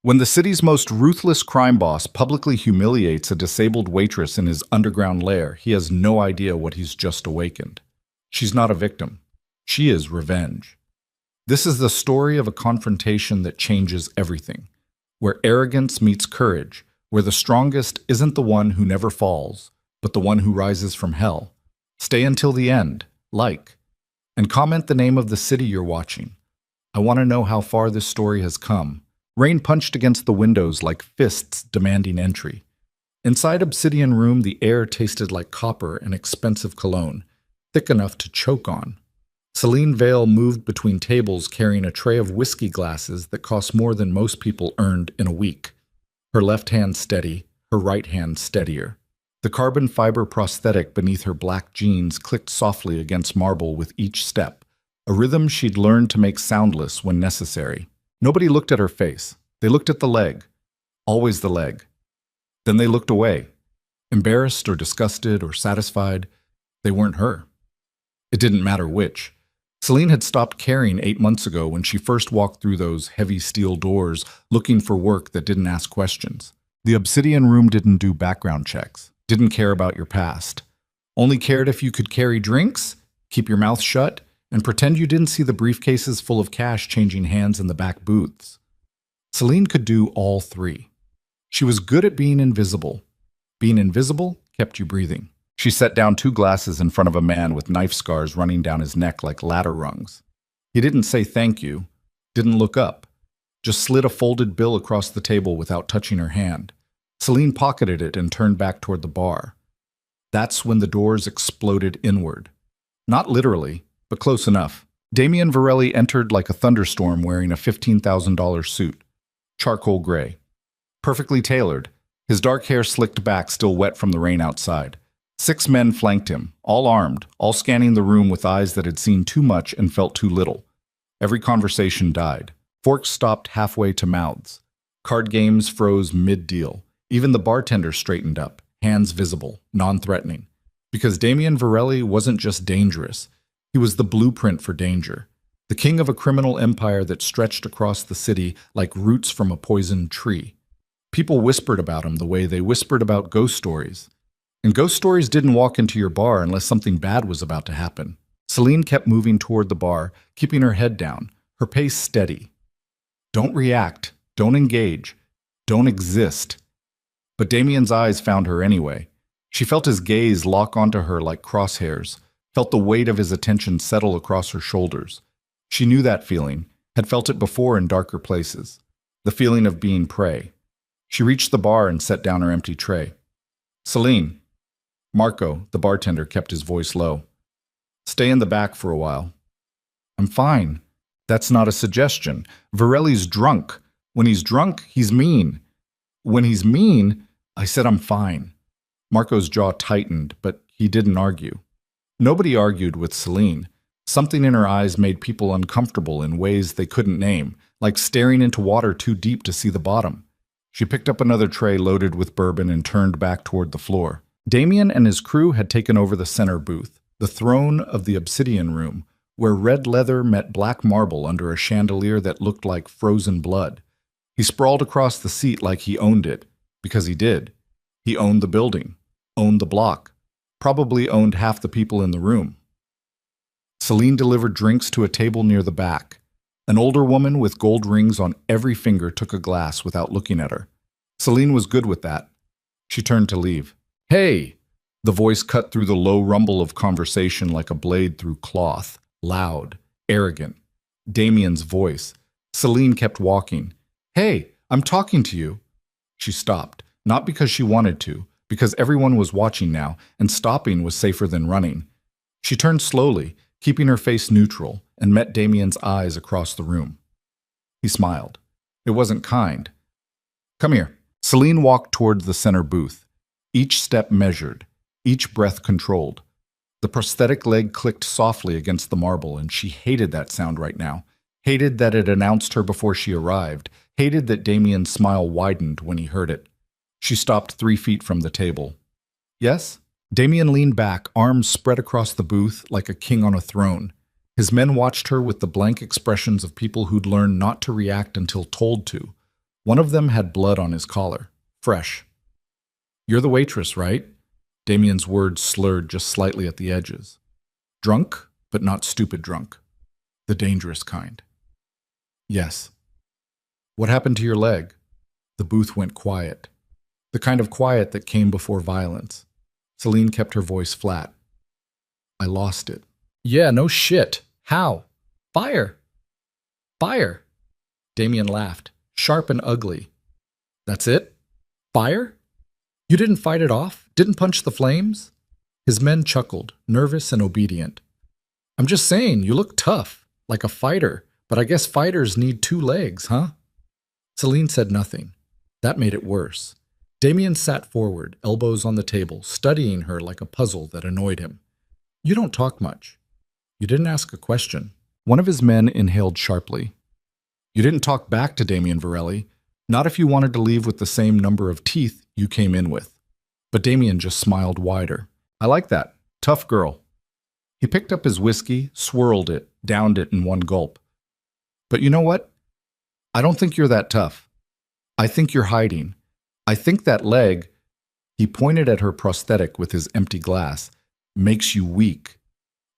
When the city's most ruthless crime boss publicly humiliates a disabled waitress in his underground lair, he has no idea what he's just awakened. She's not a victim. She is revenge. This is the story of a confrontation that changes everything, where arrogance meets courage, where the strongest isn't the one who never falls, but the one who rises from hell. Stay until the end, and comment the name of the city you're watching. I want to know how far this story has come. Rain punched against the windows like fists demanding entry. Inside Obsidian Room, the air tasted like copper and expensive cologne, thick enough to choke on. Celine Vale moved between tables carrying a tray of whiskey glasses that cost more than most people earned in a week. Her left hand steady, her right hand steadier. The carbon fiber prosthetic beneath her black jeans clicked softly against marble with each step, a rhythm she'd learned to make soundless when necessary. Nobody looked at her face. They looked at the leg. Always the leg. Then they looked away. Embarrassed or disgusted or satisfied, they weren't her. It didn't matter which. Celine had stopped caring 8 months ago when she first walked through those heavy steel doors looking for work that didn't ask questions. The Obsidian Room didn't do background checks, didn't care about your past. Only cared if you could carry drinks, keep your mouth shut, and pretend you didn't see the briefcases full of cash changing hands in the back booths. Celine could do all three. She was good at being invisible. Being invisible kept you breathing. She set down 2 glasses in front of a man with knife scars running down his neck like ladder rungs. He didn't say thank you, didn't look up, just slid a folded bill across the table without touching her hand. Celine pocketed it and turned back toward the bar. That's when the doors exploded inward. Not literally, but close enough. Damien Varelli entered like a thunderstorm wearing a $15,000 suit, charcoal gray. Perfectly tailored, his dark hair slicked back, still wet from the rain outside. 6 men flanked him, all armed, all scanning the room with eyes that had seen too much and felt too little. Every conversation died. Forks stopped halfway to mouths. Card games froze mid-deal. Even the bartender straightened up, hands visible, non-threatening. Because Damien Varelli wasn't just dangerous. He was the blueprint for danger, the king of a criminal empire that stretched across the city like roots from a poisoned tree. People whispered about him the way they whispered about ghost stories. And ghost stories didn't walk into your bar unless something bad was about to happen. Celine kept moving toward the bar, keeping her head down, her pace steady. Don't react, don't engage, don't exist. But Damien's eyes found her anyway. She felt his gaze lock onto her like crosshairs, felt the weight of his attention settle across her shoulders. She knew that feeling, had felt it before in darker places. The feeling of being prey. She reached the bar and set down her empty tray. Celine. Marco, the bartender, kept his voice low. Stay in the back for a while. I'm fine. That's not a suggestion. Varelli's drunk. When he's drunk, he's mean. When he's mean, I said I'm fine. Marco's jaw tightened, but he didn't argue. Nobody argued with Celine. Something in her eyes made people uncomfortable in ways they couldn't name, like staring into water too deep to see the bottom. She picked up another tray loaded with bourbon and turned back toward the floor. Damien and his crew had taken over the center booth, the throne of the Obsidian Room, where red leather met black marble under a chandelier that looked like frozen blood. He sprawled across the seat like he owned it, because he did. He owned the building, owned the block, probably owned half the people in the room. Celine delivered drinks to a table near the back. An older woman with gold rings on every finger took a glass without looking at her. Celine was good with that. She turned to leave. Hey! The voice cut through the low rumble of conversation like a blade through cloth, loud, arrogant. Damien's voice. Celine kept walking. Hey, I'm talking to you. She stopped, not because she wanted to, because everyone was watching now, and stopping was safer than running. She turned slowly, keeping her face neutral, and met Damien's eyes across the room. He smiled. It wasn't kind. Come here. Celine walked toward the center booth. Each step measured, each breath controlled. The prosthetic leg clicked softly against the marble, and she hated that sound right now. Hated that it announced her before she arrived. Hated that Damien's smile widened when he heard it. She stopped 3 feet from the table. Yes? Damien leaned back, arms spread across the booth like a king on a throne. His men watched her with the blank expressions of people who'd learned not to react until told to. One of them had blood on his collar, fresh. "You're the waitress, right?" Damien's words slurred just slightly at the edges. "Drunk, but not stupid drunk. The dangerous kind." "Yes." "What happened to your leg?" The booth went quiet. The kind of quiet that came before violence. Celine kept her voice flat. "I lost it." "Yeah, no shit. How?" "Fire." "Fire?" Damien laughed, sharp and ugly. "That's it? Fire? You didn't fight it off? Didn't punch the flames?" His men chuckled, nervous and obedient. "I'm just saying, you look tough, like a fighter, but I guess fighters need 2 legs, huh?" Celine said nothing. That made it worse. Damien sat forward, elbows on the table, studying her like a puzzle that annoyed him. "You don't talk much. You didn't ask a question." One of his men inhaled sharply. "You didn't talk back to Damien Varelli, not if you wanted to leave with the same number of teeth you came in with." But Damien just smiled wider. "I like that. Tough girl." He picked up his whiskey, swirled it, downed it in one gulp. "But you know what? I don't think you're that tough. I think you're hiding. I think that leg," he pointed at her prosthetic with his empty glass, "makes you weak.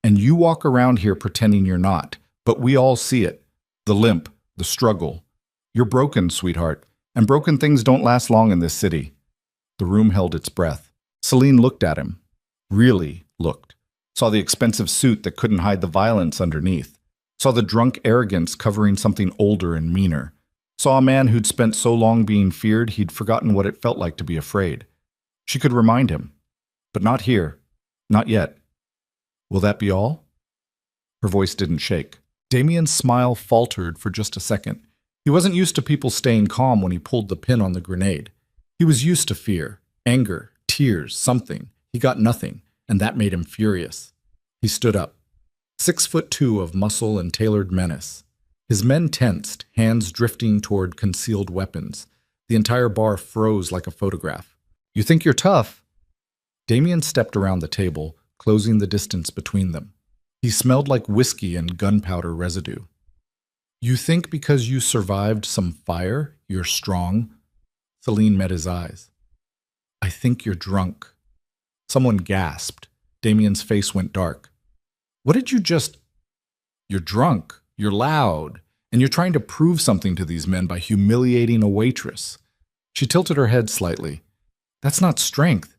And you walk around here pretending you're not, but we all see it. The limp, the struggle. You're broken, sweetheart, and broken things don't last long in this city." The room held its breath. Celine looked at him. Really looked. Saw the expensive suit that couldn't hide the violence underneath. Saw the drunk arrogance covering something older and meaner. Saw a man who'd spent so long being feared he'd forgotten what it felt like to be afraid. She could remind him. But not here. Not yet. "Will that be all?" Her voice didn't shake. Damien's smile faltered for just a second. He wasn't used to people staying calm when he pulled the pin on the grenade. He was used to fear, anger, tears, something. He got nothing, and that made him furious. He stood up. 6'2" of muscle and tailored menace. His men tensed, hands drifting toward concealed weapons. The entire bar froze like a photograph. "You think you're tough?" Damien stepped around the table, closing the distance between them. He smelled like whiskey and gunpowder residue. "You think because you survived some fire, you're strong?" Celine met his eyes. "I think you're drunk." Someone gasped. Damien's face went dark. "What did you just—" "You're drunk. You're loud. And you're trying to prove something to these men by humiliating a waitress." She tilted her head slightly. "That's not strength.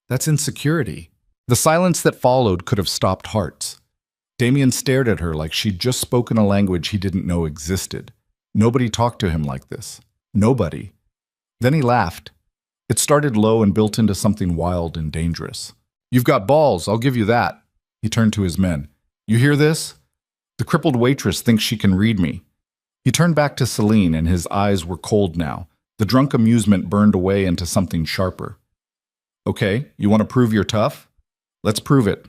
That's insecurity." The silence that followed could have stopped hearts. Damien stared at her like she'd just spoken a language he didn't know existed. Nobody talked to him like this. Nobody. Then he laughed. It started low and built into something wild and dangerous. "You've got balls, I'll give you that." He turned to his men. "You hear this? The crippled waitress thinks she can read me." He turned back to Celine, and his eyes were cold now. The drunk amusement burned away into something sharper. "Okay, you want to prove you're tough? Let's prove it."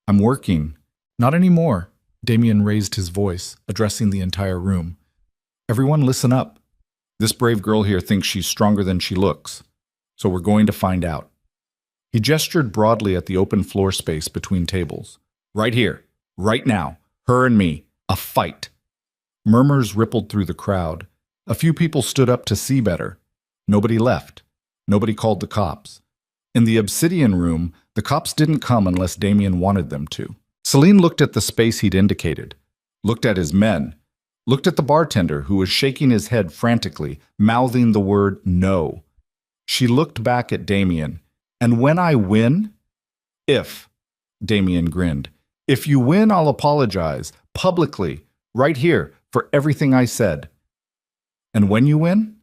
"I'm working." "Not anymore." Damien raised his voice, addressing the entire room. "Everyone listen up. This brave girl here thinks she's stronger than she looks. So we're going to find out." He gestured broadly at the open floor space between tables. "Right here. Right now. Her and me. A fight." Murmurs rippled through the crowd. A few people stood up to see better. Nobody left. Nobody called the cops. In the obsidian room, the cops didn't come unless Damien wanted them to. Celine looked at the space he'd indicated, looked at his men, looked at the bartender who was shaking his head frantically, mouthing the word no. She looked back at Damien. "And when I win?" "If," Damien grinned. "If you win, I'll apologize, publicly, right here, for everything I said." "And when you win?"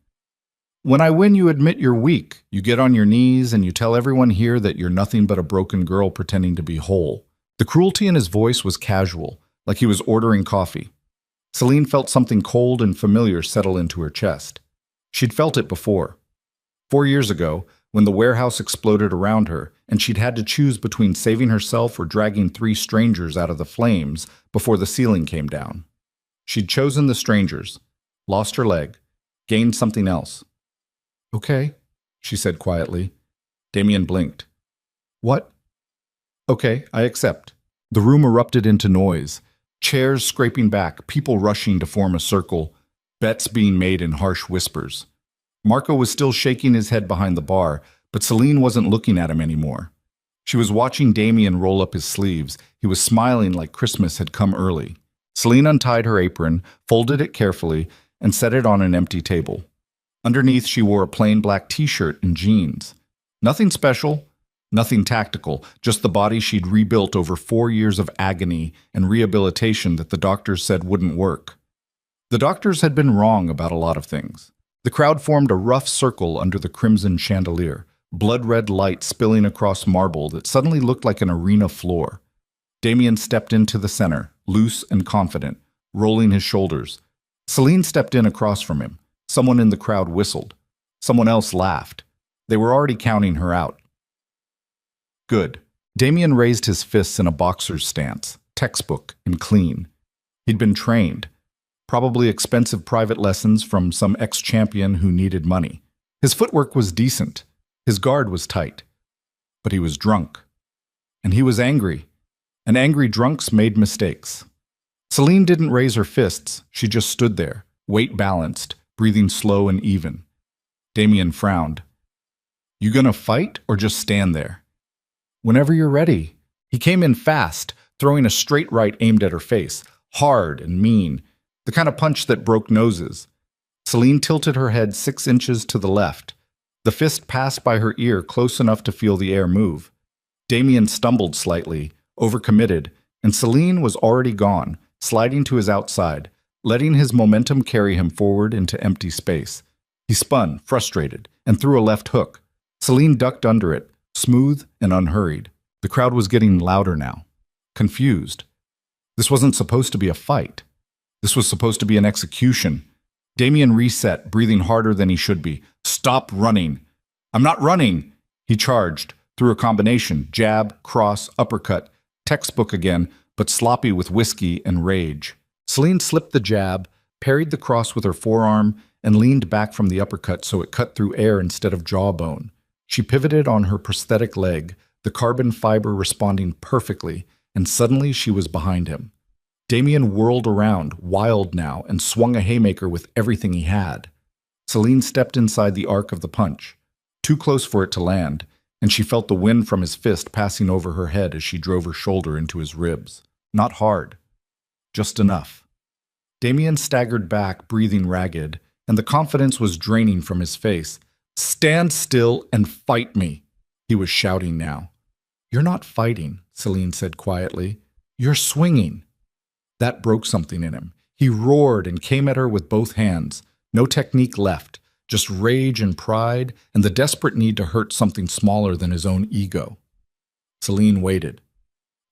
"When I win, you admit you're weak. You get on your knees and you tell everyone here that you're nothing but a broken girl pretending to be whole." The cruelty in his voice was casual, like he was ordering coffee. Celine felt something cold and familiar settle into her chest. She'd felt it before. 4 years ago, when the warehouse exploded around her, and she'd had to choose between saving herself or dragging 3 strangers out of the flames before the ceiling came down. She'd chosen the strangers, lost her leg, gained something else. "Okay," she said quietly. Damien blinked. "What?" "Okay, I accept." The room erupted into noise. Chairs scraping back, people rushing to form a circle. bets being made in harsh whispers. Marco was still shaking his head behind the bar, but Celine wasn't looking at him anymore. She was watching Damien roll up his sleeves. He was smiling like Christmas had come early. Celine untied her apron, folded it carefully, and set it on an empty table. Underneath, she wore a plain black t-shirt and jeans. Nothing special, nothing tactical, just the body she'd rebuilt over 4 years of agony and rehabilitation that the doctors said wouldn't work. The doctors had been wrong about a lot of things. The crowd formed a rough circle under the crimson chandelier, blood-red light spilling across marble that suddenly looked like an arena floor. Damien stepped into the center, loose and confident, rolling his shoulders. Celine stepped in across from him. Someone in the crowd whistled. Someone else laughed. They were already counting her out. Good. Damien raised his fists in a boxer's stance, textbook and clean. He'd been trained. Probably expensive private lessons from some ex-champion who needed money. His footwork was decent. His guard was tight. But he was drunk. And he was angry. And angry drunks made mistakes. Celine didn't raise her fists. She just stood there, weight balanced, breathing slow and even. Damien frowned. You gonna fight or just stand there? Whenever you're ready. He came in fast, throwing a straight right aimed at her face, hard and mean, the kind of punch that broke noses. Celine tilted her head 6 inches to the left. The fist passed by her ear close enough to feel the air move. Damien stumbled slightly, overcommitted, and Celine was already gone, sliding to his outside, letting his momentum carry him forward into empty space. He spun, frustrated, and threw a left hook. Celine ducked under it, smooth and unhurried. The crowd was getting louder now, confused. This wasn't supposed to be a fight. This was supposed to be an execution. Damien reset, breathing harder than he should be. Stop running. I'm not running. He charged, through a combination, jab, cross, uppercut, textbook again, but sloppy with whiskey and rage. Celine slipped the jab, parried the cross with her forearm, and leaned back from the uppercut so it cut through air instead of jawbone. She pivoted on her prosthetic leg, the carbon fiber responding perfectly, and suddenly she was behind him. Damien whirled around, wild now, and swung a haymaker with everything he had. Celine stepped inside the arc of the punch, too close for it to land, and she felt the wind from his fist passing over her head as she drove her shoulder into his ribs. Not hard, just enough. Damien staggered back, breathing ragged, and the confidence was draining from his face. Stand still and fight me, he was shouting now. You're not fighting, Celine said quietly. You're swinging. That broke something in him. He roared and came at her with both hands. No technique left, just rage and pride and the desperate need to hurt something smaller than his own ego. Celine waited.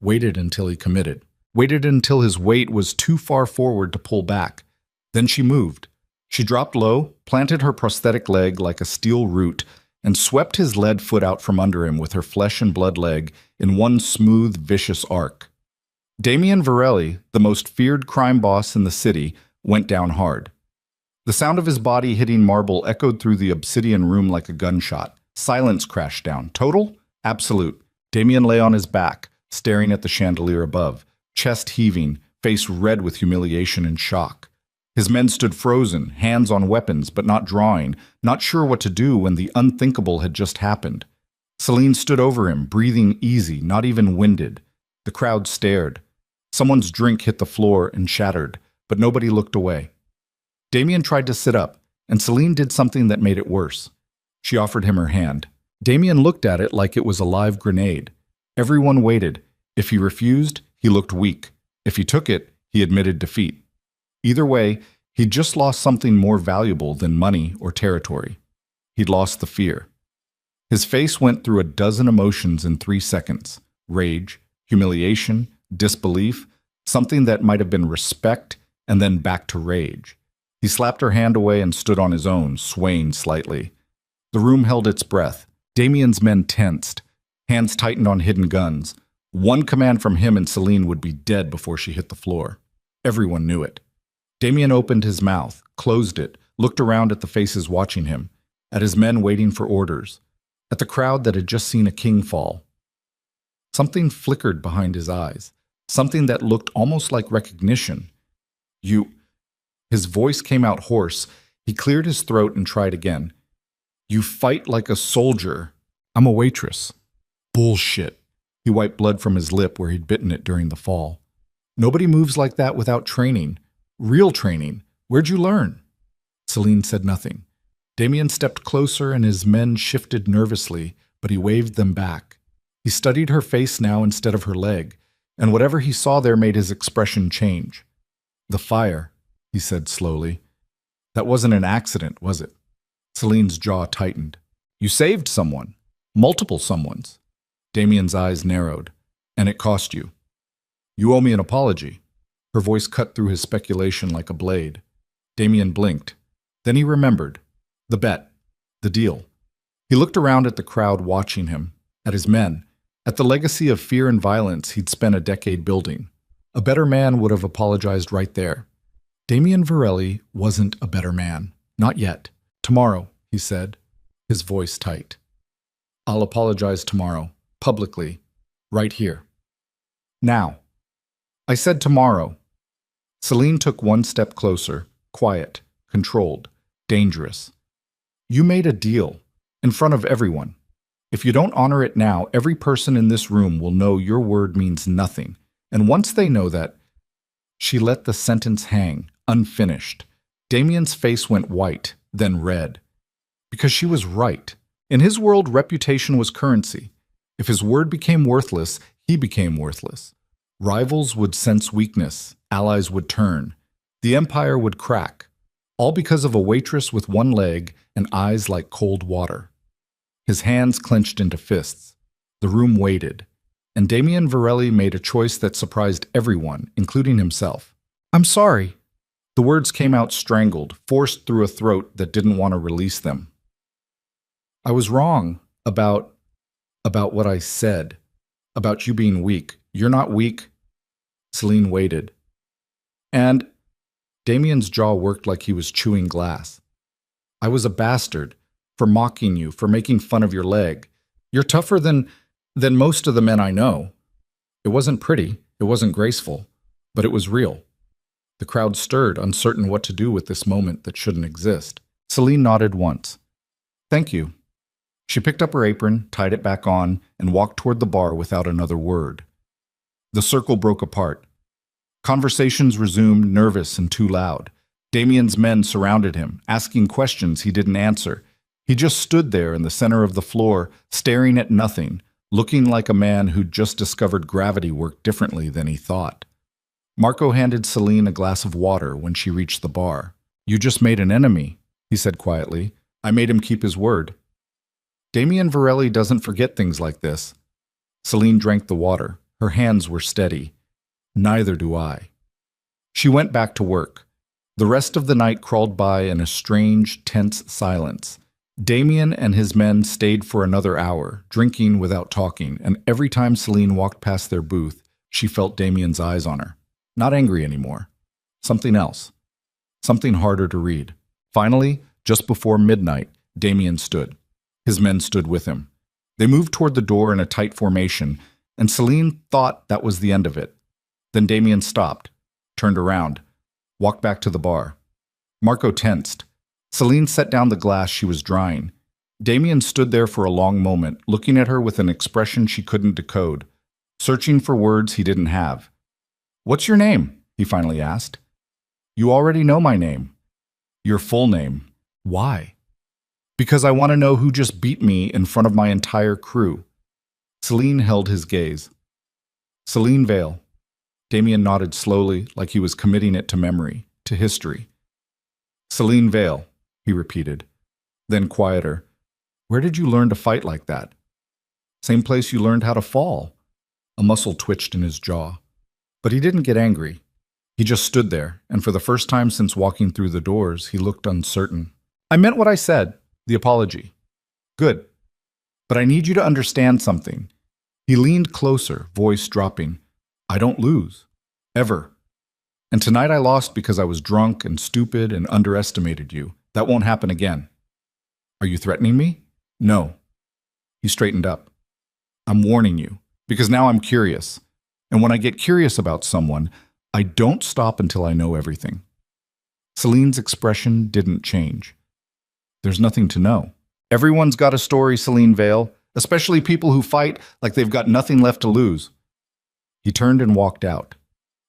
Waited until he committed. Waited until his weight was too far forward to pull back. Then she moved. She dropped low, planted her prosthetic leg like a steel root, and swept his lead foot out from under him with her flesh and blood leg in one smooth, vicious arc. Damien Varelli, the most feared crime boss in the city, went down hard. The sound of his body hitting marble echoed through the obsidian room like a gunshot. Silence crashed down. Total? Absolute. Damien lay on his back, staring at the chandelier above, chest heaving, face red with humiliation and shock. His men stood frozen, hands on weapons, but not drawing, not sure what to do when the unthinkable had just happened. Celine stood over him, breathing easy, not even winded. The crowd stared. Someone's drink hit the floor and shattered, but nobody looked away. Damien tried to sit up, and Celine did something that made it worse. She offered him her hand. Damien looked at it like it was a live grenade. Everyone waited. If he refused, he looked weak. If he took it, he admitted defeat. Either way, he'd just lost something more valuable than money or territory. He'd lost the fear. His face went through a dozen emotions in 3 seconds. Rage, humiliation, disbelief, something that might have been respect, and then back to rage. He slapped her hand away and stood on his own, swaying slightly. The room held its breath. Damien's men tensed. Hands tightened on hidden guns. One command from him and Celine would be dead before she hit the floor. Everyone knew it. Damien opened his mouth, closed it, looked around at the faces watching him, at his men waiting for orders, at the crowd that had just seen a king fall. Something flickered behind his eyes, something that looked almost like recognition. You His voice came out hoarse. He cleared his throat and tried again. You fight like a soldier. I'm a waitress. Bullshit. He wiped blood from his lip where he'd bitten it during the fall. Nobody moves like that without training. Real training. Where'd you learn? Celine said nothing. Damien stepped closer and his men shifted nervously, but he waved them back. He studied her face now instead of her leg, and whatever he saw there made his expression change. The fire, he said slowly. That wasn't an accident, was it? Celine's jaw tightened. You saved someone. Multiple someones. Damien's eyes narrowed. And it cost you. You owe me an apology. Her voice cut through his speculation like a blade. Damien blinked. Then he remembered. The bet. The deal. He looked around at the crowd watching him, at his men, at the legacy of fear and violence he'd spent a decade building. A better man would have apologized right there. Damien Varelli wasn't a better man. Not yet. Tomorrow, he said, his voice tight. I'll apologize tomorrow, publicly, right here. Now. I said tomorrow. Celine took one step closer, quiet, controlled, dangerous. You made a deal, in front of everyone. If you don't honor it now, every person in this room will know your word means nothing. And once they know that, she let the sentence hang, unfinished. Damien's face went white, then red. Because she was right. In his world, reputation was currency. If his word became worthless, he became worthless. Rivals would sense weakness, allies would turn. The empire would crack. All because of a waitress with one leg and eyes like cold water. His hands clenched into fists. The room waited. And Damien Varelli made a choice that surprised everyone, including himself. I'm sorry. The words came out strangled, forced through a throat that didn't want to release them. I was wrong about what I said, about you being weak. You're not weak. Celine waited. And Damien's jaw worked like he was chewing glass. I was a bastard for mocking you, for making fun of your leg. You're tougher than most of the men I know. It wasn't pretty, it wasn't graceful, but it was real. The crowd stirred, uncertain what to do with this moment that shouldn't exist. Celine nodded once. Thank you. She picked up her apron, tied it back on, and walked toward the bar without another word. The circle broke apart. Conversations resumed, nervous and too loud. Damien's men surrounded him, asking questions he didn't answer. He just stood there in the center of the floor, staring at nothing, looking like a man who'd just discovered gravity worked differently than he thought. Marco handed Celine a glass of water when she reached the bar. You just made an enemy, he said quietly. I made him keep his word. Damien Varelli doesn't forget things like this. Celine drank the water. Her hands were steady. Neither do I. She went back to work. The rest of the night crawled by in a strange, tense silence. Damien and his men stayed for another hour, drinking without talking, and every time Celine walked past their booth, she felt Damien's eyes on her. Not angry anymore. Something else. Something harder to read. Finally, just before midnight, Damien stood. His men stood with him. They moved toward the door in a tight formation, and Celine thought that was the end of it. Then Damien stopped, turned around, walked back to the bar. Marco tensed. Celine set down the glass she was drying. Damien stood there for a long moment, looking at her with an expression she couldn't decode, searching for words he didn't have. What's your name? He finally asked. You already know my name. Your full name. Why? Because I want to know who just beat me in front of my entire crew. Celine held his gaze. Celine Vale. Damien nodded slowly, like he was committing it to memory, to history. Celine Vale, he repeated. Then quieter. Where did you learn to fight like that? Same place you learned how to fall. A muscle twitched in his jaw. But he didn't get angry. He just stood there, and for the first time since walking through the doors, he looked uncertain. I meant what I said, the apology. Good. But I need you to understand something. He leaned closer, voice dropping. I don't lose. Ever. And tonight I lost because I was drunk and stupid and underestimated you. That won't happen again. Are you threatening me? No. He straightened up. I'm warning you, because now I'm curious. And when I get curious about someone, I don't stop until I know everything. Celine's expression didn't change. There's nothing to know. Everyone's got a story, Celine Vale, especially people who fight like they've got nothing left to lose. He turned and walked out.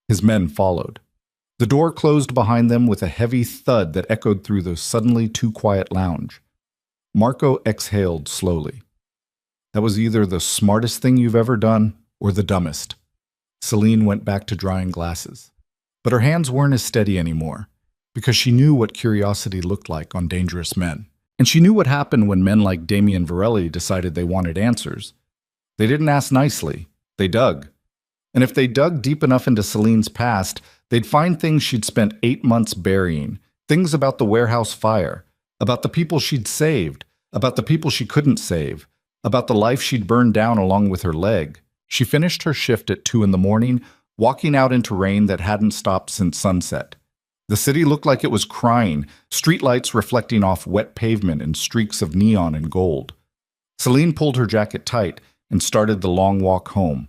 His men followed. The door closed behind them with a heavy thud that echoed through the suddenly too quiet lounge. Marco exhaled slowly. That was either the smartest thing you've ever done or the dumbest. Celine went back to drying glasses. But her hands weren't as steady anymore, because she knew what curiosity looked like on dangerous men. And she knew what happened when men like Damien Varelli decided they wanted answers. They didn't ask nicely, they dug. And if they dug deep enough into Celine's past, they'd find things she'd spent 8 months burying, things about the warehouse fire, about the people she'd saved, about the people she couldn't save, about the life she'd burned down along with her leg. She finished her shift at 2 in the morning, walking out into rain that hadn't stopped since sunset. The city looked like it was crying, streetlights reflecting off wet pavement in streaks of neon and gold. Celine pulled her jacket tight and started the long walk home.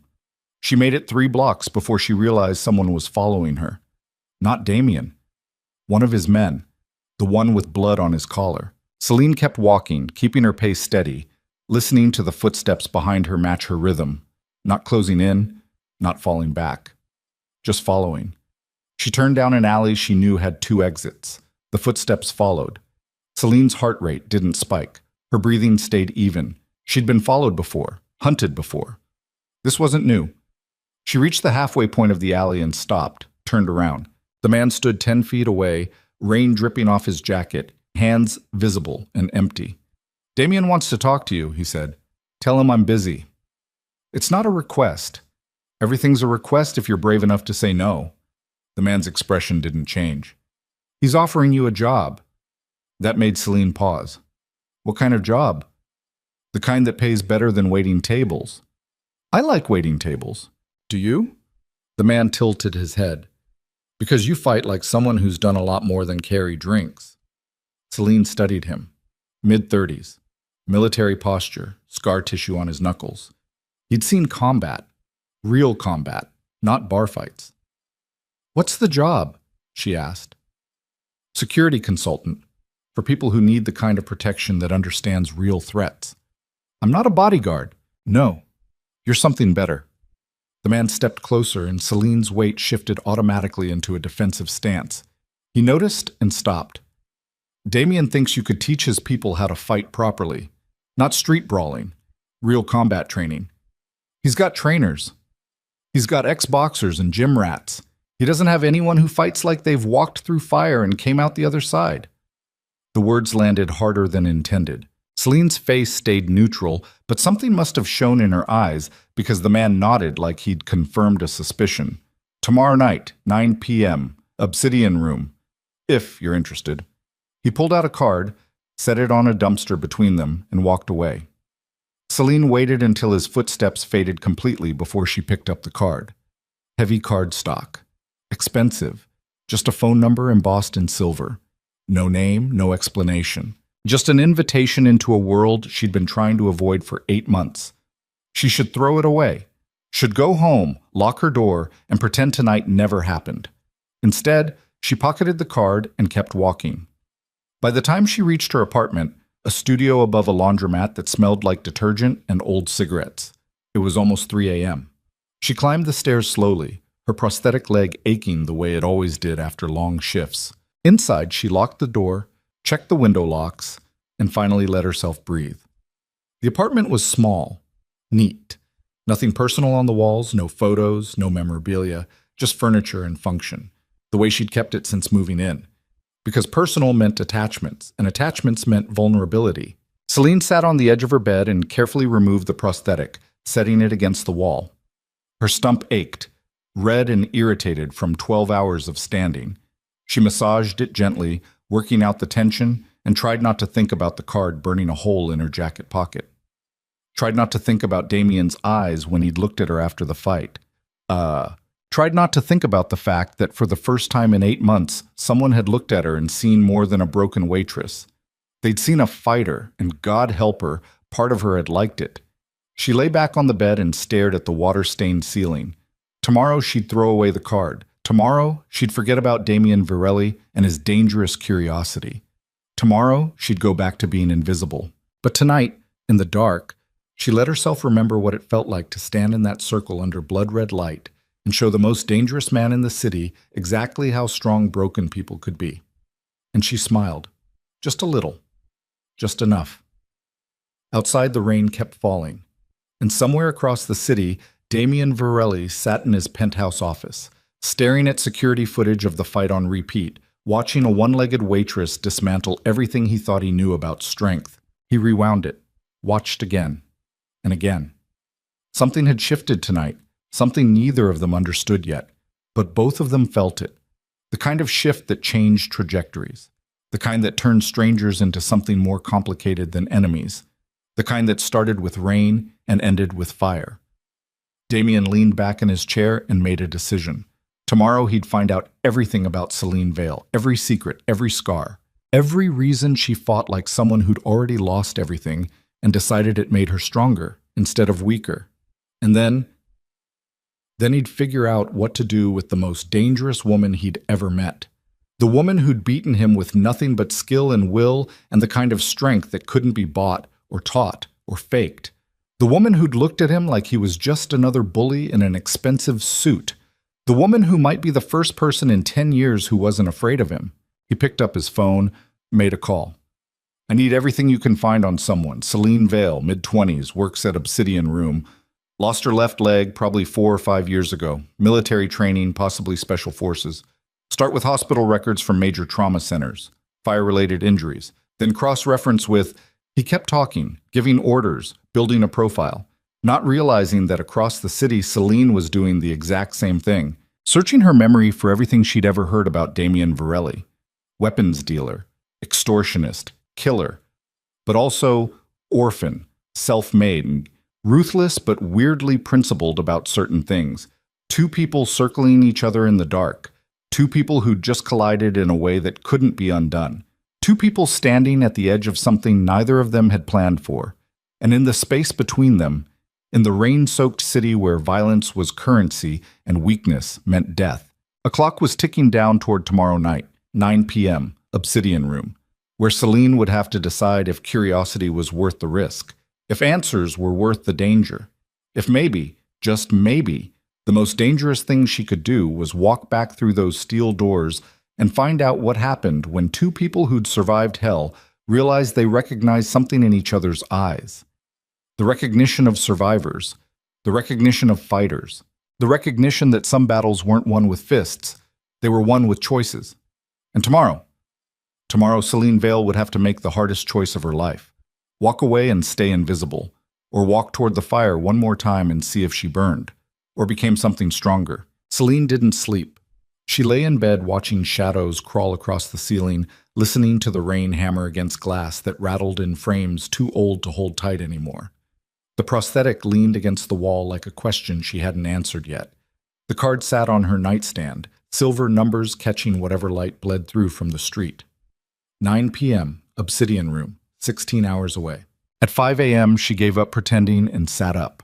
She made it 3 blocks before she realized someone was following her. Not Damien. One of his men, the one with blood on his collar. Celine kept walking, keeping her pace steady, listening to the footsteps behind her match her rhythm, not closing in, not falling back, just following. She turned down an alley she knew had 2 exits. The footsteps followed. Celine's heart rate didn't spike. Her breathing stayed even. She'd been followed before, hunted before. This wasn't new. She reached the halfway point of the alley and stopped, turned around. The man stood 10 feet away, rain dripping off his jacket, hands visible and empty. "Damien wants to talk to you," he said. "Tell him I'm busy." "It's not a request. Everything's a request if you're brave enough to say no." The man's expression didn't change. "He's offering you a job." That made Celine pause. "What kind of job?" "The kind that pays better than waiting tables." "I like waiting tables." "Do you?" The man tilted his head. "Because you fight like someone who's done a lot more than carry drinks." Celine studied him. Mid-30s. Military posture, scar tissue on his knuckles. He'd seen combat. Real combat, not bar fights. "What's the job?" she asked. "Security consultant, for people who need the kind of protection that understands real threats." "I'm not a bodyguard." "No, you're something better." The man stepped closer and Celine's weight shifted automatically into a defensive stance. He noticed and stopped. "Damien thinks you could teach his people how to fight properly. Not street brawling, real combat training. He's got trainers. He's got ex-boxers and gym rats. He doesn't have anyone who fights like they've walked through fire and came out the other side." The words landed harder than intended. Celine's face stayed neutral, but something must have shown in her eyes because the man nodded like he'd confirmed a suspicion. "Tomorrow night, 9 p.m., Obsidian Room, if you're interested." He pulled out a card, set it on a dumpster between them, and walked away. Celine waited until his footsteps faded completely before she picked up the card. Heavy cardstock. Expensive. Just a phone number embossed in silver. No name, no explanation. Just an invitation into a world she'd been trying to avoid for 8 months. She should throw it away. Should go home, lock her door, and pretend tonight never happened. Instead, she pocketed the card and kept walking. By the time she reached her apartment, a studio above a laundromat that smelled like detergent and old cigarettes, it was almost 3 a.m. She climbed the stairs slowly, her prosthetic leg aching the way it always did after long shifts. Inside, she locked the door, checked the window locks, and finally let herself breathe. The apartment was small, neat. Nothing personal on the walls, no photos, no memorabilia, just furniture and function, the way she'd kept it since moving in. Because personal meant attachments, and attachments meant vulnerability. Celine sat on the edge of her bed and carefully removed the prosthetic, setting it against the wall. Her stump ached, red and irritated from 12 hours of standing. She massaged it gently, working out the tension, and tried not to think about the card burning a hole in her jacket pocket. Tried not to think about Damien's eyes when he'd looked at her after the fight. Tried not to think about the fact that for the first time in 8 months, someone had looked at her and seen more than a broken waitress. They'd seen a fighter, and God help her, part of her had liked it. She lay back on the bed and stared at the water-stained ceiling. Tomorrow she'd throw away the card, Tomorrow, she'd forget about Damien Varelli and his dangerous curiosity. Tomorrow, she'd go back to being invisible. But tonight, in the dark, she let herself remember what it felt like to stand in that circle under blood-red light and show the most dangerous man in the city exactly how strong broken people could be. And she smiled. Just a little. Just enough. Outside, the rain kept falling. And somewhere across the city, Damien Varelli sat in his penthouse office, staring at security footage of the fight on repeat, watching a one-legged waitress dismantle everything he thought he knew about strength. He rewound it, watched again, and again. Something had shifted tonight, something neither of them understood yet, but both of them felt it. The kind of shift that changed trajectories, the kind that turned strangers into something more complicated than enemies, the kind that started with rain and ended with fire. Damien leaned back in his chair and made a decision. Tomorrow he'd find out everything about Celine Vale, every secret, every scar, every reason she fought like someone who'd already lost everything and decided it made her stronger instead of weaker. And then he'd figure out what to do with the most dangerous woman he'd ever met. The woman who'd beaten him with nothing but skill and will and the kind of strength that couldn't be bought or taught or faked. The woman who'd looked at him like he was just another bully in an expensive suit. The woman who might be the first person in 10 years who wasn't afraid of him. He picked up his phone, made a call. I need everything you can find on someone. Celine Vale, mid-20s, works at Obsidian Room. Lost her left leg probably 4 or 5 years ago. Military training, possibly special forces. Start with hospital records from major trauma centers, fire-related injuries. Then cross-reference with, he kept talking, giving orders, building a profile. Not realizing that across the city, Celine was doing the exact same thing, searching her memory for everything she'd ever heard about Damien Varelli. Weapons dealer, extortionist, killer, but also orphan, self-made, and ruthless but weirdly principled about certain things. Two people circling each other in the dark. Two people who'd just collided in a way that couldn't be undone. Two people standing at the edge of something neither of them had planned for. And in the space between them, in the rain-soaked city where violence was currency and weakness meant death, a clock was ticking down toward tomorrow night, 9 p.m., Obsidian Room, where Celine would have to decide if curiosity was worth the risk, if answers were worth the danger, if maybe, just maybe, the most dangerous thing she could do was walk back through those steel doors and find out what happened when two people who'd survived hell realized they recognized something in each other's eyes. The recognition of survivors, the recognition of fighters, the recognition that some battles weren't won with fists, they were won with choices. And tomorrow Celine Vale would have to make the hardest choice of her life. Walk away and stay invisible, or walk toward the fire one more time and see if she burned, or became something stronger. Celine didn't sleep. She lay in bed watching shadows crawl across the ceiling, listening to the rain hammer against glass that rattled in frames too old to hold tight anymore. The prosthetic leaned against the wall like a question she hadn't answered yet. The card sat on her nightstand, silver numbers catching whatever light bled through from the street. 9 p.m., Obsidian Room, 16 hours away. At 5 a.m., she gave up pretending and sat up.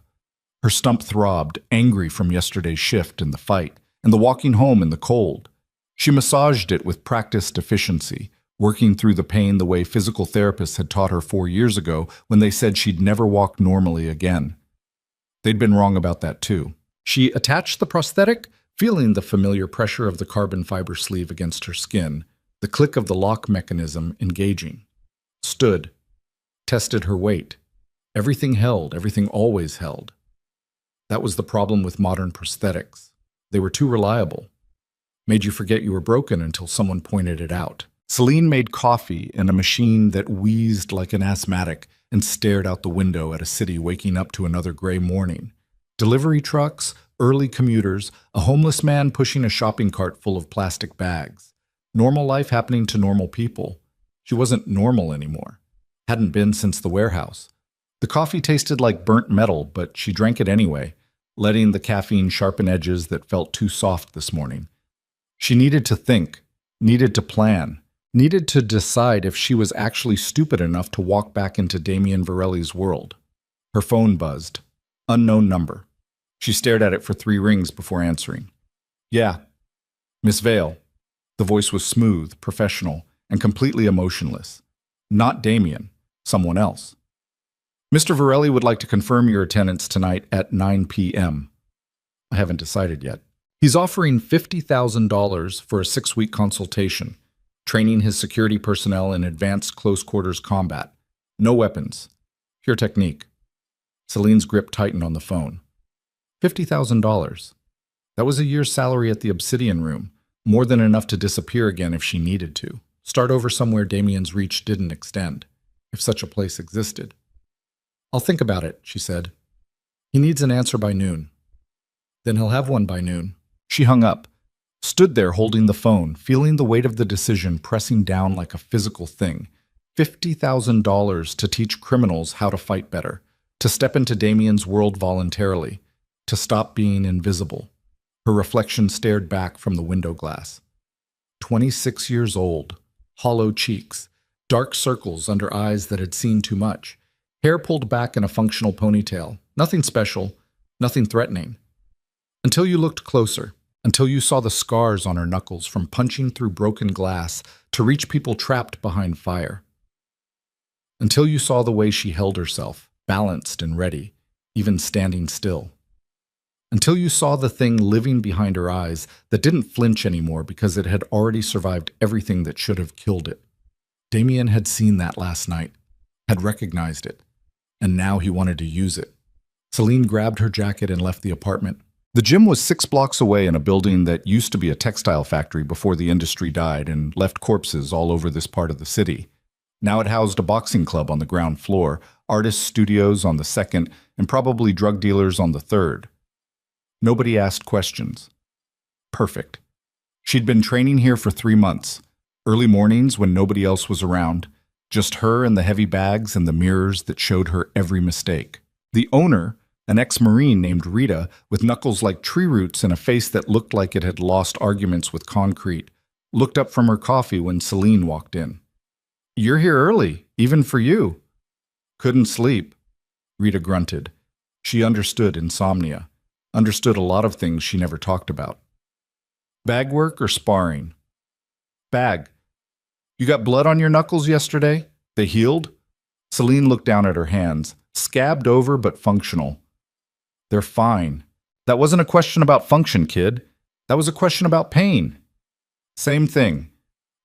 Her stump throbbed, angry from yesterday's shift and the fight, and the walking home in the cold. She massaged it with practiced efficiency, working through the pain the way physical therapists had taught her 4 years ago when they said she'd never walk normally again. They'd been wrong about that too. She attached the prosthetic, feeling the familiar pressure of the carbon fiber sleeve against her skin, the click of the lock mechanism engaging. Stood. Tested her weight. Everything held, everything always held. That was the problem with modern prosthetics. They were too reliable. Made you forget you were broken until someone pointed it out. Celine made coffee in a machine that wheezed like an asthmatic and stared out the window at a city waking up to another gray morning. Delivery trucks, early commuters, a homeless man pushing a shopping cart full of plastic bags. Normal life happening to normal people. She wasn't normal anymore. Hadn't been since the warehouse. The coffee tasted like burnt metal, but she drank it anyway, letting the caffeine sharpen edges that felt too soft this morning. She needed to think, needed to plan, needed to decide if she was actually stupid enough to walk back into Damien Varelli's world. Her phone buzzed. Unknown number. She stared at it for 3 rings before answering. Yeah. Miss Vale. The voice was smooth, professional, and completely emotionless. Not Damien, someone else. Mr. Varelli would like to confirm your attendance tonight at 9 p.m. I haven't decided yet. He's offering $50,000 for a 6-week consultation, training his security personnel in advanced close quarters combat. No weapons. Pure technique. Celine's grip tightened on the phone. $50,000. That was a year's salary at the Obsidian Room, more than enough to disappear again if she needed to. Start over somewhere Damien's reach didn't extend, if such a place existed. I'll think about it, she said. He needs an answer by noon. Then he'll have one by noon. She hung up, stood there holding the phone, feeling the weight of the decision pressing down like a physical thing. $50,000 to teach criminals how to fight better, to step into Damien's world voluntarily, to stop being invisible. Her reflection stared back from the window glass. 26 years old, hollow cheeks, dark circles under eyes that had seen too much, hair pulled back in a functional ponytail. Nothing special, nothing threatening. Until you looked closer, until you saw the scars on her knuckles from punching through broken glass to reach people trapped behind fire. Until you saw the way she held herself, balanced and ready, even standing still. Until you saw the thing living behind her eyes that didn't flinch anymore because it had already survived everything that should have killed it. Damien had seen that last night, had recognized it, and now he wanted to use it. Celine grabbed her jacket and left the apartment. The gym was 6 blocks away in a building that used to be a textile factory before the industry died and left corpses all over this part of the city. Now it housed a boxing club on the ground floor, artist studios on the second, and probably drug dealers on the third. Nobody asked questions. Perfect. She'd been training here for 3 months, early mornings when nobody else was around, just her and the heavy bags and the mirrors that showed her every mistake. The owner, an ex-Marine named Rita, with knuckles like tree roots and a face that looked like it had lost arguments with concrete, looked up from her coffee when Celine walked in. "You're here early, even for you." "Couldn't sleep," Rita grunted. She understood insomnia, understood a lot of things she never talked about. "Bag work or sparring?" "Bag." "You got blood on your knuckles yesterday? They healed?" Celine looked down at her hands, scabbed over but functional. "They're fine." "That wasn't a question about function, kid. That was a question about pain." "Same thing."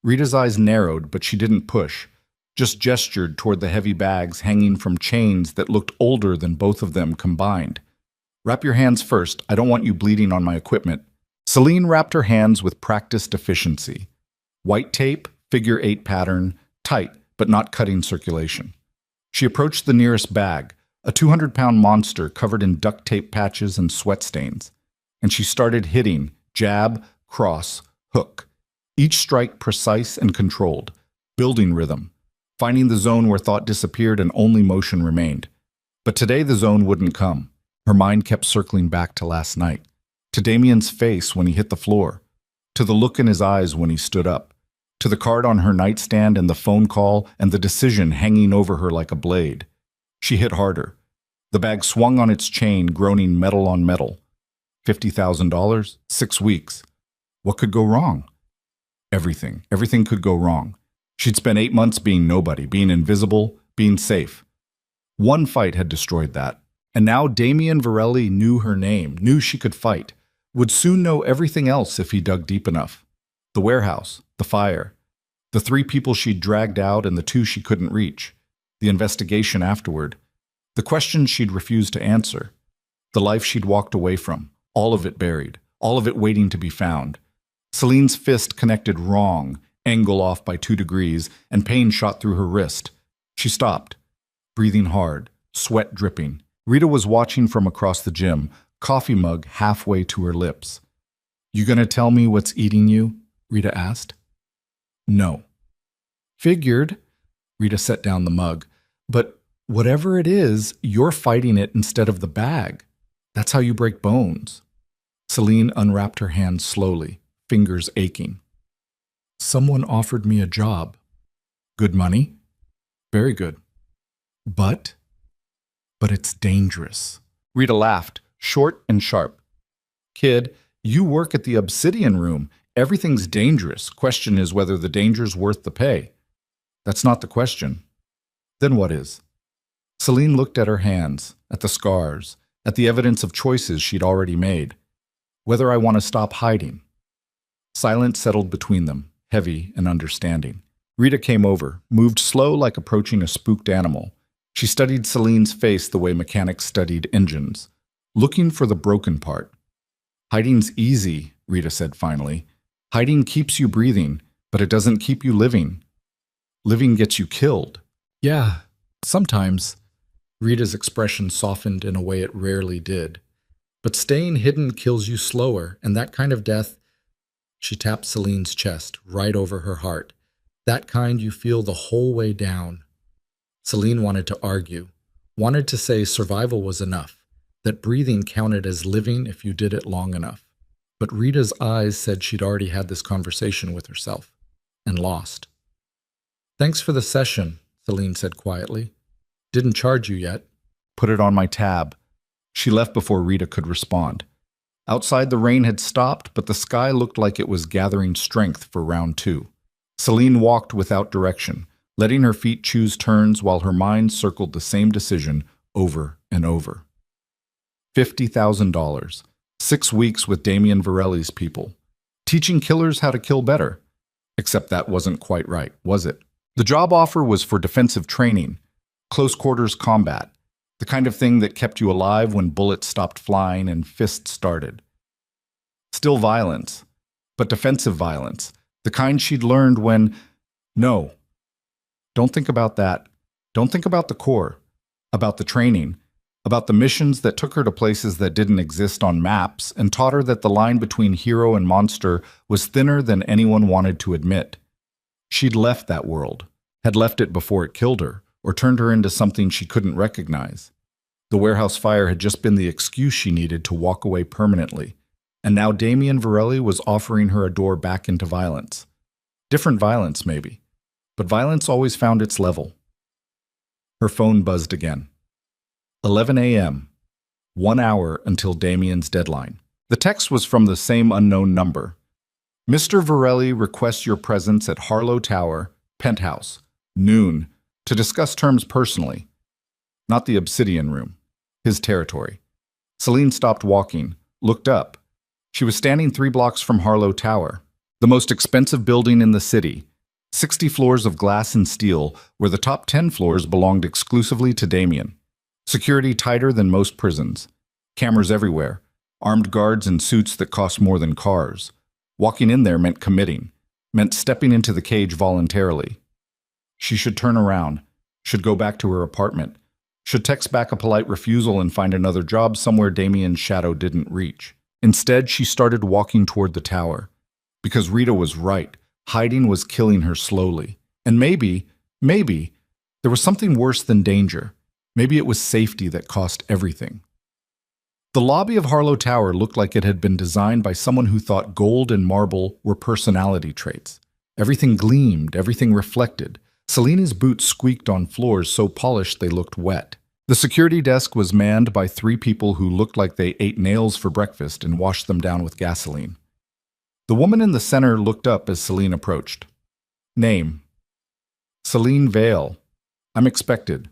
Rita's eyes narrowed, but she didn't push, just gestured toward the heavy bags hanging from chains that looked older than both of them combined. "Wrap your hands first. I don't want you bleeding on my equipment." Celine wrapped her hands with practiced efficiency. White tape, figure 8 pattern, tight but not cutting circulation. She approached the nearest bag, a 200-pound monster covered in duct tape patches and sweat stains, and she started hitting, jab, cross, hook, each strike precise and controlled, building rhythm, finding the zone where thought disappeared and only motion remained. But today the zone wouldn't come. Her mind kept circling back to last night, to Damien's face when he hit the floor, to the look in his eyes when he stood up, to the card on her nightstand and the phone call and the decision hanging over her like a blade. She hit harder. The bag swung on its chain, groaning metal on metal. $50,000, 6 weeks. What could go wrong? Everything. Everything could go wrong. She'd spent 8 months being nobody, being invisible, being safe. One fight had destroyed that. And now Damien Varelli knew her name, knew she could fight, would soon know everything else if he dug deep enough. The warehouse, the fire, the 3 people she'd dragged out and the 2 she couldn't reach, the investigation afterward, the questions she'd refused to answer, the life she'd walked away from, all of it buried, all of it waiting to be found. Celine's fist connected wrong, angle off by 2 degrees, and pain shot through her wrist. She stopped, breathing hard, sweat dripping. Rita was watching from across the gym, coffee mug halfway to her lips. "You gonna tell me what's eating you?" Rita asked. "No." "Figured." Rita set down the mug. "But whatever it is, you're fighting it instead of the bag. That's how you break bones." Celine unwrapped her hands slowly, fingers aching. "Someone offered me a job." "Good money?" "Very good." But it's dangerous." Rita laughed, short and sharp. "Kid, you work at the Obsidian Room. Everything's dangerous. Question is whether the danger's worth the pay. That's not the question. Then what is? Celine looked at her hands, at the scars, at the evidence of choices she'd already made. Whether I want to stop hiding. Silence settled between them, heavy and understanding. Rita came over, moved slow like approaching a spooked animal. She studied Celine's face the way mechanics studied engines, looking for the broken part. Hiding's easy, Rita said finally. Hiding keeps you breathing, but it doesn't keep you living. Living gets you killed. Yeah, sometimes. Rita's expression softened in a way it rarely did. But staying hidden kills you slower, and that kind of death, she tapped Celine's chest, right over her heart. That kind you feel the whole way down. Celine wanted to argue, wanted to say survival was enough, that breathing counted as living if you did it long enough. But Rita's eyes said she'd already had this conversation with herself, and lost. Thanks for the session, Celine said quietly. Didn't charge you yet. Put it on my tab. She left before Rita could respond. Outside the rain had stopped, but the sky looked like it was gathering strength for round 2. Celine walked without direction, letting her feet choose turns while her mind circled the same decision over and over. $50,000. 6 weeks with Damien Varelli's people. Teaching killers how to kill better. Except that wasn't quite right, was it? The job offer was for defensive training, close quarters combat, the kind of thing that kept you alive when bullets stopped flying and fists started. Still violence, but defensive violence, the kind she'd learned when... No. Don't think about that. Don't think about the Corps, about the training, about the missions that took her to places that didn't exist on maps and taught her that the line between hero and monster was thinner than anyone wanted to admit. She'd left that world, had left it before it killed her, or turned her into something she couldn't recognize. The warehouse fire had just been the excuse she needed to walk away permanently, and now Damien Varelli was offering her a door back into violence. Different violence, maybe, but violence always found its level. Her phone buzzed again. 11 a.m., 1 hour until Damien's deadline. The text was from the same unknown number. Mr. Varelli requests your presence at Harlow Tower, penthouse, noon, to discuss terms personally. Not the Obsidian Room, his territory. Celine stopped walking, looked up. She was standing 3 blocks from Harlow Tower, the most expensive building in the city. 60 floors of glass and steel, where the top 10 floors belonged exclusively to Damien. Security tighter than most prisons. Cameras everywhere. Armed guards in suits that cost more than cars. Walking in there meant committing, meant stepping into the cage voluntarily. She should turn around, should go back to her apartment, should text back a polite refusal and find another job somewhere Damien's shadow didn't reach. Instead, she started walking toward the tower. Because Rita was right, hiding was killing her slowly. And maybe, there was something worse than danger. Maybe it was safety that cost everything. The lobby of Harlow Tower looked like it had been designed by someone who thought gold and marble were personality traits. Everything gleamed, everything reflected. Celine's boots squeaked on floors so polished they looked wet. The security desk was manned by 3 people who looked like they ate nails for breakfast and washed them down with gasoline. The woman in the center looked up as Celine approached. Name. Celine Vale. I'm expected.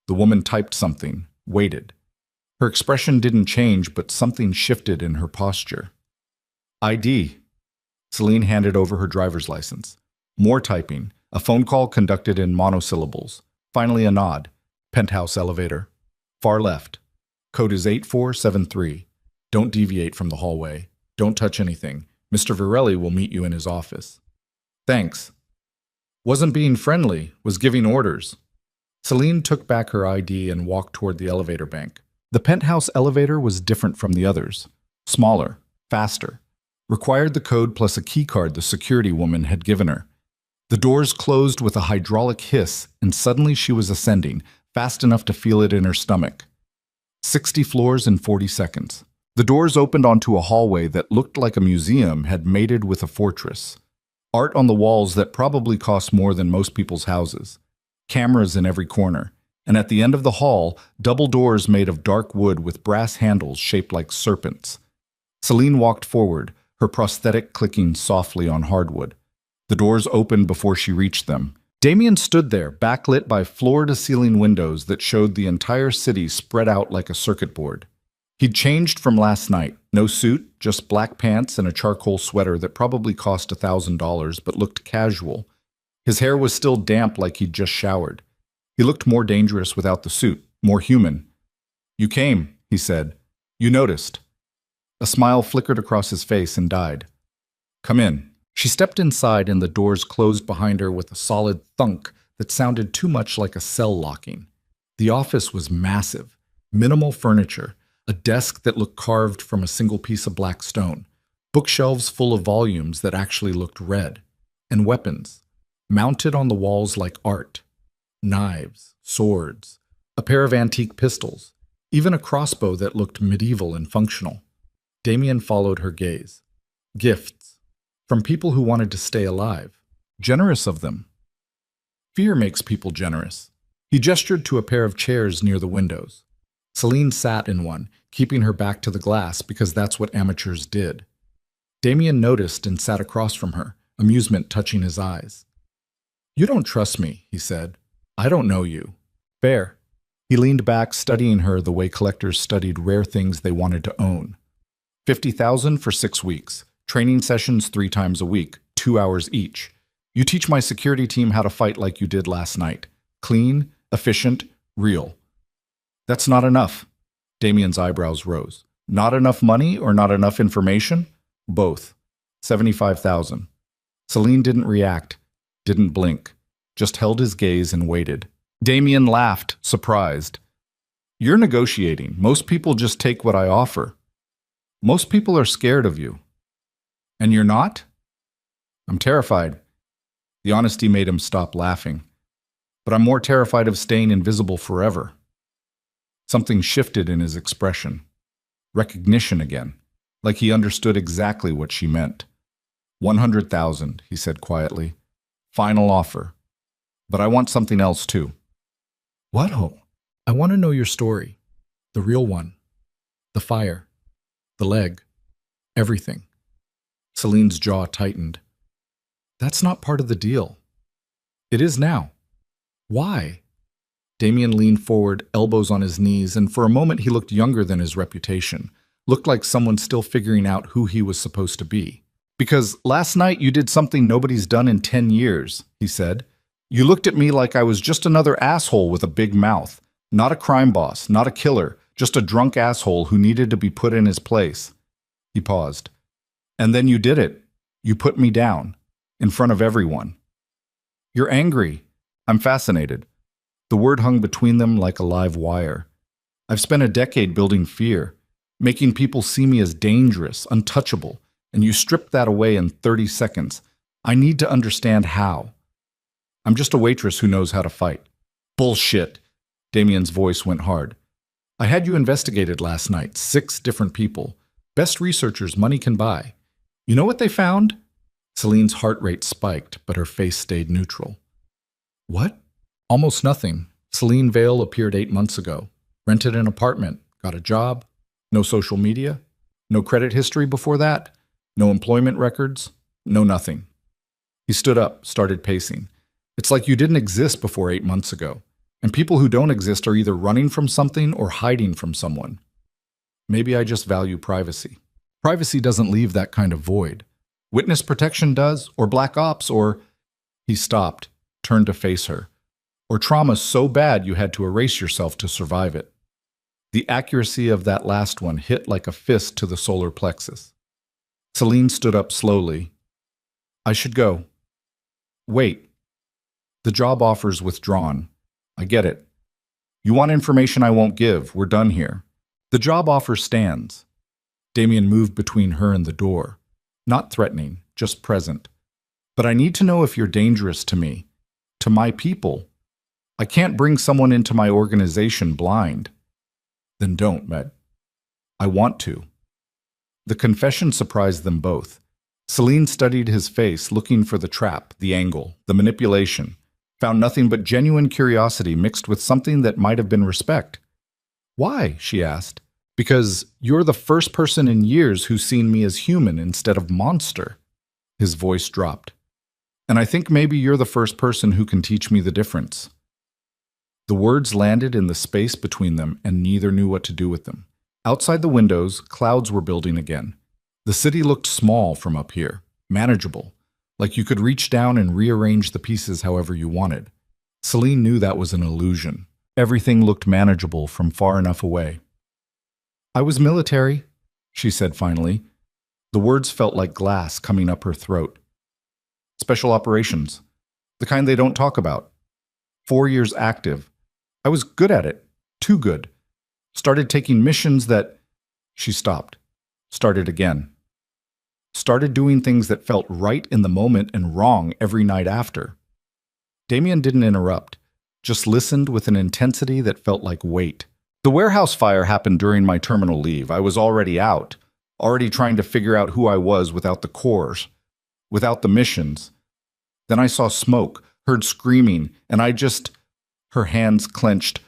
The woman typed something, waited. Her expression didn't change, but something shifted in her posture. ID. Celine handed over her driver's license. More typing, a phone call conducted in monosyllables. Finally a nod. Penthouse elevator. Far left. Code is 8473. Don't deviate from the hallway. Don't touch anything. Mr. Varelli will meet you in his office. Thanks. Wasn't being friendly, was giving orders. Celine took back her ID and walked toward the elevator bank. The penthouse elevator was different from the others. Smaller, faster. Required the code plus a keycard the security woman had given her. The doors closed with a hydraulic hiss, and suddenly she was ascending, fast enough to feel it in her stomach. 60 floors in 40 seconds. The doors opened onto a hallway that looked like a museum had mated with a fortress. Art on the walls that probably cost more than most people's houses. Cameras in every corner. And at the end of the hall, double doors made of dark wood with brass handles shaped like serpents. Celine walked forward, her prosthetic clicking softly on hardwood. The doors opened before she reached them. Damien stood there, backlit by floor-to-ceiling windows that showed the entire city spread out like a circuit board. He'd changed from last night. No suit, just black pants and a charcoal sweater that probably cost $1,000 but looked casual. His hair was still damp like he'd just showered. He looked more dangerous without the suit, more human. "You came," he said. "You noticed." A smile flickered across his face and died. "Come in." She stepped inside and the doors closed behind her with a solid thunk that sounded too much like a cell locking. The office was massive, minimal furniture, a desk that looked carved from a single piece of black stone, bookshelves full of volumes that actually looked red, and weapons, mounted on the walls like art. Knives, swords, a pair of antique pistols, even a crossbow that looked medieval and functional. Damien followed her gaze. Gifts. From people who wanted to stay alive. Generous of them. Fear makes people generous. He gestured to a pair of chairs near the windows. Celine sat in one, keeping her back to the glass because that's what amateurs did. Damien noticed and sat across from her, amusement touching his eyes. "You don't trust me," he said. "I don't know you." "Fair." He leaned back, studying her the way collectors studied rare things they wanted to own. 50,000 for 6 weeks. Training sessions 3 times a week, 2 hours each. You teach my security team how to fight like you did last night. Clean, efficient, real. That's not enough. Damien's eyebrows rose. Not enough money or not enough information? Both. 75,000. Celine didn't react, didn't blink, just held his gaze and waited. Damien laughed, surprised. "You're negotiating. Most people just take what I offer. Most people are scared of you. And you're not?" "I'm terrified." The honesty made him stop laughing. "But I'm more terrified of staying invisible forever." Something shifted in his expression. Recognition again, like he understood exactly what she meant. 100,000, he said quietly. "Final offer. But I want something else too." "What, Ho? I want to know your story. The real one. The fire. The leg. Everything." Celine's jaw tightened. "That's not part of the deal." "It is now." "Why?" Damien leaned forward, elbows on his knees, and for a moment he looked younger than his reputation, looked like someone still figuring out who he was supposed to be. "Because last night you did something nobody's done in 10 years, he said. "You looked at me like I was just another asshole with a big mouth. Not a crime boss, not a killer, just a drunk asshole who needed to be put in his place." He paused. "And then you did it. You put me down. In front of everyone." "You're angry." "I'm fascinated." The word hung between them like a live wire. "I've spent a decade building fear, making people see me as dangerous, untouchable, and you stripped that away in 30 seconds. I need to understand how." "I'm just a waitress who knows how to fight." "Bullshit." Damien's voice went hard. "I had you investigated last night, 6 different people. Best researchers money can buy. You know what they found?" Celine's heart rate spiked, but her face stayed neutral. "What?" "Almost nothing. Celine Vale appeared 8 months ago. Rented an apartment, got a job. No social media. No credit history before that. No employment records. No nothing." He stood up, started pacing. "It's like you didn't exist before 8 months ago. And people who don't exist are either running from something or hiding from someone. Maybe I just value privacy. Privacy doesn't leave that kind of void. Witness protection does, or black ops, or..." He stopped, turned to face her. "Or trauma so bad you had to erase yourself to survive it." The accuracy of that last one hit like a fist to the solar plexus. Celine stood up slowly. "I should go." "Wait. The job offer's withdrawn. I get it. You want information I won't give. We're done here. The job offer stands." Damien moved between her and the door. Not threatening, just present. "But I need to know if you're dangerous to me. To my people. I can't bring someone into my organization blind." "Then don't, Med." "I want to." The confession surprised them both. Celine studied his face, looking for the trap, the angle, the manipulation. Found nothing but genuine curiosity mixed with something that might have been respect. "Why?" she asked. Because you're the first person in years who's seen me as human instead of monster. His voice dropped. And I think maybe you're the first person who can teach me the difference. The words landed in the space between them, and neither knew what to do with them. Outside the windows, clouds were building again. The city looked small from up here, manageable, like you could reach down and rearrange the pieces however you wanted. Celine knew that was an illusion. Everything looked manageable from far enough away. I was military, she said finally. The words felt like glass coming up her throat. Special operations, the kind they don't talk about. 4 years active. I was good at it, too good. Started taking missions that... She stopped. Started again. Started doing things that felt right in the moment and wrong every night after. Damien didn't interrupt, just listened with an intensity that felt like weight. The warehouse fire happened during my terminal leave. I was already out, already trying to figure out who I was without the cores, without the missions. Then I saw smoke, heard screaming, and her hands clenched.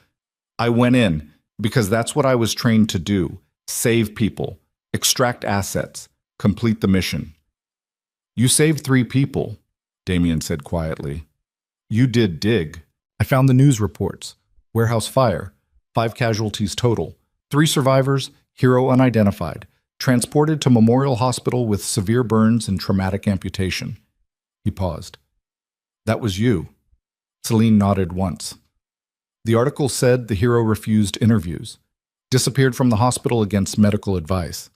I went in, because that's what I was trained to do. Save people, extract assets, complete the mission. You saved 3 people, Damien said quietly. You did dig. I found the news reports. Warehouse fire, 5 casualties total. 3 survivors, hero unidentified. Transported to Memorial Hospital with severe burns and traumatic amputation. He paused. That was you. Celine nodded once. The article said the hero refused interviews. Disappeared from the hospital against medical advice.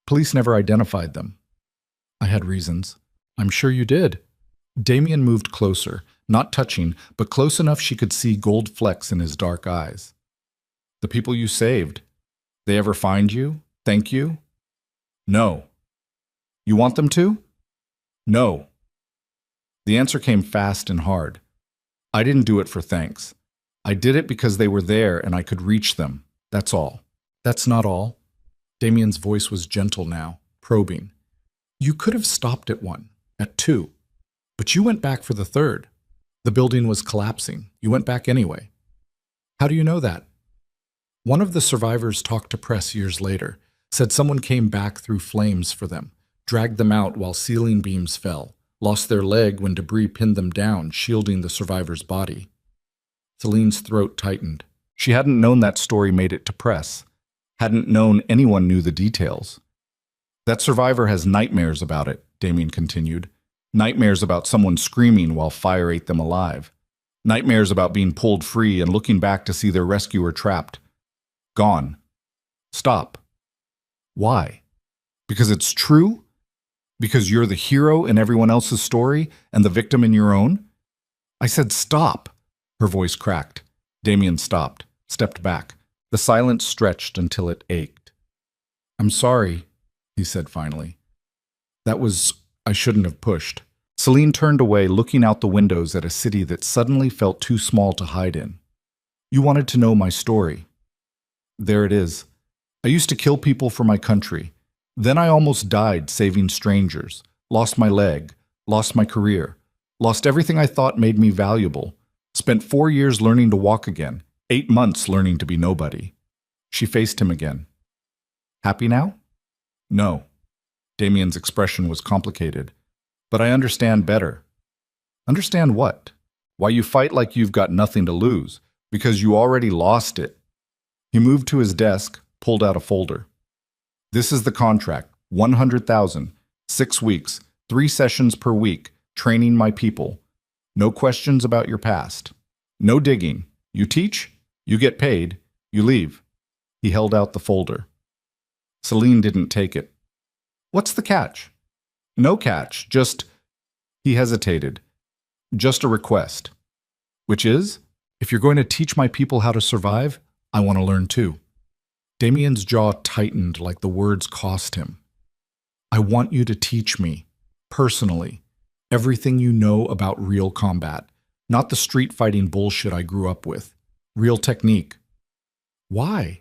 Police never identified them. I had reasons. I'm sure you did. Damien moved closer, not touching, but close enough she could see gold flecks in his dark eyes. The people you saved, they ever find you? Thank you? No. You want them to? No. The answer came fast and hard. I didn't do it for thanks. I did it because they were there and I could reach them. That's all. That's not all. Damien's voice was gentle now, probing. You could have stopped at 1, at 2, but you went back for the 3rd. The building was collapsing. You went back anyway. How do you know that? One of the survivors talked to press years later, said someone came back through flames for them, dragged them out while ceiling beams fell, lost their leg when debris pinned them down, shielding the survivor's body. Celine's throat tightened. She hadn't known that story made it to press, hadn't known anyone knew the details. That survivor has nightmares about it, Damien continued. Nightmares about someone screaming while fire ate them alive. Nightmares about being pulled free and looking back to see their rescuer trapped. Gone. Stop. Why? Because it's true? Because you're the hero in everyone else's story and the victim in your own? I said stop. Her voice cracked. Damien stopped, stepped back. The silence stretched until it ached. I'm sorry, he said finally. I shouldn't have pushed. Celine turned away, looking out the windows at a city that suddenly felt too small to hide in. You wanted to know my story. There it is. I used to kill people for my country. Then I almost died saving strangers, lost my leg, lost my career, lost everything I thought made me valuable, spent 4 years learning to walk again, 8 months learning to be nobody. She faced him again. Happy now? No. Damien's expression was complicated. But I understand better. Understand what? Why you fight like you've got nothing to lose, because you already lost it. He moved to his desk, pulled out a folder. This is the contract, 100,000, 6 weeks, 3 sessions per week, training my people. No questions about your past. No digging. You teach, you get paid, you leave. He held out the folder. Celine didn't take it. What's the catch? No catch, just... He hesitated. Just a request. Which is, if you're going to teach my people how to survive, I want to learn too. Damien's jaw tightened like the words cost him. I want you to teach me, personally, everything you know about real combat, not the street fighting bullshit I grew up with. Real technique. Why?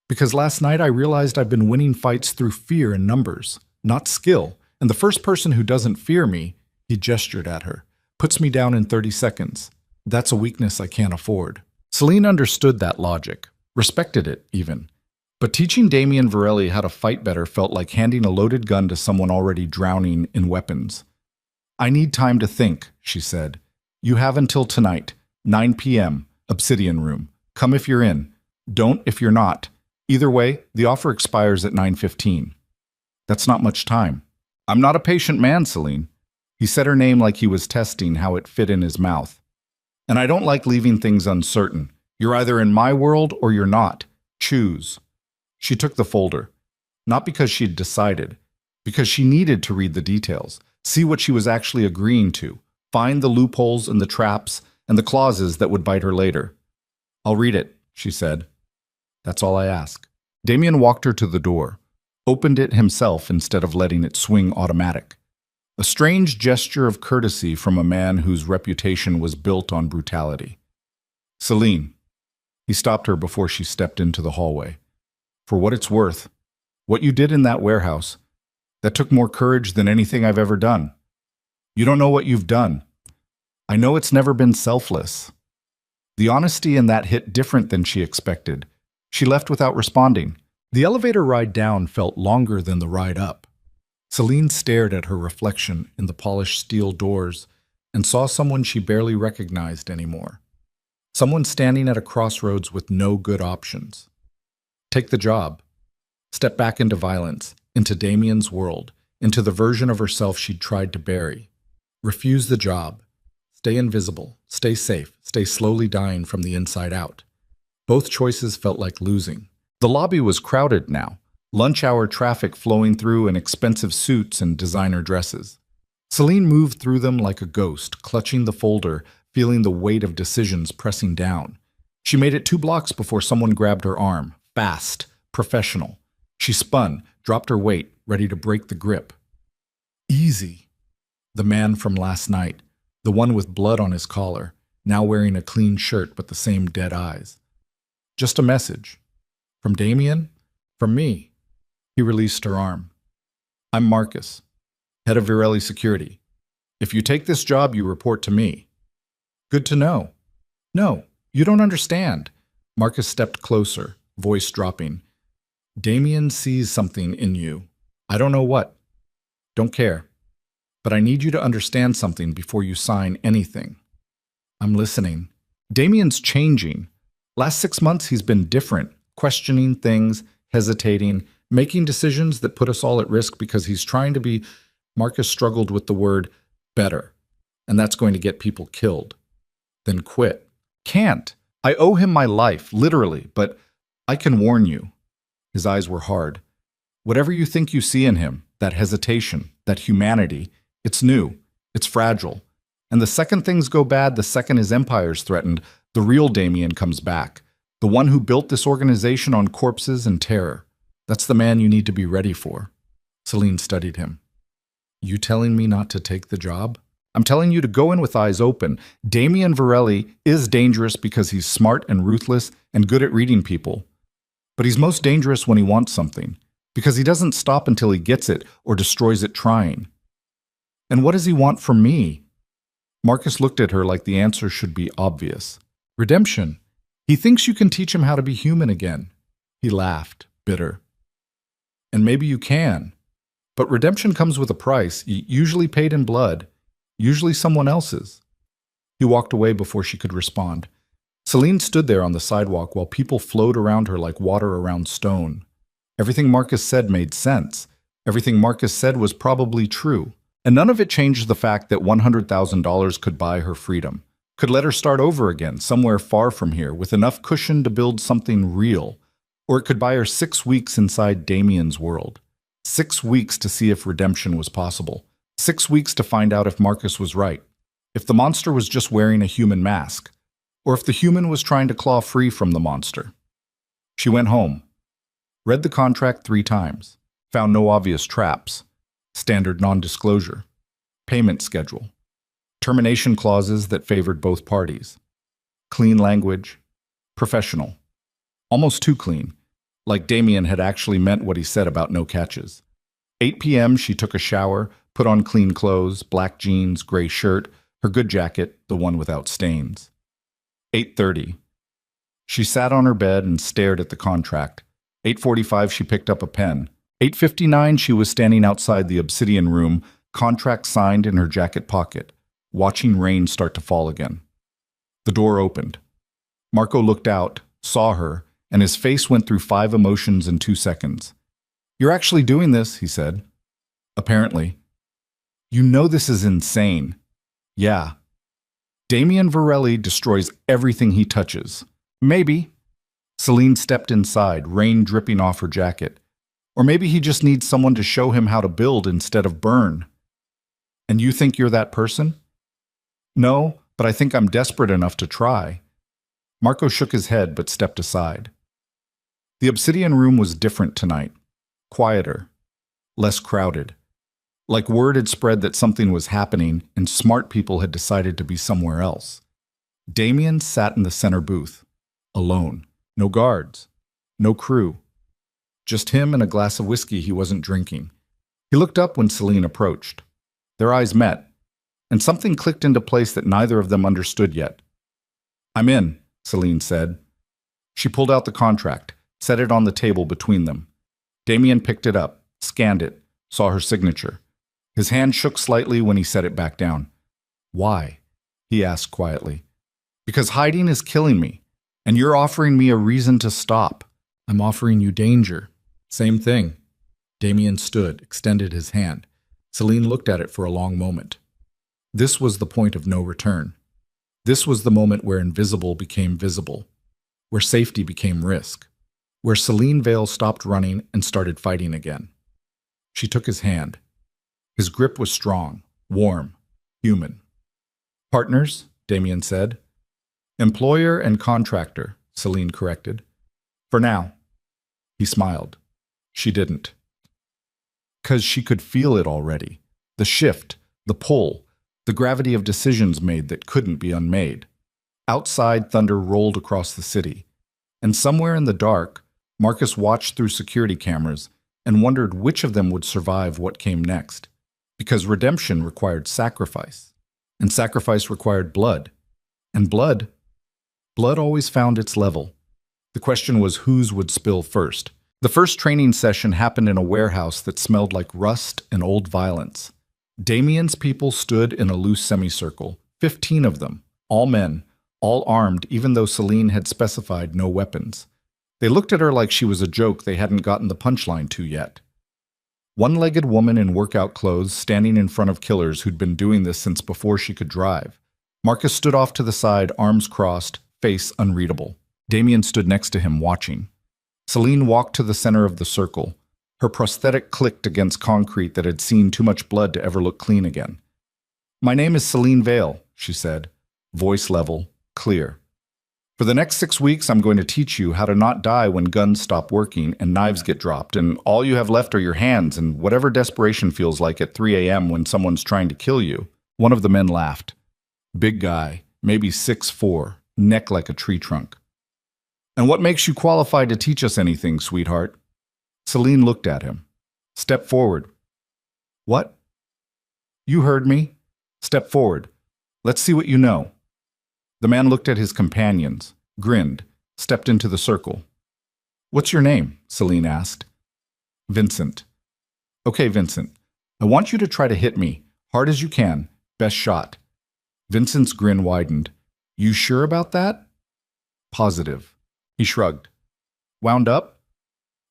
Because last night I realized I've been winning fights through fear and numbers, not skill, and the first person who doesn't fear me, he gestured at her, puts me down in 30 seconds. That's a weakness I can't afford. Celine understood that logic, respected it even. But teaching Damien Varelli how to fight better felt like handing a loaded gun to someone already drowning in weapons. I need time to think, she said. You have until tonight, 9 p.m., Obsidian Room. Come if you're in. Don't if you're not. Either way, the offer expires at 9:15. That's not much time. I'm not a patient man, Celine. He said her name like he was testing how it fit in his mouth. And I don't like leaving things uncertain. You're either in my world or you're not. Choose. She took the folder. Not because she'd decided. Because she needed to read the details. See what she was actually agreeing to. Find the loopholes and the traps and the clauses that would bite her later. I'll read it, she said. That's all I ask. Damien walked her to the door, opened it himself instead of letting it swing automatic. A strange gesture of courtesy from a man whose reputation was built on brutality. Celine. He stopped her before she stepped into the hallway. For what it's worth, what you did in that warehouse, that took more courage than anything I've ever done. You don't know what you've done. I know it's never been selfless. The honesty in that hit different than she expected. She left without responding. The elevator ride down felt longer than the ride up. Celine stared at her reflection in the polished steel doors and saw someone she barely recognized anymore. Someone standing at a crossroads with no good options. Take the job. Step back into violence, into Damien's world, into the version of herself she'd tried to bury. Refuse the job. Stay invisible, stay safe, stay slowly dying from the inside out. Both choices felt like losing. The lobby was crowded now, lunch hour traffic flowing through in expensive suits and designer dresses. Celine moved through them like a ghost, clutching the folder, feeling the weight of decisions pressing down. She made it 2 blocks before someone grabbed her arm. Fast, professional. She spun, dropped her weight, ready to break the grip. Easy. The man from last night, the one with blood on his collar, now wearing a clean shirt but the same dead eyes. Just a message. From Damien? From me. He released her arm. I'm Marcus, head of Varelli Security. If you take this job, you report to me. Good to know. No, you don't understand. Marcus stepped closer, voice dropping. Damien sees something in you. I don't know what. Don't care. But I need you to understand something before you sign anything. I'm listening. Damien's changing. Last 6 months he's been different, questioning things, hesitating, making decisions that put us all at risk because he's trying to be, Marcus struggled with the word, better. And that's going to get people killed. Then quit. Can't. I owe him my life, literally, but I can warn you. His eyes were hard. Whatever you think you see in him, that hesitation, that humanity, it's new, it's fragile. And the second things go bad, the second his empire's threatened, the real Damien comes back. The one who built this organization on corpses and terror. That's the man you need to be ready for. Celine studied him. You telling me not to take the job? I'm telling you to go in with eyes open. Damien Varelli is dangerous because he's smart and ruthless and good at reading people. But he's most dangerous when he wants something, because he doesn't stop until he gets it or destroys it trying. And what does he want from me? Marcus looked at her like the answer should be obvious. Redemption. He thinks you can teach him how to be human again. He laughed, bitter. And maybe you can. But redemption comes with a price, usually paid in blood, usually someone else's. He walked away before she could respond. Celine stood there on the sidewalk while people flowed around her like water around stone. Everything Marcus said made sense. Everything Marcus said was probably true. And none of it changed the fact that $100,000 could buy her freedom, could let her start over again somewhere far from here with enough cushion to build something real. Or it could buy her 6 weeks inside Damien's world. 6 weeks to see if redemption was possible. 6 weeks to find out if Marcus was right. If the monster was just wearing a human mask. Or if the human was trying to claw free from the monster. She went home. Read the contract 3 times. Found no obvious traps. Standard non-disclosure. Payment schedule. Termination clauses that favored both parties. Clean language. Professional. Almost too clean. Like Damien had actually meant what he said about no catches. 8 p.m. she took a shower, put on clean clothes, black jeans, gray shirt, her good jacket, the one without stains. 8:30. She sat on her bed and stared at the contract, 8:45, she picked up a pen. 8:59, she was standing outside the obsidian room, contract signed in her jacket pocket, watching rain start to fall again. The door opened. Marco looked out, saw her, and his face went through 5 emotions in 2 seconds. "You're actually doing this," he said. "Apparently." "You know this is insane." "Yeah." "Damien Varelli destroys everything he touches." "Maybe." Celine stepped inside, rain dripping off her jacket. "Or maybe he just needs someone to show him how to build instead of burn." "And you think you're that person?" "No, but I think I'm desperate enough to try." Marco shook his head but stepped aside. The obsidian room was different tonight. Quieter. Less crowded. Like word had spread that something was happening and smart people had decided to be somewhere else. Damien sat in the center booth. Alone. No guards. No crew. Just him and a glass of whiskey he wasn't drinking. He looked up when Celine approached. Their eyes met, and something clicked into place that neither of them understood yet. "I'm in," Celine said. She pulled out the contract, set it on the table between them. Damien picked it up, scanned it, saw her signature. His hand shook slightly when he set it back down. "Why?" he asked quietly. "Because hiding is killing me, and you're offering me a reason to stop." "I'm offering you danger." "Same thing." Damien stood, extended his hand. Celine looked at it for a long moment. This was the point of no return. This was the moment where invisible became visible, where safety became risk, where Celine Vale stopped running and started fighting again. She took his hand. His grip was strong, warm, human. "Partners," Damien said. "Employer and contractor," Celine corrected. "For now." He smiled. She didn't. 'Cause she could feel it already. The shift, the pull, the gravity of decisions made that couldn't be unmade. Outside, thunder rolled across the city. And somewhere in the dark, Marcus watched through security cameras and wondered which of them would survive what came next. Because redemption required sacrifice. And sacrifice required blood. And blood always found its level. The question was whose would spill first. The first training session happened in a warehouse that smelled like rust and old violence. Damien's people stood in a loose semicircle, 15 of them, all men, all armed even though Celine had specified no weapons. They looked at her like she was a joke they hadn't gotten the punchline to yet. One-legged woman in workout clothes standing in front of killers who'd been doing this since before she could drive. Marcus stood off to the side, arms crossed, face unreadable. Damien stood next to him, watching. Celine walked to the center of the circle. Her prosthetic clicked against concrete that had seen too much blood to ever look clean again. "My name is Celine Vale," she said, voice level, clear. "For the next 6 weeks, I'm going to teach you how to not die when guns stop working and knives get dropped, and all you have left are your hands and whatever desperation feels like at 3 a.m. when someone's trying to kill you." One of the men laughed. Big guy, maybe 6'4", neck like a tree trunk. "And what makes you qualified to teach us anything, sweetheart?" Celine looked at him. "Step forward." "What?" "You heard me. Step forward. Let's see what you know." The man looked at his companions, grinned, stepped into the circle. "What's your name?" Celine asked. "Vincent." "Okay, Vincent. I want you to try to hit me, hard as you can, best shot." Vincent's grin widened. "You sure about that?" "Positive." He shrugged. "Wound up?"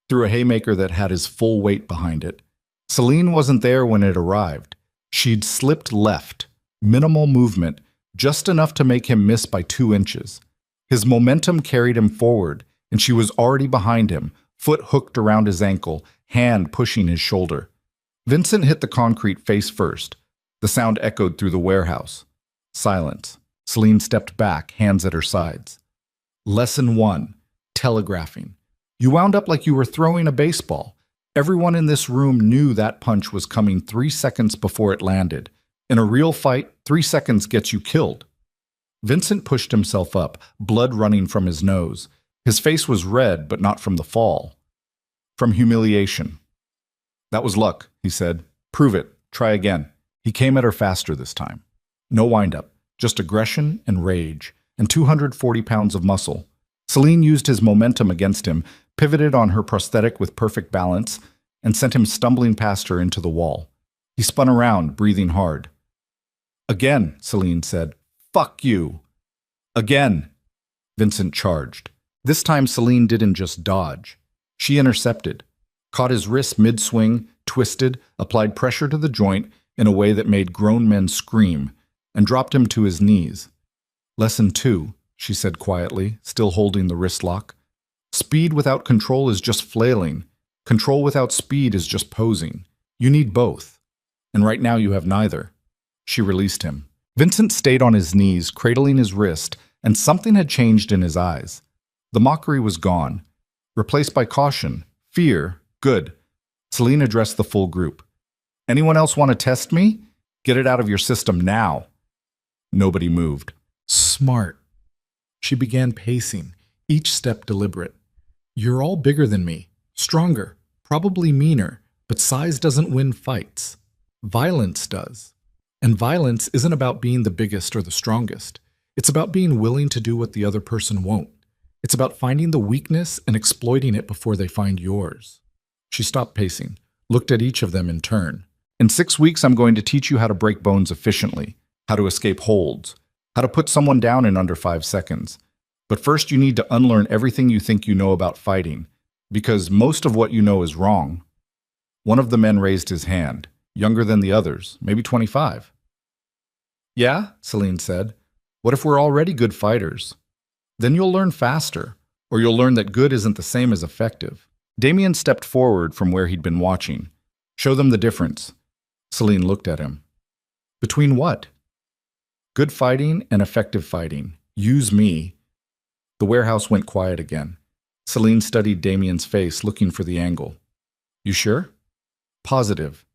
Threw a haymaker that had his full weight behind it. Celine wasn't there when it arrived. She'd slipped left, minimal movement, just enough to make him miss by 2 inches. His momentum carried him forward, and she was already behind him, foot hooked around his ankle, hand pushing his shoulder. Vincent hit the concrete face first. The sound echoed through the warehouse. Silence. Celine stepped back, hands at her sides. Lesson 1. Telegraphing. You wound up like you were throwing a baseball. Everyone in this room knew that punch was coming 3 seconds before it landed. In a real fight, 3 seconds gets you killed. Vincent pushed himself up, blood running from his nose. His face was red, but not from the fall. From humiliation. "That was luck," he said. "Prove it. Try again." He came at her faster this time. No wind-up, just aggression and rage, and 240 pounds of muscle. Celine used his momentum against him, pivoted on her prosthetic with perfect balance, and sent him stumbling past her into the wall. He spun around, breathing hard. Again, Celine said. Fuck you. Again. Vincent charged. This time Celine didn't just dodge. She intercepted, caught his wrist mid-swing, twisted, applied pressure to the joint in a way that made grown men scream, and dropped him to his knees. Lesson 2, she said quietly, still holding the wrist lock. Speed without control is just flailing. Control without speed is just posing. You need both. And right now you have neither. She released him. Vincent stayed on his knees, cradling his wrist, and something had changed in his eyes. The mockery was gone, replaced by caution, fear. Good. Celine addressed the full group. Anyone else want to test me? Get it out of your system now. Nobody moved. Smart. She began pacing, each step deliberate. You're all bigger than me, stronger, probably meaner, but size doesn't win fights. Violence does. And violence isn't about being the biggest or the strongest. It's about being willing to do what the other person won't. It's about finding the weakness and exploiting it before they find yours. She stopped pacing, looked at each of them in turn. In 6 weeks, I'm going to teach you how to break bones efficiently, how to escape holds, how to put someone down in under 5 seconds. But first, you need to unlearn everything you think you know about fighting, because most of what you know is wrong. One of the men raised his hand, younger than the others, maybe 25. Yeah, Celine said. What if we're already good fighters? Then you'll learn faster, or you'll learn that good isn't the same as effective. Damien stepped forward from where he'd been watching. Show them the difference. Celine looked at him. Between what? Good fighting and effective fighting. Use me. The warehouse went quiet again. Celine studied Damien's face, looking for the angle. You sure? Positive.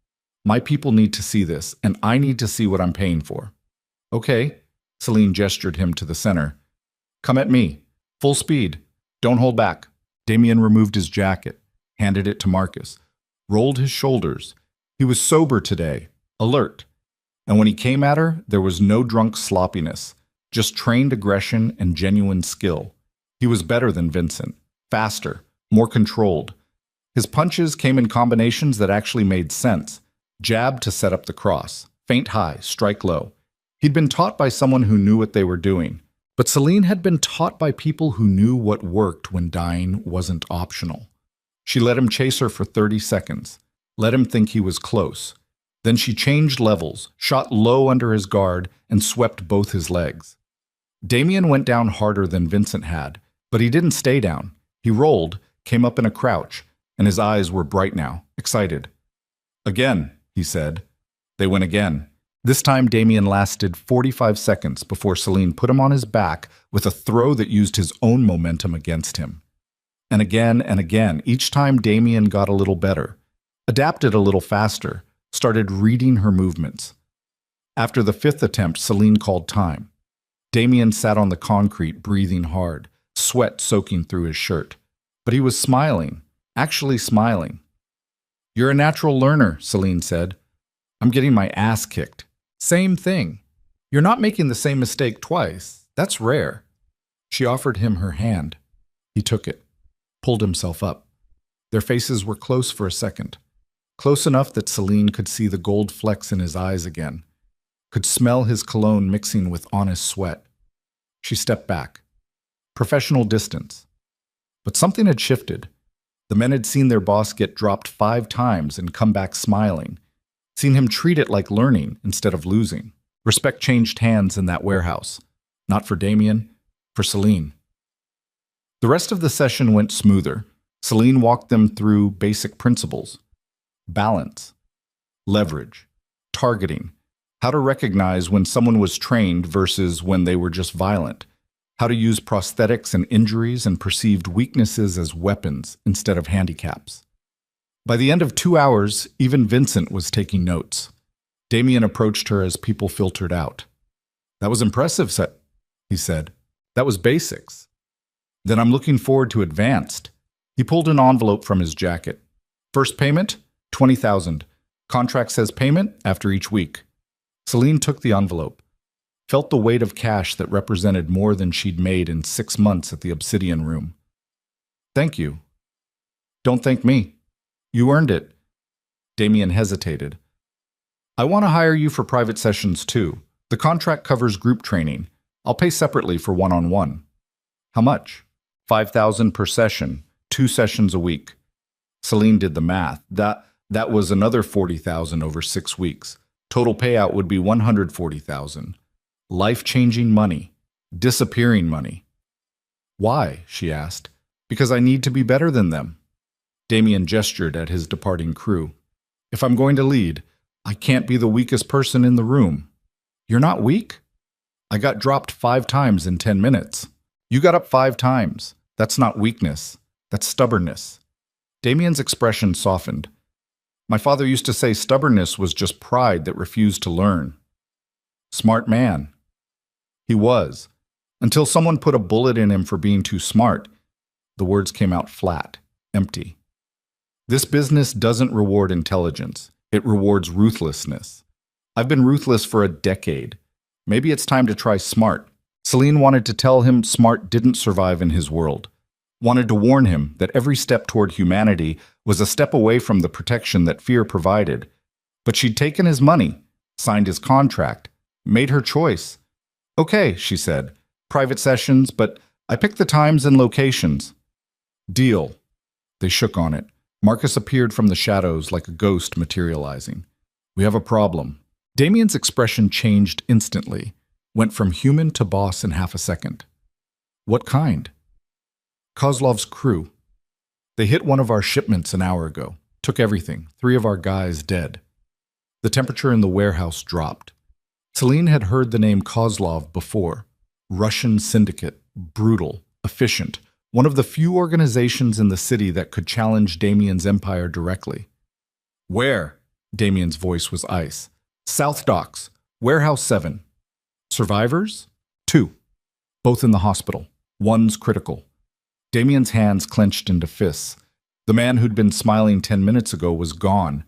My people need to see this, and I need to see what I'm paying for. Okay. Celine gestured him to the center. Come at me. Full speed. Don't hold back. Damien removed his jacket, handed it to Marcus, rolled his shoulders. He was sober today, alert. And when he came at her, there was no drunk sloppiness, just trained aggression and genuine skill. He was better than Vincent, faster, more controlled. His punches came in combinations that actually made sense. Jab to set up the cross, feint high, strike low. He'd been taught by someone who knew what they were doing. But Celine had been taught by people who knew what worked when dying wasn't optional. She let him chase her for 30 seconds, let him think he was close. Then she changed levels, shot low under his guard, and swept both his legs. Damien went down harder than Vincent had, but he didn't stay down. He rolled, came up in a crouch, and his eyes were bright now, excited. Again, he said. They went again. This time Damien lasted 45 seconds before Celine put him on his back with a throw that used his own momentum against him. And again, each time Damien got a little better, adapted a little faster, started reading her movements. After the 5th attempt, Celine called time. Damien sat on the concrete, breathing hard, sweat soaking through his shirt. But he was smiling, actually smiling. You're a natural learner, Celine said. I'm getting my ass kicked. Same thing. You're not making the same mistake twice. That's rare. She offered him her hand. He took it, pulled himself up. Their faces were close for a second. Close enough that Celine could see the gold flecks in his eyes again, could smell his cologne mixing with honest sweat. She stepped back. Professional distance. But something had shifted. The men had seen their boss get dropped 5 times and come back smiling, seen him treat it like learning instead of losing. Respect changed hands in that warehouse. Not for Damien, for Celine. The rest of the session went smoother. Celine walked them through basic principles. Balance, leverage, targeting, how to recognize when someone was trained versus when they were just violent, how to use prosthetics and injuries and perceived weaknesses as weapons instead of handicaps. By the end of 2 hours, even Vincent was taking notes. Damien approached her as people filtered out. That was impressive, he said. That was basics. Then I'm looking forward to advanced. He pulled an envelope from his jacket. First payment, $20,000. Contract says payment after each week. Celine took the envelope, felt the weight of cash that represented more than she'd made in 6 months at the Obsidian Room. Thank you. Don't thank me. You earned it. Damien hesitated. I want to hire you for private sessions too. The contract covers group training. I'll pay separately for one-on-one. How much? 5,000 per session, 2 sessions a week. Celine did the math. That was another 40,000 over 6 weeks. Total payout would be 140,000. Life-changing money. Disappearing money. Why? She asked. Because I need to be better than them. Damien gestured at his departing crew. If I'm going to lead, I can't be the weakest person in the room. You're not weak? I got dropped 5 times in 10 minutes. You got up 5 times. That's not weakness. That's stubbornness. Damien's expression softened. My father used to say stubbornness was just pride that refused to learn. Smart man. He was. Until someone put a bullet in him for being too smart. The words came out flat, empty. This business doesn't reward intelligence. It rewards ruthlessness. I've been ruthless for a decade. Maybe it's time to try smart. Celine wanted to tell him smart didn't survive in his world. Wanted to warn him that every step toward humanity was a step away from the protection that fear provided. But she'd taken his money, signed his contract, made her choice. Okay, she said. Private sessions, but I picked the times and locations. Deal. They shook on it. Marcus appeared from the shadows like a ghost materializing. We have a problem. Damien's expression changed instantly. Went from human to boss in half a second. What kind? Kozlov's crew. They hit one of our shipments an hour ago. Took everything. 3 of our guys dead. The temperature in the warehouse dropped. Celine had heard the name Kozlov before. Russian syndicate. Brutal. Efficient. One of the few organizations in the city that could challenge Damien's empire directly. Where? Damien's voice was ice. South Docks. Warehouse 7. Survivors? 2. Both in the hospital. One's critical. Damien's hands clenched into fists. The man who'd been smiling 10 minutes ago was gone.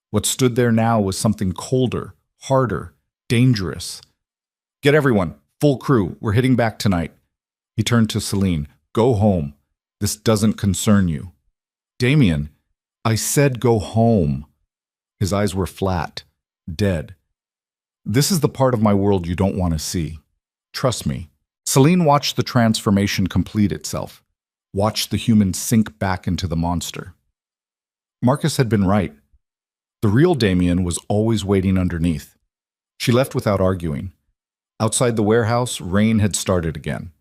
What stood there now was something colder, harder, dangerous. Get everyone. Full crew. We're hitting back tonight. He turned to Celine. Go home. This doesn't concern you. Damien, I said go home. His eyes were flat, dead. This is the part of my world you don't want to see. Trust me. Celine watched the transformation complete itself. Watched the human sink back into the monster. Marcus had been right. The real Damien was always waiting underneath. She left without arguing. Outside the warehouse, rain had started again.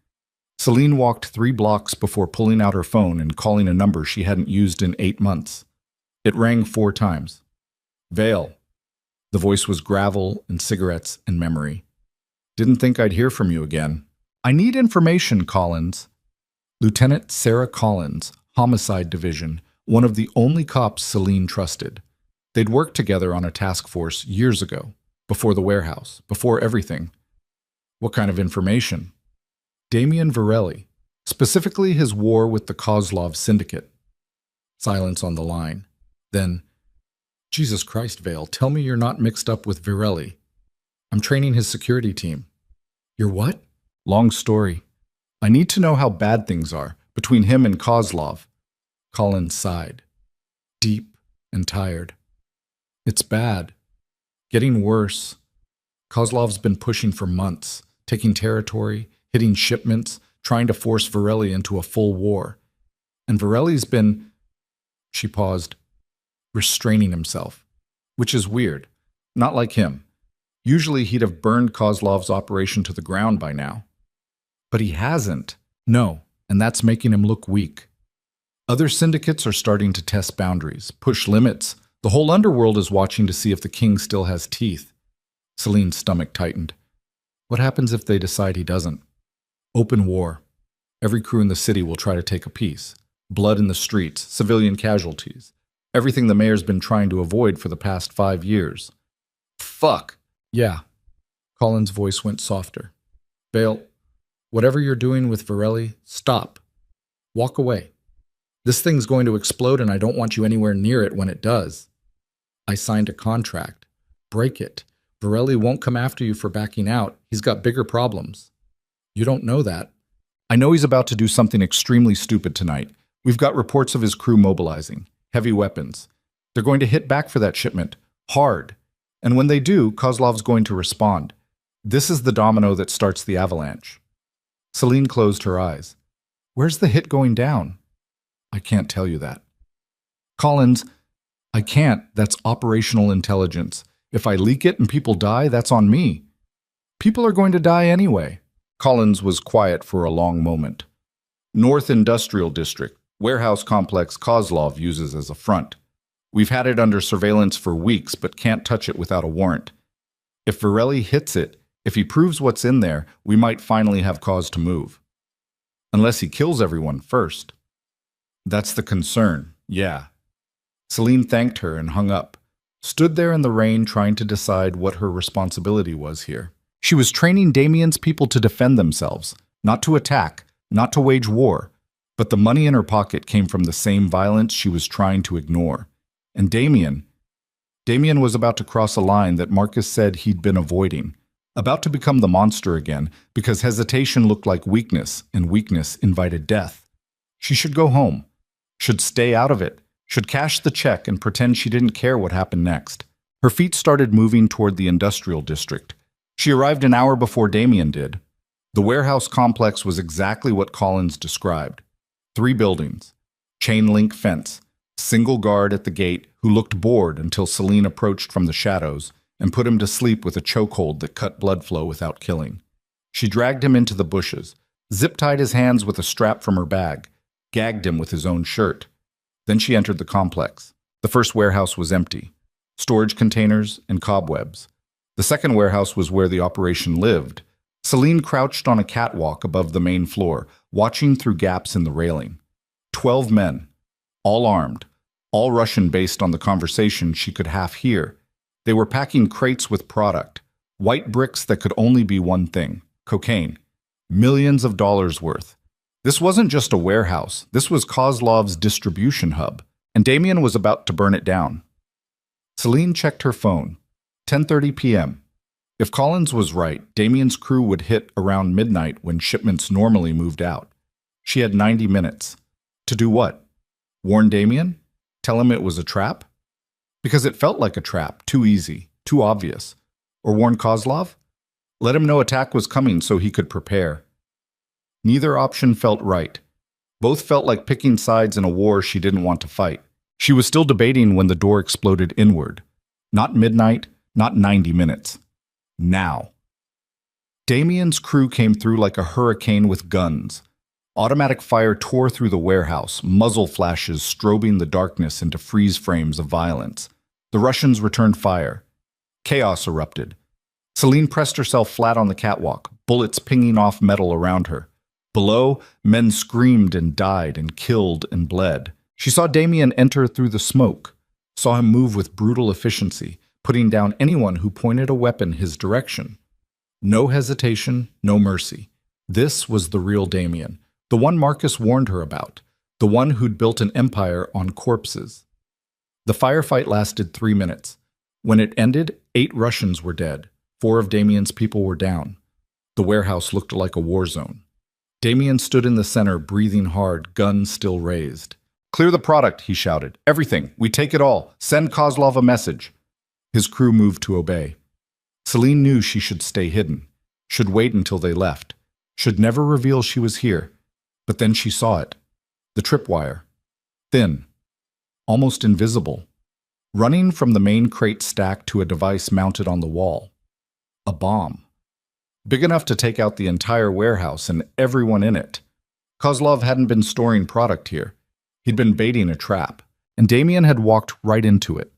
Celine walked 3 blocks before pulling out her phone and calling a number she hadn't used in 8 months. It rang 4 times. Vale. The voice was gravel and cigarettes and memory. Didn't think I'd hear from you again. I need information, Collins. Lieutenant Sarah Collins, Homicide Division, one of the only cops Celine trusted. They'd worked together on a task force years ago, before the warehouse, before everything. What kind of information? Damien Varelli, specifically his war with the Kozlov syndicate. Silence on the line. Then, Jesus Christ, Vale, tell me you're not mixed up with Varelli. I'm training his security team. You're what? Long story. I need to know how bad things are between him and Kozlov. Collins sighed. Deep and tired. It's bad. Getting worse. Kozlov's been pushing for months, taking territory, hitting shipments, trying to force Varelli into a full war. And Varelli's been, she paused, restraining himself, which is weird. Not like him. Usually he'd have burned Kozlov's operation to the ground by now. But he hasn't. No, and that's making him look weak. Other syndicates are starting to test boundaries, push limits. The whole underworld is watching to see if the king still has teeth. Celine's stomach tightened. What happens if they decide he doesn't? Open war. Every crew in the city will try to take a piece. Blood in the streets, civilian casualties. Everything the mayor's been trying to avoid for the past 5 years. Fuck. Yeah. Colin's voice went softer. Vale, whatever you're doing with Varelli, stop. Walk away. This thing's going to explode and I don't want you anywhere near it when it does. I signed a contract. Break it. Varelli won't come after you for backing out. He's got bigger problems. You don't know that. I know he's about to do something extremely stupid tonight, We've got reports of his crew mobilizing. Heavy weapons. They're going to hit back for that shipment. Hard. And when they do, Kozlov's going to respond. This is the domino that starts the avalanche. Celine closed her eyes. Where's the hit going down? I can't tell you that. Collins, I can't. That's operational intelligence. If I leak it and people die, that's on me. People are going to die anyway. Collins was quiet for a long moment. North Industrial District, warehouse complex Kozlov uses as a front. We've had it under surveillance for weeks, but can't touch it without a warrant. If Varelli hits it, if he proves what's in there, we might finally have cause to move. Unless he kills everyone first. That's the concern, yeah. Celine thanked her and hung up, stood there in the rain trying to decide what her responsibility was here. She was training Damien's people to defend themselves, not to attack, not to wage war, but the money in her pocket came from the same violence she was trying to ignore. And Damien was about to cross a line that Marcus said he'd been avoiding, about to become the monster again because hesitation looked like weakness and weakness invited death. She should go home, should stay out of it, should cash the check and pretend she didn't care what happened next. Her feet started moving toward the industrial district. She arrived an hour before Damien did. The warehouse complex was exactly what Collins described. 3 buildings, chain-link fence, single guard at the gate who looked bored until Celine approached from the shadows and put him to sleep with a chokehold that cut blood flow without killing. She dragged him into the bushes, zip-tied his hands with a strap from her bag, gagged him with his own shirt. Then she entered the complex. The first warehouse was empty. Storage containers and cobwebs. The second warehouse was where the operation lived. Celine crouched on a catwalk above the main floor, watching through gaps in the railing. 12 men, all armed, all Russian based on the conversation she could half hear. They were packing crates with product, white bricks that could only be one thing, cocaine. Millions of dollars worth. This wasn't just a warehouse, this was Kozlov's distribution hub, and Damien was about to burn it down. Celine checked her phone. 10:30 p.m. If Collins was right, Damien's crew would hit around midnight when shipments normally moved out. She had 90 minutes. To do what? Warn Damien? Tell him it was a trap? Because it felt like a trap, too easy, too obvious. Or warn Kozlov? Let him know attack was coming so he could prepare. Neither option felt right. Both felt like picking sides in a war she didn't want to fight. She was still debating when the door exploded inward. Not midnight, not 90 minutes. Now. Damien's crew came through like a hurricane with guns. Automatic fire tore through the warehouse, muzzle flashes strobing the darkness into freeze frames of violence. The Russians returned fire. Chaos erupted. Celine pressed herself flat on the catwalk, bullets pinging off metal around her. Below, men screamed and died and killed and bled. She saw Damien enter through the smoke, saw him move with brutal efficiency, putting down anyone who pointed a weapon his direction. No hesitation, no mercy. This was the real Damien, the one Marcus warned her about, the one who'd built an empire on corpses. The firefight lasted 3 minutes. When it ended, 8 Russians were dead. 4 of Damien's people were down. The warehouse looked like a war zone. Damien stood in the center, breathing hard, guns still raised. "Clear the product," he shouted. "Everything. We take it all. Send Kozlov a message." His crew moved to obey. Celine knew she should stay hidden, should wait until they left, should never reveal she was here. But then she saw it. The tripwire. Thin. Almost invisible. Running from the main crate stack to a device mounted on the wall. A bomb. Big enough to take out the entire warehouse and everyone in it. Kozlov hadn't been storing product here. He'd been baiting a trap, and Damien had walked right into it.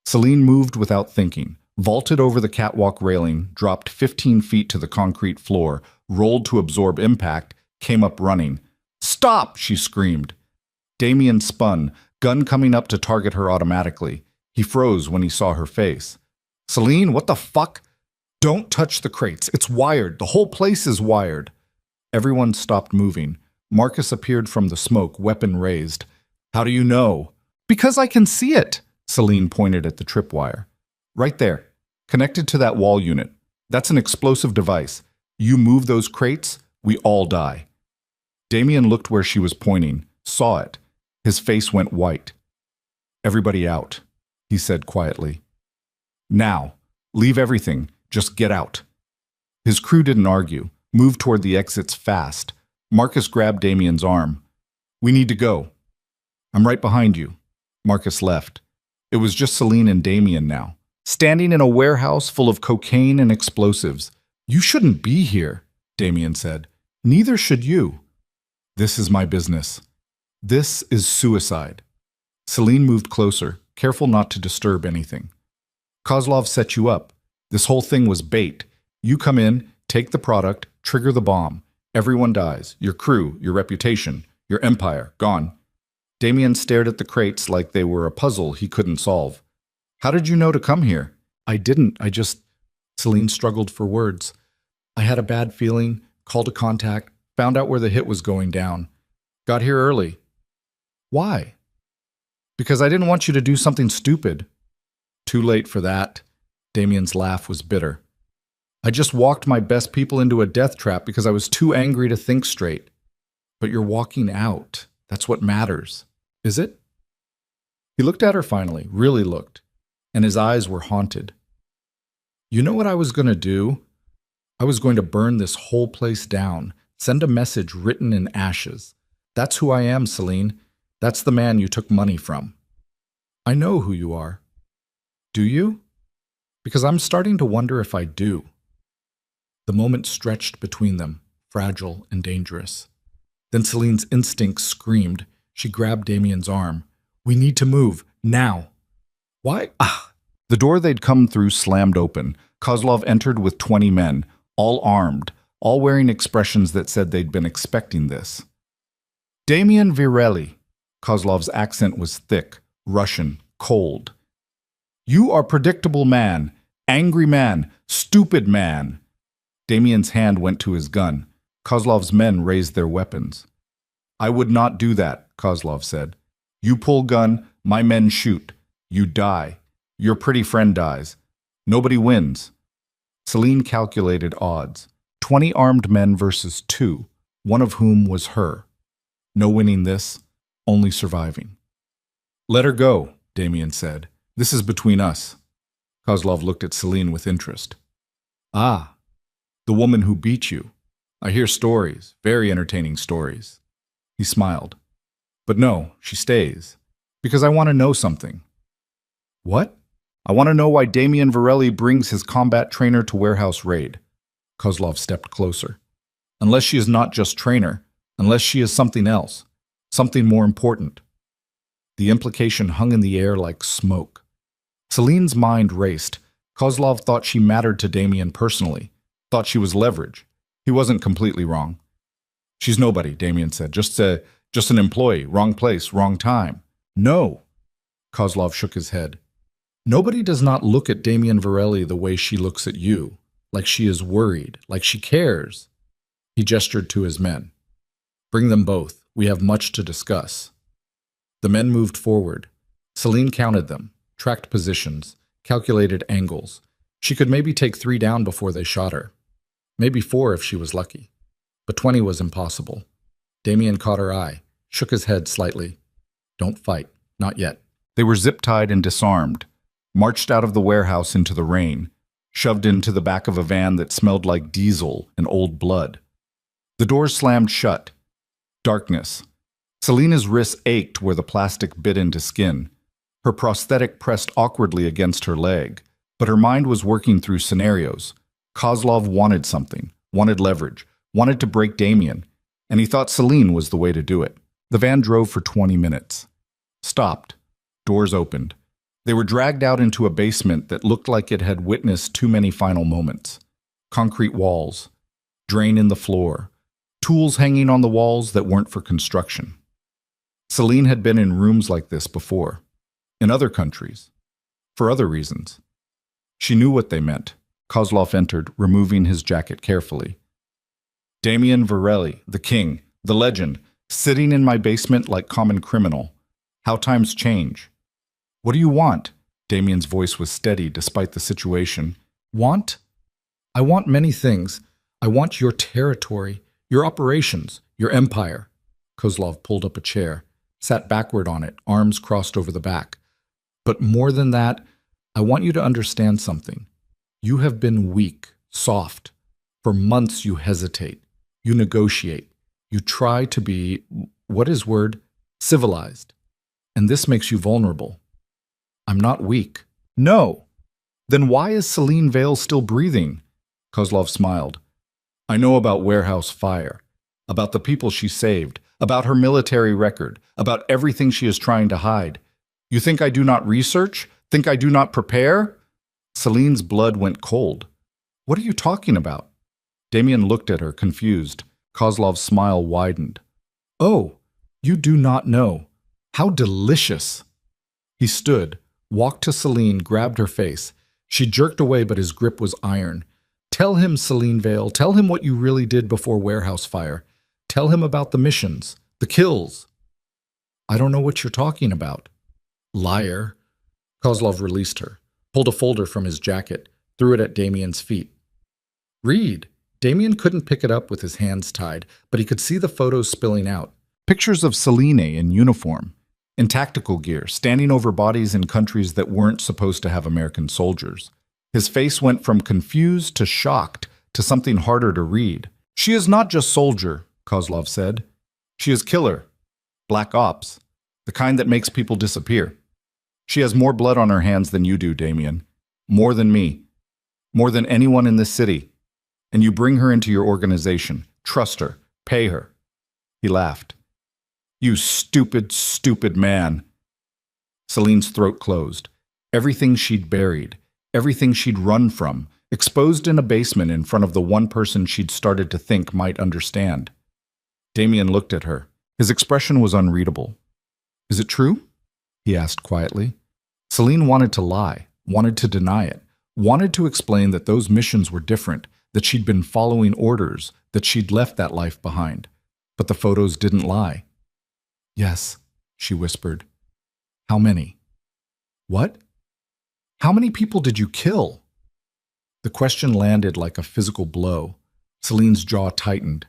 Celine moved without thinking, vaulted over the catwalk railing, dropped 15 feet to the concrete floor, rolled to absorb impact, came up running. "Stop!" she screamed. Damien spun, gun coming up to target her automatically. He froze when he saw her face. "Celine, what the fuck? Don't touch the crates. It's wired. The whole place is wired." Everyone stopped moving. Marcus appeared from the smoke, weapon raised. "How do you know?" "Because I can see it." Celine pointed at the tripwire. "Right there, connected to that wall unit. That's an explosive device. You move those crates, we all die." Damien looked where she was pointing, saw it, His face went white. "Everybody out," he said quietly. "Now, leave everything. Just get out." His crew didn't argue, moved toward the exits fast. Marcus grabbed Damien's arm. "We need to go." "I'm right behind you." Marcus left. It was just Celine and Damien now, standing in a warehouse full of cocaine and explosives. "You shouldn't be here," Damien said. "Neither should you." "This is my business. This is suicide." Celine moved closer, careful not to disturb anything. "Kozlov set you up. This whole thing was bait. You come in, take the product, trigger the bomb. Everyone dies. Your crew, your reputation, your empire, gone." Damien stared at the crates like they were a puzzle he couldn't solve. "How did you know to come here?" "I didn't. Celine struggled for words. "I had a bad feeling, called a contact, found out where the hit was going down. Got here early." "Why?" "Because I didn't want you to do something stupid." "Too late for that." Damien's laugh was bitter. "I just walked my best people into a death trap because I was too angry to think straight." "But you're walking out. That's what matters." "Is it?" He looked at her finally, really looked, and his eyes were haunted. "You know what I was going to do? I was going to burn this whole place down, send a message written in ashes. That's who I am, Celine. That's the man you took money from." "I know who you are." "Do you?" "Because I'm starting to wonder if I do." The moment stretched between them, fragile and dangerous. Then Celine's instinct screamed. She grabbed Damien's arm. "We need to move, now." "Why?" The door they'd come through slammed open. Kozlov entered with 20 men, all armed, all wearing expressions that said they'd been expecting this. "Damien Virelli." Kozlov's accent was thick, Russian, cold. "You are predictable man, angry man, stupid man." Damien's hand went to his gun. Kozlov's men raised their weapons. "I would not do that," Kozlov said. "You pull gun, my men shoot. You die. Your pretty friend dies. Nobody wins." Celine calculated odds. 20 armed men versus 2, one of whom was her. No winning this, only surviving. "Let her go," Damien said. "This is between us." Kozlov looked at Celine with interest. "Ah, the woman who beat you. I hear stories, very entertaining stories." He smiled. "But no, she stays. Because I want to know something." "What?" "I want to know why Damien Virelli brings his combat trainer to warehouse raid." Kozlov stepped closer. "Unless she is not just trainer, unless she is something else, something more important." The implication hung in the air like smoke. Celine's mind raced. Kozlov thought she mattered to Damien personally, thought she was leverage. He wasn't completely wrong. "She's nobody," Damien said. Just an employee, wrong place, wrong time." "No." Kozlov shook his head. "Nobody does not look at Damien Virelli the way she looks at you, like she is worried, like she cares." He gestured to his men. "Bring them both. We have much to discuss." The men moved forward. Celine counted them, tracked positions, calculated angles. She could maybe take 3 down before they shot her. Maybe 4 if she was lucky. But 20 was impossible. Damien caught her eye, shook his head slightly. "Don't fight. Not yet." They were zip-tied and disarmed, marched out of the warehouse into the rain, shoved into the back of a van that smelled like diesel and old blood. The doors slammed shut. Darkness. Selena's wrists ached where the plastic bit into skin. Her prosthetic pressed awkwardly against her leg, but her mind was working through scenarios. Kozlov wanted something, wanted leverage, wanted to break Damien, and he thought Celine was the way to do it. The van drove for 20 minutes. Stopped. Doors opened. They were dragged out into a basement that looked like it had witnessed too many final moments. Concrete walls, drain in the floor, tools hanging on the walls that weren't for construction. Celine had been in rooms like this before, in other countries, for other reasons. She knew what they meant. Kozlov entered, removing his jacket carefully. "Damien Virelli, the king, the legend, sitting in my basement like common criminal. How times change." "What do you want?" Damien's voice was steady despite the situation. "Want? I want many things. I want your territory, your operations, your empire." Kozlov pulled up a chair. sat backward on it, arms crossed over the back. But more than that, I want you to understand something. You have been weak, soft. For months you hesitate. You negotiate. You try to be, what is word? Civilized. And this makes you vulnerable. I'm not weak. No. Then why is Celine Vale still breathing? Kozlov smiled. I know about Warehouse Fire, about the people she saved, about her military record, about everything she is trying to hide. You think I do not research? Think I do not prepare? Celine's blood went cold. What are you talking about? Damien looked at her, confused. Kozlov's smile widened. Oh, you do not know. How delicious! He stood, walked to Celine, grabbed her face. She jerked away, but his grip was iron. Tell him, Celine Vale, tell him what you really did before Warehouse Fire. Tell him about the missions, the kills. I don't know what you're talking about. Liar. Kozlov released her, pulled a folder from his jacket, threw it at Damien's feet. Read. Damien couldn't pick it up with his hands tied, but he could see the photos spilling out. Pictures of Celine in uniform, in tactical gear, standing over bodies in countries that weren't supposed to have American soldiers. His face went from confused to shocked to something harder to read. She is not just soldier, Kozlov said. She is killer. Black ops. The kind that makes people disappear. She has more blood on her hands than you do, Damien. More than me. More than anyone in this city. And you bring her into your organization. Trust her. Pay her. He laughed. You stupid, stupid man. Celine's throat closed. Everything she'd buried, everything she'd run from, exposed in a basement in front of the one person she'd started to think might understand. Damien looked at her. His expression was unreadable. Is it true? He asked quietly. Celine wanted to lie, wanted to deny it, wanted to explain that those missions were different, that she'd been following orders, that she'd left that life behind. But the photos didn't lie. Yes, she whispered. How many? What? How many people did you kill? The question landed like a physical blow. Celine's jaw tightened.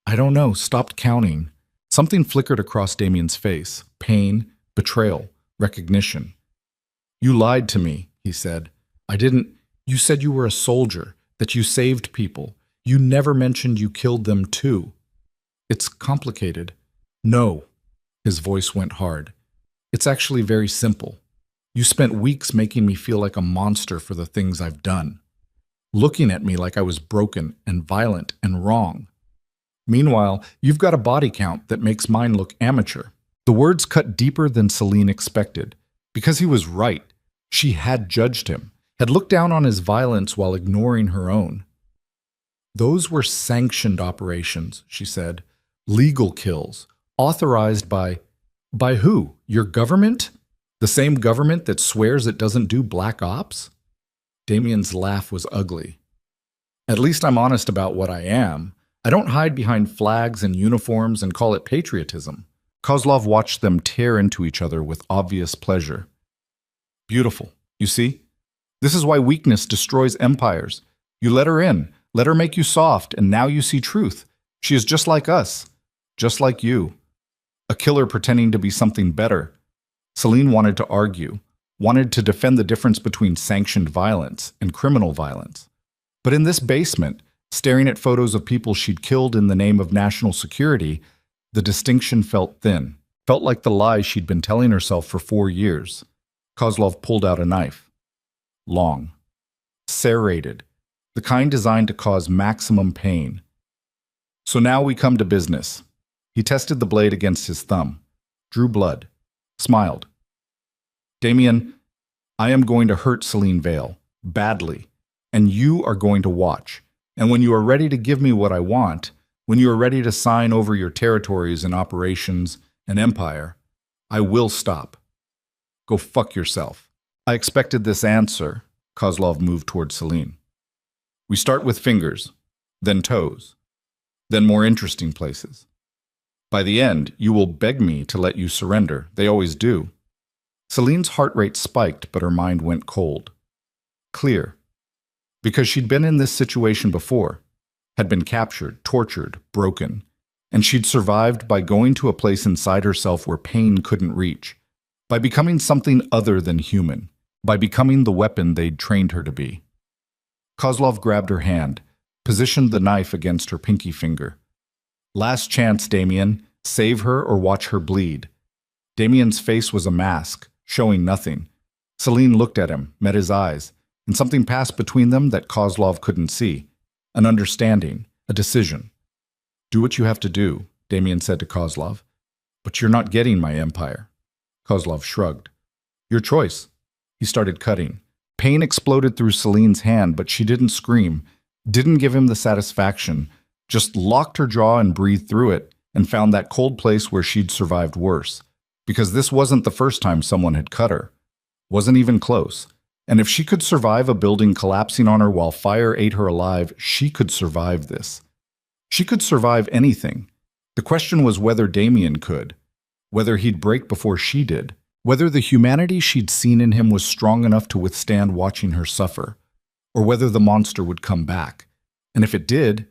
I don't know, stopped counting. Something flickered across Damien's face. Pain, betrayal, recognition. You lied to me, he said. I didn't. You said you were a soldier, that you saved people. You never mentioned you killed them too. It's complicated. No. His voice went hard. It's actually very simple. You spent weeks making me feel like a monster for the things I've done. Looking at me like I was broken and violent and wrong. Meanwhile, you've got a body count that makes mine look amateur. The words cut deeper than Celine expected. Because he was right. She had judged him, had looked down on his violence while ignoring her own. Those were sanctioned operations, she said. Legal kills. Authorized by who? Your government? The same government that swears it doesn't do black ops? Damien's laugh was ugly. At least I'm honest about what I am. I don't hide behind flags and uniforms and call it patriotism. Kozlov watched them tear into each other with obvious pleasure. Beautiful, you see? This is why weakness destroys empires. You let her in, let her make you soft, and now you see truth. She is just like us, just like you. A killer pretending to be something better. Celine wanted to argue, wanted to defend the difference between sanctioned violence and criminal violence. But in this basement, staring at photos of people she'd killed in the name of national security, the distinction felt thin, felt like the lie she'd been telling herself for 4 years. Kozlov pulled out a knife. Long. Serrated. The kind designed to cause maximum pain. So now we come to business. He tested the blade against his thumb, drew blood, smiled. Damien, I am going to hurt Celine Vale, badly, and you are going to watch. And when you are ready to give me what I want, when you are ready to sign over your territories and operations and empire, I will stop. Go fuck yourself. I expected this answer. Kozlov moved toward Celine. We start with fingers, then toes, then more interesting places. By the end, you will beg me to let you surrender. They always do. Celine's heart rate spiked, but her mind went cold. Clear. Because she'd been in this situation before, had been captured, tortured, broken. And she'd survived by going to a place inside herself where pain couldn't reach, by becoming something other than human, by becoming the weapon they'd trained her to be. Kozlov grabbed her hand, positioned the knife against her pinky finger. Last chance, Damien. Save her or watch her bleed. Damien's face was a mask, showing nothing. Celine looked at him, met his eyes, and something passed between them that Kozlov couldn't see. An understanding, a decision. Do what you have to do, Damien said to Kozlov. But you're not getting my empire. Kozlov shrugged. Your choice. He started cutting. Pain exploded through Celine's hand, but she didn't scream, didn't give him the satisfaction, just locked her jaw and breathed through it, and found that cold place where she'd survived worse. Because this wasn't the first time someone had cut her. Wasn't even close. And if she could survive a building collapsing on her while fire ate her alive, she could survive this. She could survive anything. The question was whether Damien could. Whether he'd break before she did. Whether the humanity she'd seen in him was strong enough to withstand watching her suffer. Or whether the monster would come back. And if it did,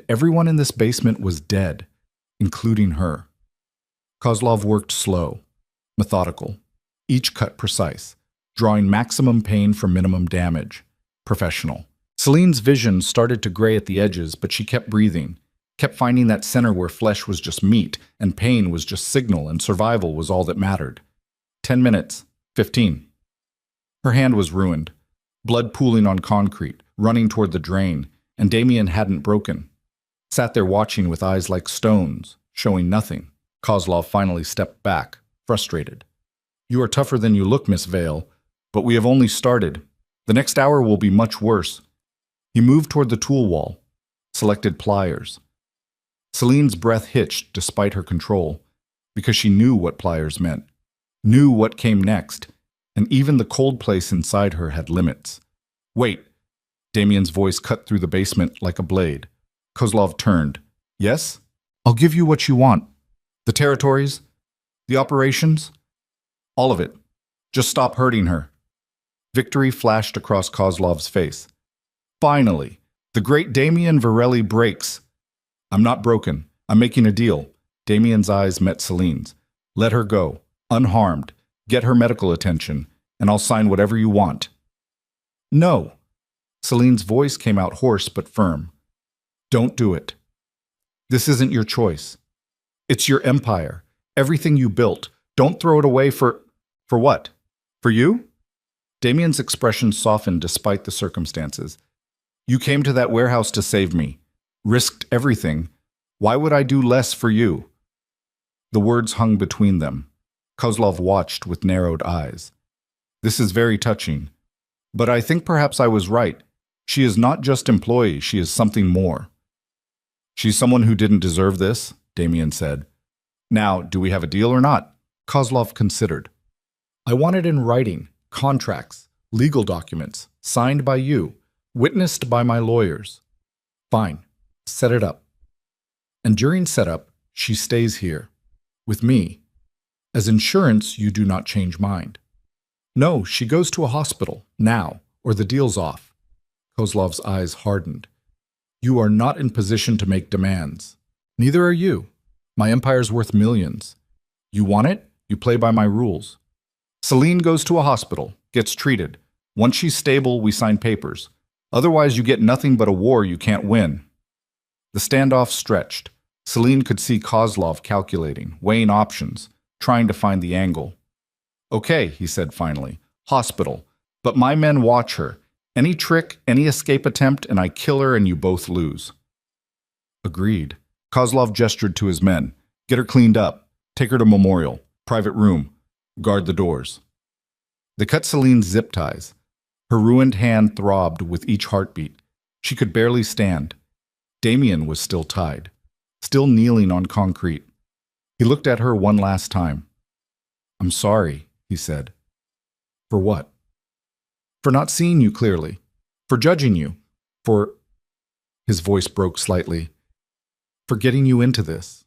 everyone in this basement was dead, including her. Kozlov worked slow, methodical, each cut precise, drawing maximum pain for minimum damage. Professional. Celine's vision started to gray at the edges, but she kept breathing, kept finding that center where flesh was just meat, and pain was just signal, and survival was all that mattered. 10 minutes. 15. Her hand was ruined, blood pooling on concrete, running toward the drain, and Damien hadn't broken. Sat there watching with eyes like stones, showing nothing. Kozlov finally stepped back, frustrated. You are tougher than you look, Miss Vale, but we have only started. The next hour will be much worse. He moved toward the tool wall, selected pliers. Celine's breath hitched despite her control, because she knew what pliers meant, knew what came next, and even the cold place inside her had limits. Wait. Damien's voice cut through the basement like a blade. Kozlov turned. Yes? I'll give you what you want. The territories? The operations? All of it. Just stop hurting her. Victory flashed across Kozlov's face. Finally, the great Damien Varelli breaks. I'm not broken. I'm making a deal. Damien's eyes met Celine's. Let her go, unharmed. Get her medical attention, and I'll sign whatever you want. No. Celine's voice came out hoarse but firm. Don't do it. This isn't your choice. It's your empire. Everything you built. Don't throw it away for what? For you? Damien's expression softened despite the circumstances. You came to that warehouse to save me. Risked everything. Why would I do less for you? The words hung between them. Kozlov watched with narrowed eyes. This is very touching. But I think perhaps I was right. She is not just employee, she is something more. She's someone who didn't deserve this, Damien said. Now, do we have a deal or not? Kozlov considered. I want it in writing, contracts, legal documents, signed by you, witnessed by my lawyers. Fine. Set it up. And during setup, she stays here, with me. As insurance, you do not change mind. No, she goes to a hospital, now, or the deal's off. Kozlov's eyes hardened. You are not in position to make demands. Neither are you. My empire's worth millions. You want it? You play by my rules. Celine goes to a hospital, gets treated. Once she's stable, we sign papers. Otherwise, you get nothing but a war you can't win. The standoff stretched. Celine could see Kozlov calculating, weighing options, trying to find the angle. Okay, he said finally. Hospital. But my men watch her. Any trick, any escape attempt, and I kill her and you both lose. Agreed. Kozlov gestured to his men. Get her cleaned up. Take her to memorial. Private room. Guard the doors. They cut Celine's zip ties. Her ruined hand throbbed with each heartbeat. She could barely stand. Damien was still tied, still kneeling on concrete. He looked at her one last time. I'm sorry, he said. For what? For not seeing you clearly. For judging you. For... His voice broke slightly. For getting you into this.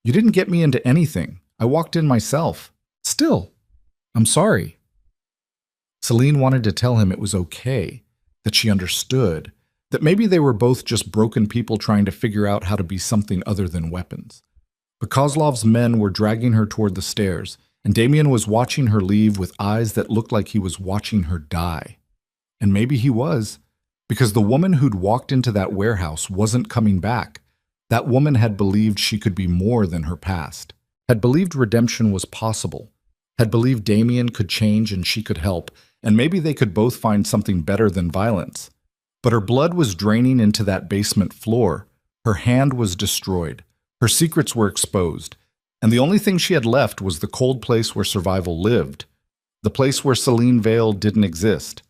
You didn't get me into anything. I walked in myself. Still, I'm sorry. Celine wanted to tell him it was okay, that she understood, That maybe they were both just broken people trying to figure out how to be something other than weapons. But Kozlov's men were dragging her toward the stairs, and Damien was watching her leave with eyes that looked like he was watching her die. And maybe he was, because the woman who'd walked into that warehouse wasn't coming back. That woman had believed she could be more than her past, had believed redemption was possible, had believed Damien could change and she could help, and maybe they could both find something better than violence. But her blood was draining into that basement floor. Her hand was destroyed. Her secrets were exposed. And the only thing she had left was the cold place where survival lived. The place where Celine Vale didn't exist.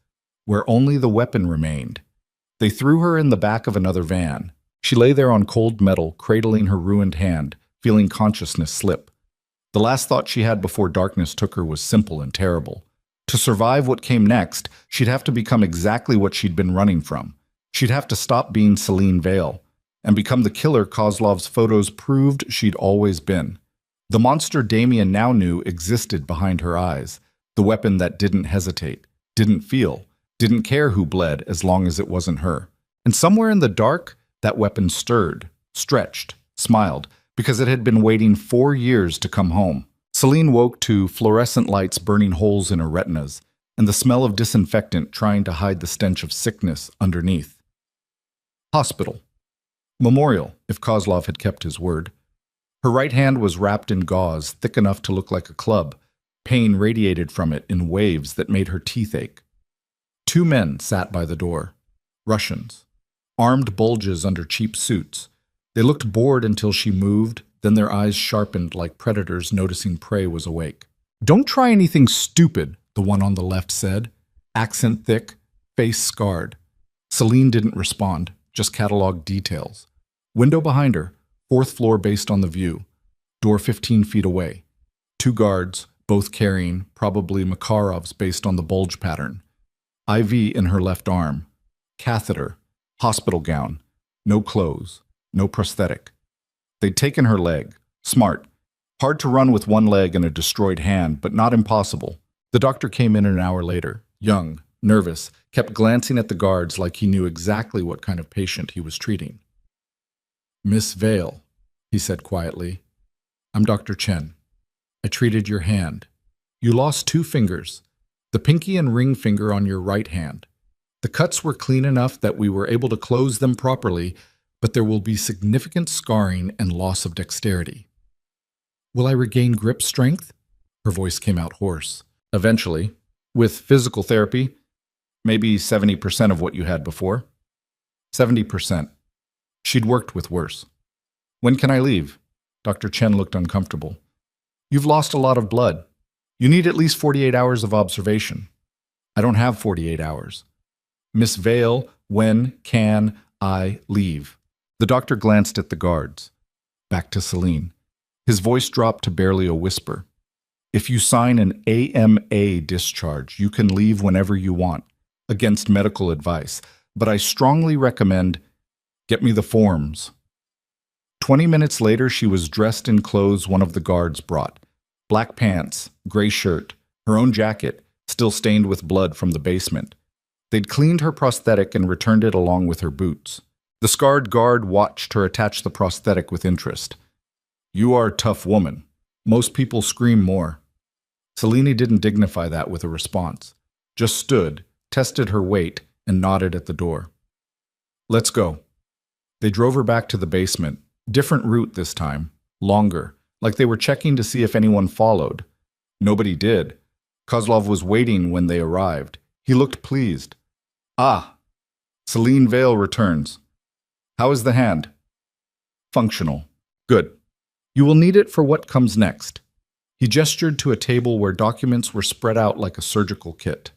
Where only the weapon remained. They threw her in the back of another van. She lay there on cold metal, cradling her ruined hand, feeling consciousness slip. The last thought she had before darkness took her was simple and terrible. To survive what came next, she'd have to become exactly what she'd been running from. She'd have to stop being Celine Vale and become the killer Kozlov's photos proved she'd always been. The monster Damien now knew existed behind her eyes, the weapon that didn't hesitate, didn't feel, didn't care who bled as long as it wasn't her. And somewhere in the dark, that weapon stirred, stretched, smiled, because it had been waiting 4 years to come home. Celine woke to fluorescent lights burning holes in her retinas, and the smell of disinfectant trying to hide the stench of sickness underneath. Hospital. Memorial, if Kozlov had kept his word. Her right hand was wrapped in gauze, thick enough to look like a club. Pain radiated from it in waves that made her teeth ache. 2 men sat by the door. Russians. Armed bulges under cheap suits. They looked bored until she moved, then their eyes sharpened like predators noticing prey was awake. "Don't try anything stupid," the one on the left said. Accent thick, face scarred. Celine didn't respond, just cataloged details. Window behind her, 4th floor based on the view. Door 15 feet away. 2 guards, both carrying, probably Makarovs based on the bulge pattern. IV in her left arm. Catheter. Hospital gown. No clothes. No prosthetic. They'd taken her leg. Smart. Hard to run with one leg and a destroyed hand, but not impossible. The doctor came in an hour later, young, nervous, kept glancing at the guards like he knew exactly what kind of patient he was treating. "Miss Vale," he said quietly. "I'm Dr. Chen. I treated your hand. You lost 2 fingers, the pinky and ring finger on your right hand. The cuts were clean enough that we were able to close them properly, but there will be significant scarring and loss of dexterity." "Will I regain grip strength?" Her voice came out hoarse. "Eventually. With physical therapy, maybe 70% of what you had before." 70%. She'd worked with worse. "When can I leave?" Dr. Chen looked uncomfortable. "You've lost a lot of blood. You need at least 48 hours of observation." "I don't have 48 hours." "Miss Vale, when can I leave?" The doctor glanced at the guards. Back to Celine. His voice dropped to barely a whisper. "If you sign an AMA discharge, you can leave whenever you want, against medical advice. But I strongly recommend, get me the forms." 20 minutes later, she was dressed in clothes one of the guards brought. Black pants, gray shirt, her own jacket, still stained with blood from the basement. They'd cleaned her prosthetic and returned it along with her boots. The scarred guard watched her attach the prosthetic with interest. "You are a tough woman. Most people scream more." Celine didn't dignify that with a response. Just stood, tested her weight, and nodded at the door. "Let's go." They drove her back to the basement. Different route this time. Longer. Like they were checking to see if anyone followed. Nobody did. Kozlov was waiting when they arrived. He looked pleased. "Ah, Celine Vale returns. How is the hand?" "Functional. Good. You will need it for what comes next." He gestured to a table where documents were spread out like a surgical kit.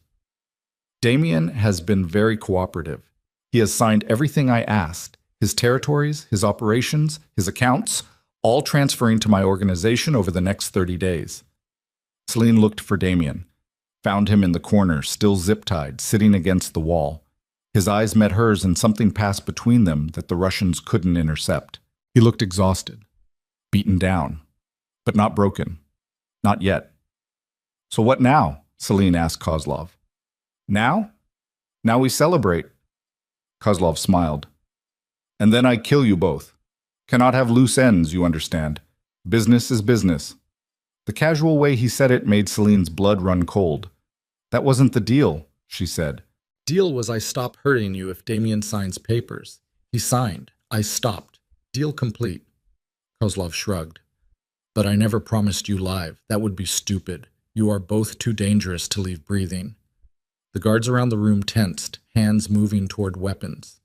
"Damien has been very cooperative. He has signed everything I asked. His territories, his operations, his accounts, all transferring to my organization over the next 30 days. Celine looked for Damien. Found him in the corner, still zip-tied, sitting against the wall. His eyes met hers and something passed between them that the Russians couldn't intercept. He looked exhausted, beaten down, but not broken. Not yet. "So what now?" Celine asked Kozlov. "Now? Now we celebrate." Kozlov smiled. And then I kill you both. Cannot have loose ends, you understand. Business is business. The casual way he said it made Celine's blood run cold. That wasn't the deal, she said. Deal was I stop hurting you if Damien signs papers. He signed. I stopped. Deal complete. Kozlov shrugged. But I never promised you live. That would be stupid. You are both too dangerous to leave breathing. The guards around the room tensed, hands moving toward weapons.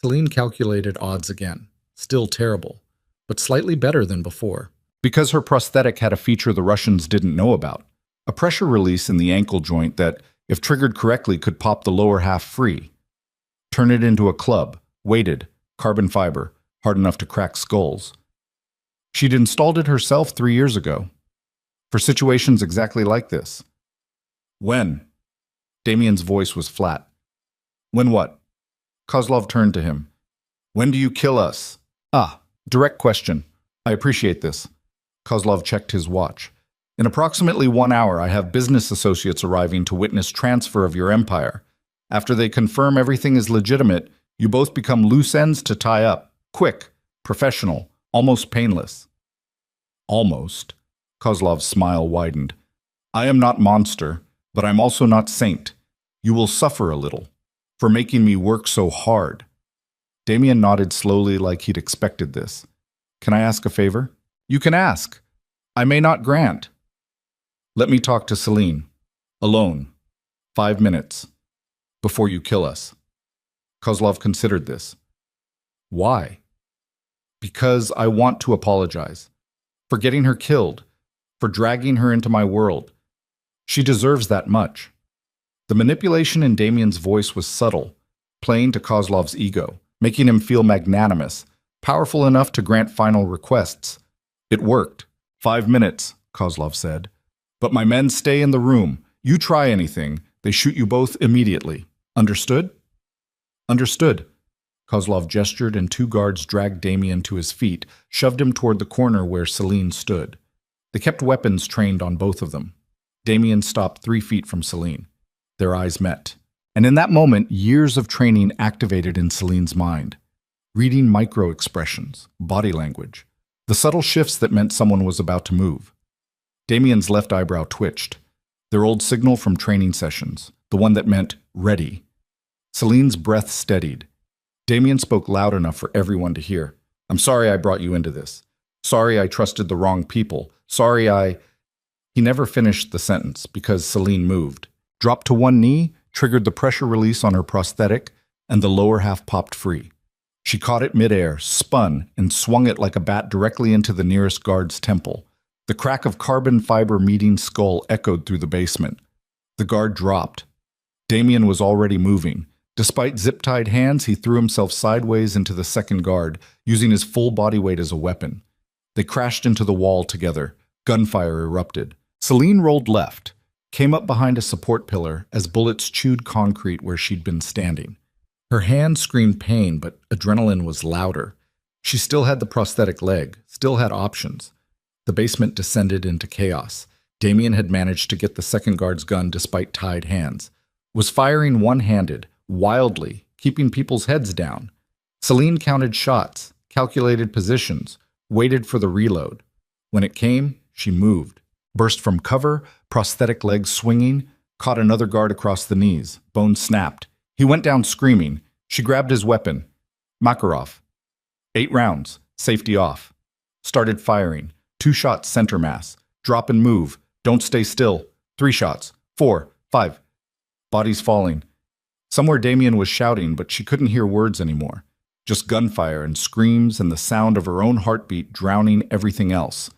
Celine calculated odds again. Still terrible, but slightly better than before. Because her prosthetic had a feature the Russians didn't know about. A pressure release in the ankle joint that, if triggered correctly, could pop the lower half free. Turn it into a club, weighted, carbon fiber, hard enough to crack skulls. She'd installed it herself 3 years ago. For situations exactly like this. When? Damien's voice was flat. When what? Kozlov turned to him. When do you kill us? Ah, direct question. I appreciate this. Kozlov checked his watch. In approximately 1 hour, I have business associates arriving to witness transfer of your empire. After they confirm everything is legitimate, you both become loose ends to tie up. Quick, professional, almost painless. Almost. Kozlov's smile widened. I am not monster, but I'm also not saint. You will suffer a little for making me work so hard. Damien nodded slowly like he'd expected this. Can I ask a favor? You can ask. I may not grant. Let me talk to Celine. Alone. 5 minutes. Before you kill us. Kozlov considered this. Why? Because I want to apologize. For getting her killed. For dragging her into my world. She deserves that much. The manipulation in Damien's voice was subtle, playing to Kozlov's ego, making him feel magnanimous, powerful enough to grant final requests. It worked. 5 minutes, Kozlov said. But my men stay in the room. You try anything, they shoot you both immediately. Understood? Understood. Kozlov gestured and 2 guards dragged Damien to his feet, shoved him toward the corner where Celine stood. They kept weapons trained on both of them. Damien stopped 3 feet from Celine. Their eyes met. And in that moment, years of training activated in Celine's mind. Reading micro-expressions, body language, the subtle shifts that meant someone was about to move. Damien's left eyebrow twitched. Their old signal from training sessions, the one that meant ready. Celine's breath steadied. Damien spoke loud enough for everyone to hear. I'm sorry I brought you into this. Sorry I trusted the wrong people. Sorry I... He never finished the sentence because Celine moved. Dropped to one knee, triggered the pressure release on her prosthetic, and the lower half popped free. She caught it midair, spun, and swung it like a bat directly into the nearest guard's temple. The crack of carbon fiber meeting skull echoed through the basement. The guard dropped. Damien was already moving. Despite zip-tied hands, he threw himself sideways into the second guard, using his full body weight as a weapon. They crashed into the wall together. Gunfire erupted. Celine rolled left, came up behind a support pillar as bullets chewed concrete where she'd been standing. Her hand screamed pain, but adrenaline was louder. She still had the prosthetic leg, still had options. The basement descended into chaos. Damien had managed to get the second guard's gun despite tied hands. Was firing one-handed, wildly, keeping people's heads down. Celine counted shots, calculated positions, waited for the reload. When it came, she moved. Burst from cover, prosthetic legs swinging, caught another guard across the knees. Bone snapped. He went down screaming. She grabbed his weapon. Makarov. 8 rounds. Safety off. Started firing. 2 shots center mass. Drop and move. Don't stay still. 3 shots. 4. 5. Bodies falling. Somewhere Damien was shouting, but she couldn't hear words anymore. Just gunfire and screams and the sound of her own heartbeat drowning everything else.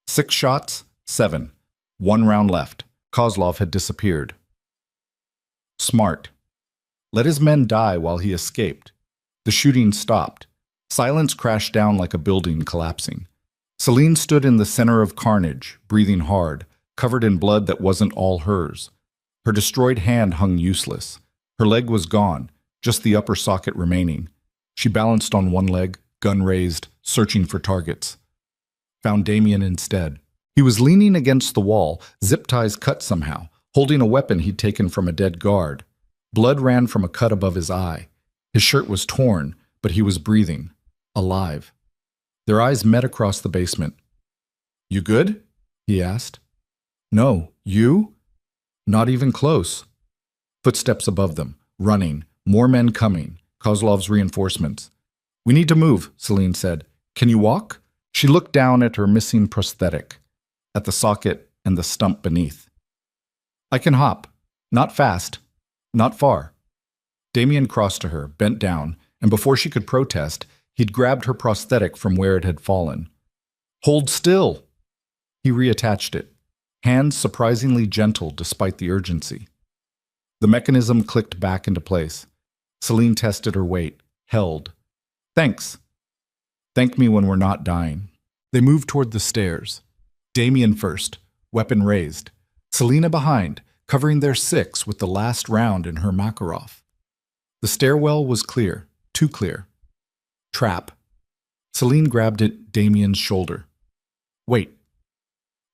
6 shots. 7. 1 round left. Kozlov had disappeared. Smart. Let his men die while he escaped. The shooting stopped. Silence crashed down like a building collapsing. Celine stood in the center of carnage, breathing hard, covered in blood that wasn't all hers. Her destroyed hand hung useless. Her leg was gone, just the upper socket remaining. She balanced on one leg, gun raised, searching for targets. Found Damien instead. He was leaning against the wall, zip ties cut somehow, holding a weapon he'd taken from a dead guard. Blood ran from a cut above his eye. His shirt was torn, but he was breathing, alive. Their eyes met across the basement. "You good?" he asked. "No, you?" "Not even close." Footsteps above them, running, more men coming, Kozlov's reinforcements. "We need to move," Celine said. "Can you walk?" She looked down at her missing prosthetic, at the socket and the stump beneath. "I can hop. Not fast. Not far." Damien crossed to her, bent down, and before she could protest, he'd grabbed her prosthetic from where it had fallen. "Hold still!" He reattached it, hands surprisingly gentle despite the urgency. The mechanism clicked back into place. Celine tested her weight, held. "Thanks. Thank me when we're not dying." They moved toward the stairs. Damien first, weapon raised. Selena behind, covering their six with the last round in her Makarov. The stairwell was clear, too clear. Trap. Celine grabbed at Damien's shoulder. "Wait.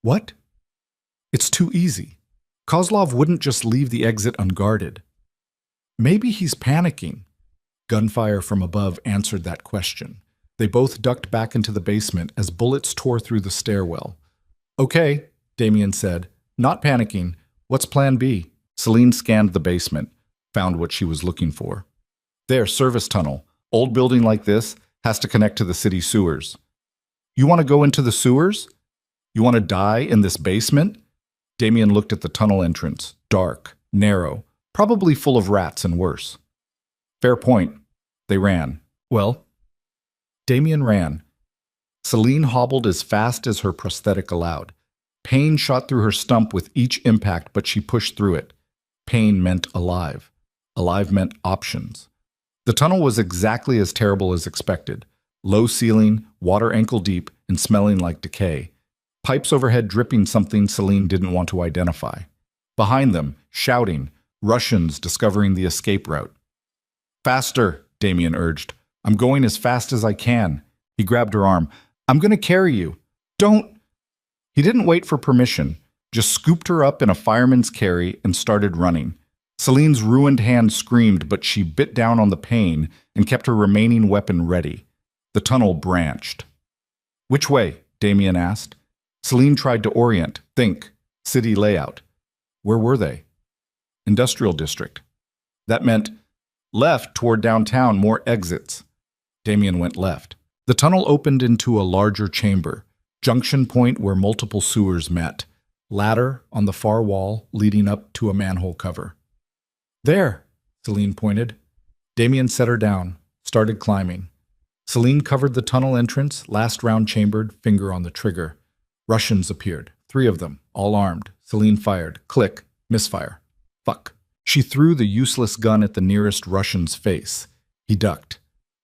What?" "It's too easy. Kozlov wouldn't just leave the exit unguarded." "Maybe he's panicking." Gunfire from above answered that question. They both ducked back into the basement as bullets tore through the stairwell. "Okay," Damien said. "Not panicking. What's plan B?" Celine scanned the basement, found what she was looking for. "There, service tunnel. Old building like this has to connect to the city sewers." "You want to go into the sewers? You want to die in this basement?" Damien looked at the tunnel entrance, dark, narrow, probably full of rats and worse. "Fair point." They ran. "Well?" Damien ran. Celine hobbled as fast as her prosthetic allowed. Pain shot through her stump with each impact, but she pushed through it. Pain meant alive. Alive meant options. The tunnel was exactly as terrible as expected. Low ceiling, water ankle deep, and smelling like decay. Pipes overhead dripping something Celine didn't want to identify. Behind them, shouting, Russians discovering the escape route. "Faster," Damien urged. "I'm going as fast as I can." He grabbed her arm. "I'm going to carry you." "Don't." He didn't wait for permission, just scooped her up in a fireman's carry and started running. Celine's ruined hand screamed, but she bit down on the pain and kept her remaining weapon ready. The tunnel branched. "Which way?" Damien asked. Celine tried to orient, think, city layout. Where were they? Industrial district. That meant left toward downtown, more exits. Damien went left. The tunnel opened into a larger chamber, junction point where multiple sewers met, ladder on the far wall leading up to a manhole cover. "There," Celine pointed. Damien set her down, started climbing. Celine covered the tunnel entrance, last round chambered, finger on the trigger. Russians appeared, 3 of them, all armed. Celine fired. Click. Misfire. Fuck. She threw the useless gun at the nearest Russian's face. He ducked.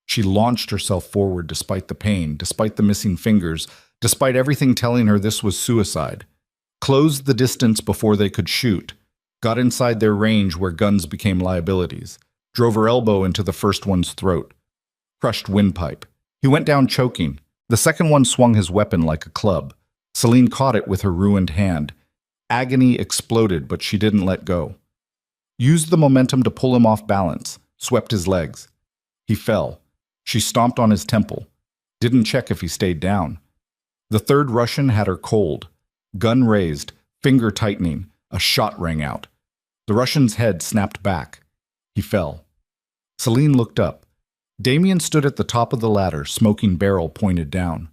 She launched herself forward despite the pain, despite the missing fingers, despite everything telling her this was suicide. Closed the distance before they could shoot. Got inside their range where guns became liabilities. Drove her elbow into the first one's throat. Crushed windpipe. He went down choking. The second one swung his weapon like a club. Celine caught it with her ruined hand. Agony exploded, but she didn't let go. Used the momentum to pull him off balance. Swept his legs. He fell. She stomped on his temple. Didn't check if he stayed down. The third Russian had her cold. Gun raised, finger tightening. A shot rang out. The Russian's head snapped back. He fell. Celine looked up. Damien stood at the top of the ladder, smoking barrel pointed down.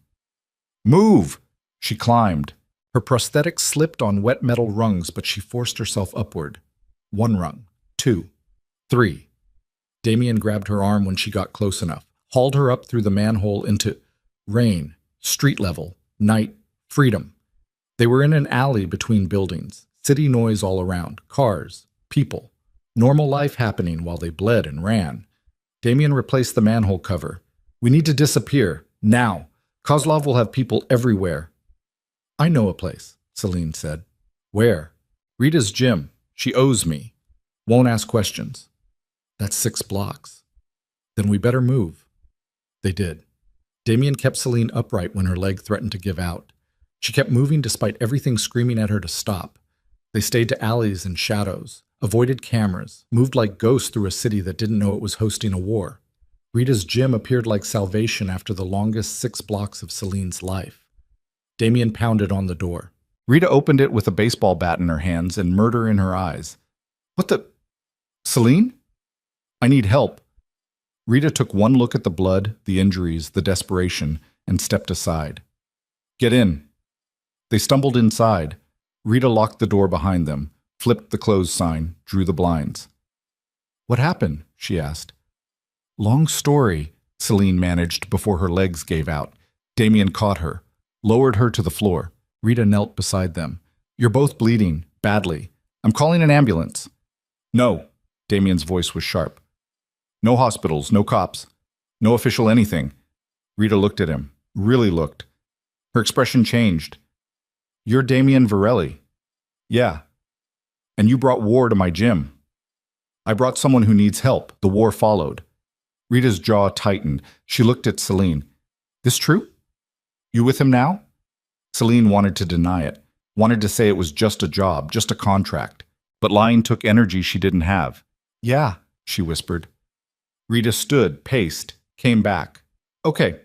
"Move!" She climbed. Her prosthetic slipped on wet metal rungs, but she forced herself upward. 1 rung, 2, 3. Damien grabbed her arm when she got close enough, hauled her up through the manhole into rain, street level, night, freedom. They were in an alley between buildings, city noise all around, cars, people, normal life happening while they bled and ran. Damien replaced the manhole cover. "We need to disappear, now. Kozlov will have people everywhere." "I know a place," Celine said. "Where?" "Rita's gym. She owes me. Won't ask questions." "That's 6 blocks. Then we better move." They did. Damien kept Celine upright when her leg threatened to give out. She kept moving despite everything screaming at her to stop. They stayed to alleys and shadows, avoided cameras, moved like ghosts through a city that didn't know it was hosting a war. Rita's gym appeared like salvation after the longest 6 blocks of Celine's life. Damien pounded on the door. Rita opened it with a baseball bat in her hands and murder in her eyes. What the? Celine? I need help. Rita took one look at the blood, the injuries, the desperation, and stepped aside. Get in. They stumbled inside. Rita locked the door behind them, flipped the close sign, drew the blinds. What happened? She asked. Long story, Celine managed before her legs gave out. Damien caught her, lowered her to the floor. Rita knelt beside them. You're both bleeding, badly. I'm calling an ambulance. No, Damien's voice was sharp. No hospitals, no cops, no official anything. Rita looked at him, really looked. Her expression changed. You're Damien Varelli. Yeah. And you brought war to my gym. I brought someone who needs help. The war followed. Rita's jaw tightened. She looked at Celine. This true? You with him now? Celine wanted to deny it, wanted to say it was just a job, just a contract. But lying took energy she didn't have. Yeah, she whispered. Rita stood, paced, came back. Okay,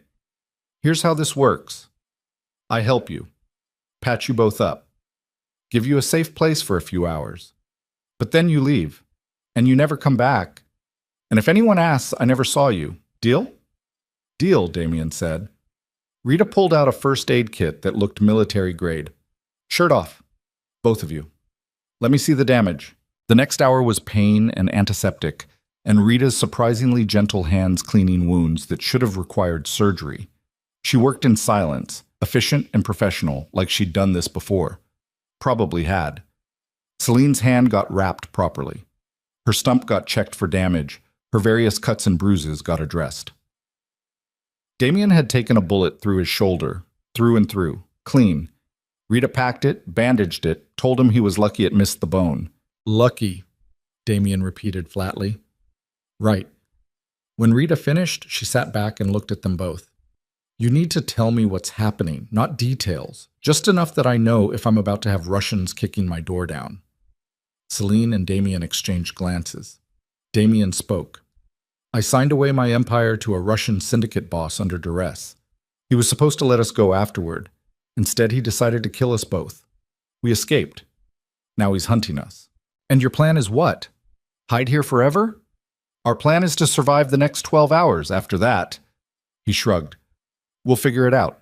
here's how this works. I help you, patch you both up, give you a safe place for a few hours. But then you leave, and you never come back. And if anyone asks, I never saw you. Deal? Deal, Damien said. Rita pulled out a first aid kit that looked military grade. Shirt off, both of you. Let me see the damage. The next hour was pain and antiseptic, and Rita's surprisingly gentle hands cleaning wounds that should have required surgery. She worked in silence, efficient and professional, like she'd done this before. Probably had. Celine's hand got wrapped properly. Her stump got checked for damage. Her various cuts and bruises got addressed. Damien had taken a bullet through his shoulder, through and through, clean. Rita packed it, bandaged it, told him he was lucky it missed the bone. Lucky, Damien repeated flatly. Right. When Rita finished, she sat back and looked at them both. You need to tell me what's happening, not details, just enough that I know if I'm about to have Russians kicking my door down. Celine and Damien exchanged glances. Damien spoke. I signed away my empire to a Russian syndicate boss under duress. He was supposed to let us go afterward. Instead, he decided to kill us both. We escaped. Now he's hunting us. And your plan is what? Hide here forever? Our plan is to survive the next 12 hours. After that, he shrugged. We'll figure it out.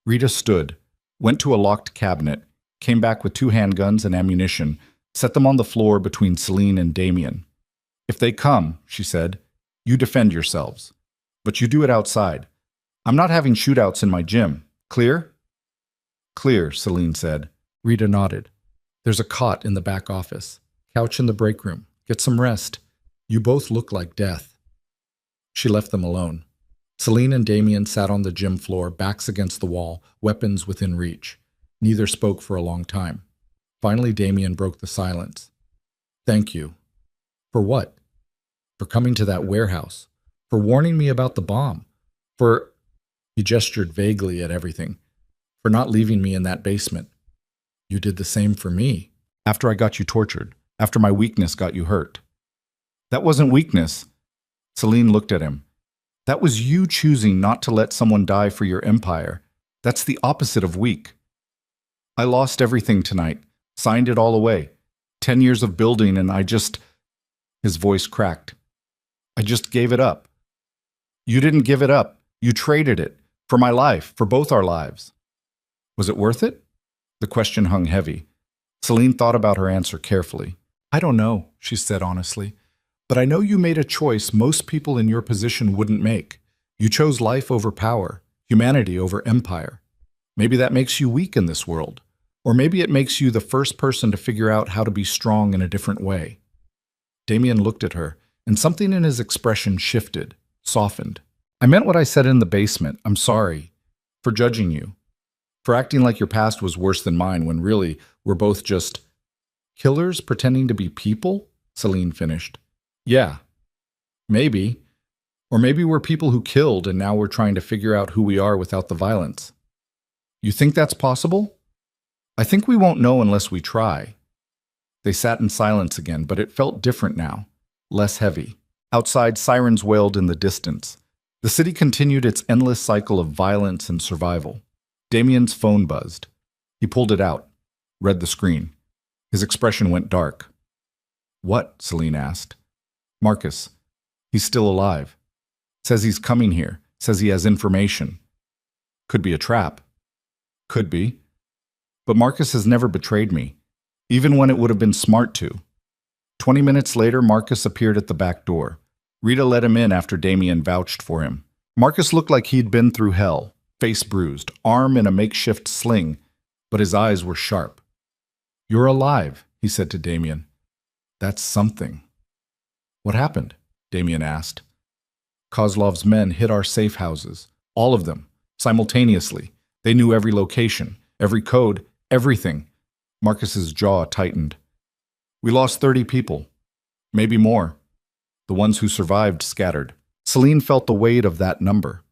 Rita stood, went to a locked cabinet, came back with 2 handguns and ammunition, set them on the floor between Celine and Damien. If they come, she said, you defend yourselves. But you do it outside. I'm not having shootouts in my gym. Clear? Clear, Celine said. Rita nodded. There's a cot in the back office. Couch in the break room. Get some rest. You both look like death. She left them alone. Celine and Damien sat on the gym floor, backs against the wall, weapons within reach. Neither spoke for a long time. Finally, Damien broke the silence. Thank you. For what? For coming to that warehouse. For warning me about the bomb. For... He gestured vaguely at everything. For not leaving me in that basement. You did the same for me. After I got you tortured. After my weakness got you hurt. That wasn't weakness. Celine looked at him. That was you choosing not to let someone die for your empire. That's the opposite of weak. I lost everything tonight. Signed it all away. 10 years of building and I just... His voice cracked. I just gave it up. You didn't give it up. You traded it. For my life. For both our lives. Was it worth it? The question hung heavy. Celine thought about her answer carefully. I don't know, she said honestly. But I know you made a choice most people in your position wouldn't make. You chose life over power, humanity over empire. Maybe that makes you weak in this world. Or maybe it makes you the first person to figure out how to be strong in a different way. Damien looked at her, and something in his expression shifted, softened. I meant what I said in the basement. I'm sorry. For judging you. For acting like your past was worse than mine when really we're both just... Killers pretending to be people? Celine finished. Yeah. Maybe. Or maybe we're people who killed and now we're trying to figure out who we are without the violence. You think that's possible? I think we won't know unless we try. They sat in silence again, but it felt different now, less heavy. Outside, sirens wailed in the distance. The city continued its endless cycle of violence and survival. Damien's phone buzzed. He pulled it out, read the screen. His expression went dark. "What?" Celine asked. "Marcus. He's still alive. Says he's coming here. Says he has information. Could be a trap." "Could be. But Marcus has never betrayed me, even when it would have been smart to." 20 minutes later, Marcus appeared at the back door. Rita let him in after Damien vouched for him. Marcus looked like he'd been through hell, face bruised, arm in a makeshift sling, but his eyes were sharp. "You're alive," he said to Damien. "That's something." "What happened?" Damien asked. "Kozlov's men hit our safe houses. All of them, simultaneously. They knew every location, every code, everything." Marcus's jaw tightened. "We lost 30 people. Maybe more. The ones who survived scattered." Celine felt the weight of that number.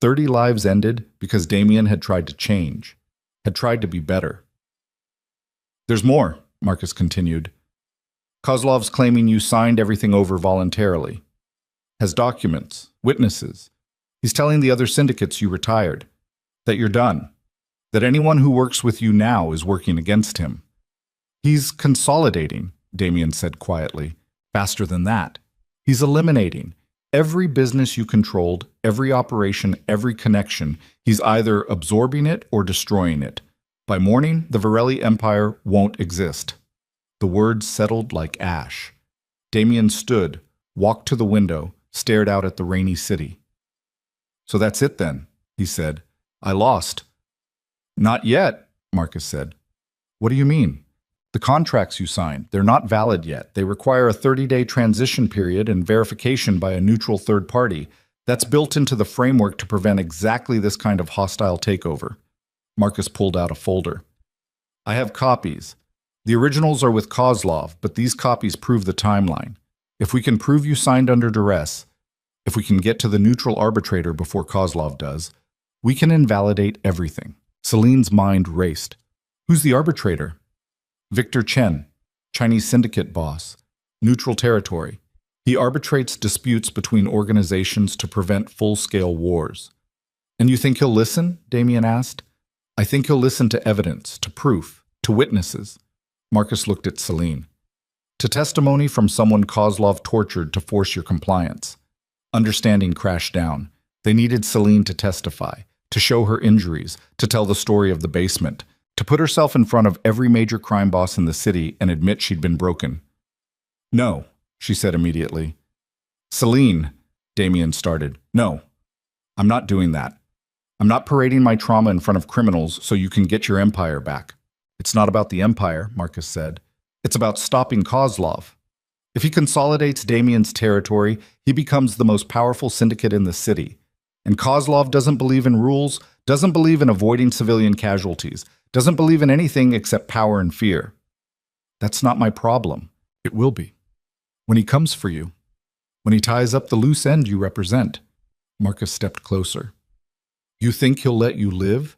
30 lives ended because Damien had tried to change, had tried to be better. "There's more," Marcus continued. "Kozlov's claiming you signed everything over voluntarily. Has documents, witnesses. He's telling the other syndicates you retired, that you're done, that anyone who works with you now is working against him. He's consolidating," Damien said quietly. "Faster than that. He's eliminating. Every business you controlled, every operation, every connection, he's either absorbing it or destroying it. By morning, the Varelli Empire won't exist." The words settled like ash. Damien stood, walked to the window, stared out at the rainy city. "So that's it then," he said. "I lost." "Not yet," Marcus said. "What do you mean?" "The contracts you signed, they're not valid yet. They require a 30-day transition period and verification by a neutral third party. That's built into the framework to prevent exactly this kind of hostile takeover." Marcus pulled out a folder. "I have copies. The originals are with Kozlov, but these copies prove the timeline. If we can prove you signed under duress, if we can get to the neutral arbitrator before Kozlov does, we can invalidate everything." Celine's mind raced. "Who's the arbitrator?" "Victor Chen, Chinese syndicate boss. Neutral territory. He arbitrates disputes between organizations to prevent full-scale wars." "And you think he'll listen?" Damien asked. "I think he'll listen to evidence, to proof, to witnesses." Marcus looked at Celine. "To testimony from someone Kozlov tortured to force your compliance." Understanding crashed down. They needed Celine to testify, to show her injuries, to tell the story of the basement, to put herself in front of every major crime boss in the city and admit she'd been broken. "No," she said immediately. "Celine," Damien started. "No, I'm not doing that. I'm not parading my trauma in front of criminals so you can get your empire back." "It's not about the empire," Marcus said. "It's about stopping Kozlov. If he consolidates Damien's territory, he becomes the most powerful syndicate in the city. And Kozlov doesn't believe in rules, doesn't believe in avoiding civilian casualties, doesn't believe in anything except power and fear. That's not my problem. It will be. When he comes for you, when he ties up the loose end you represent." Marcus stepped closer. "You think he'll let you live?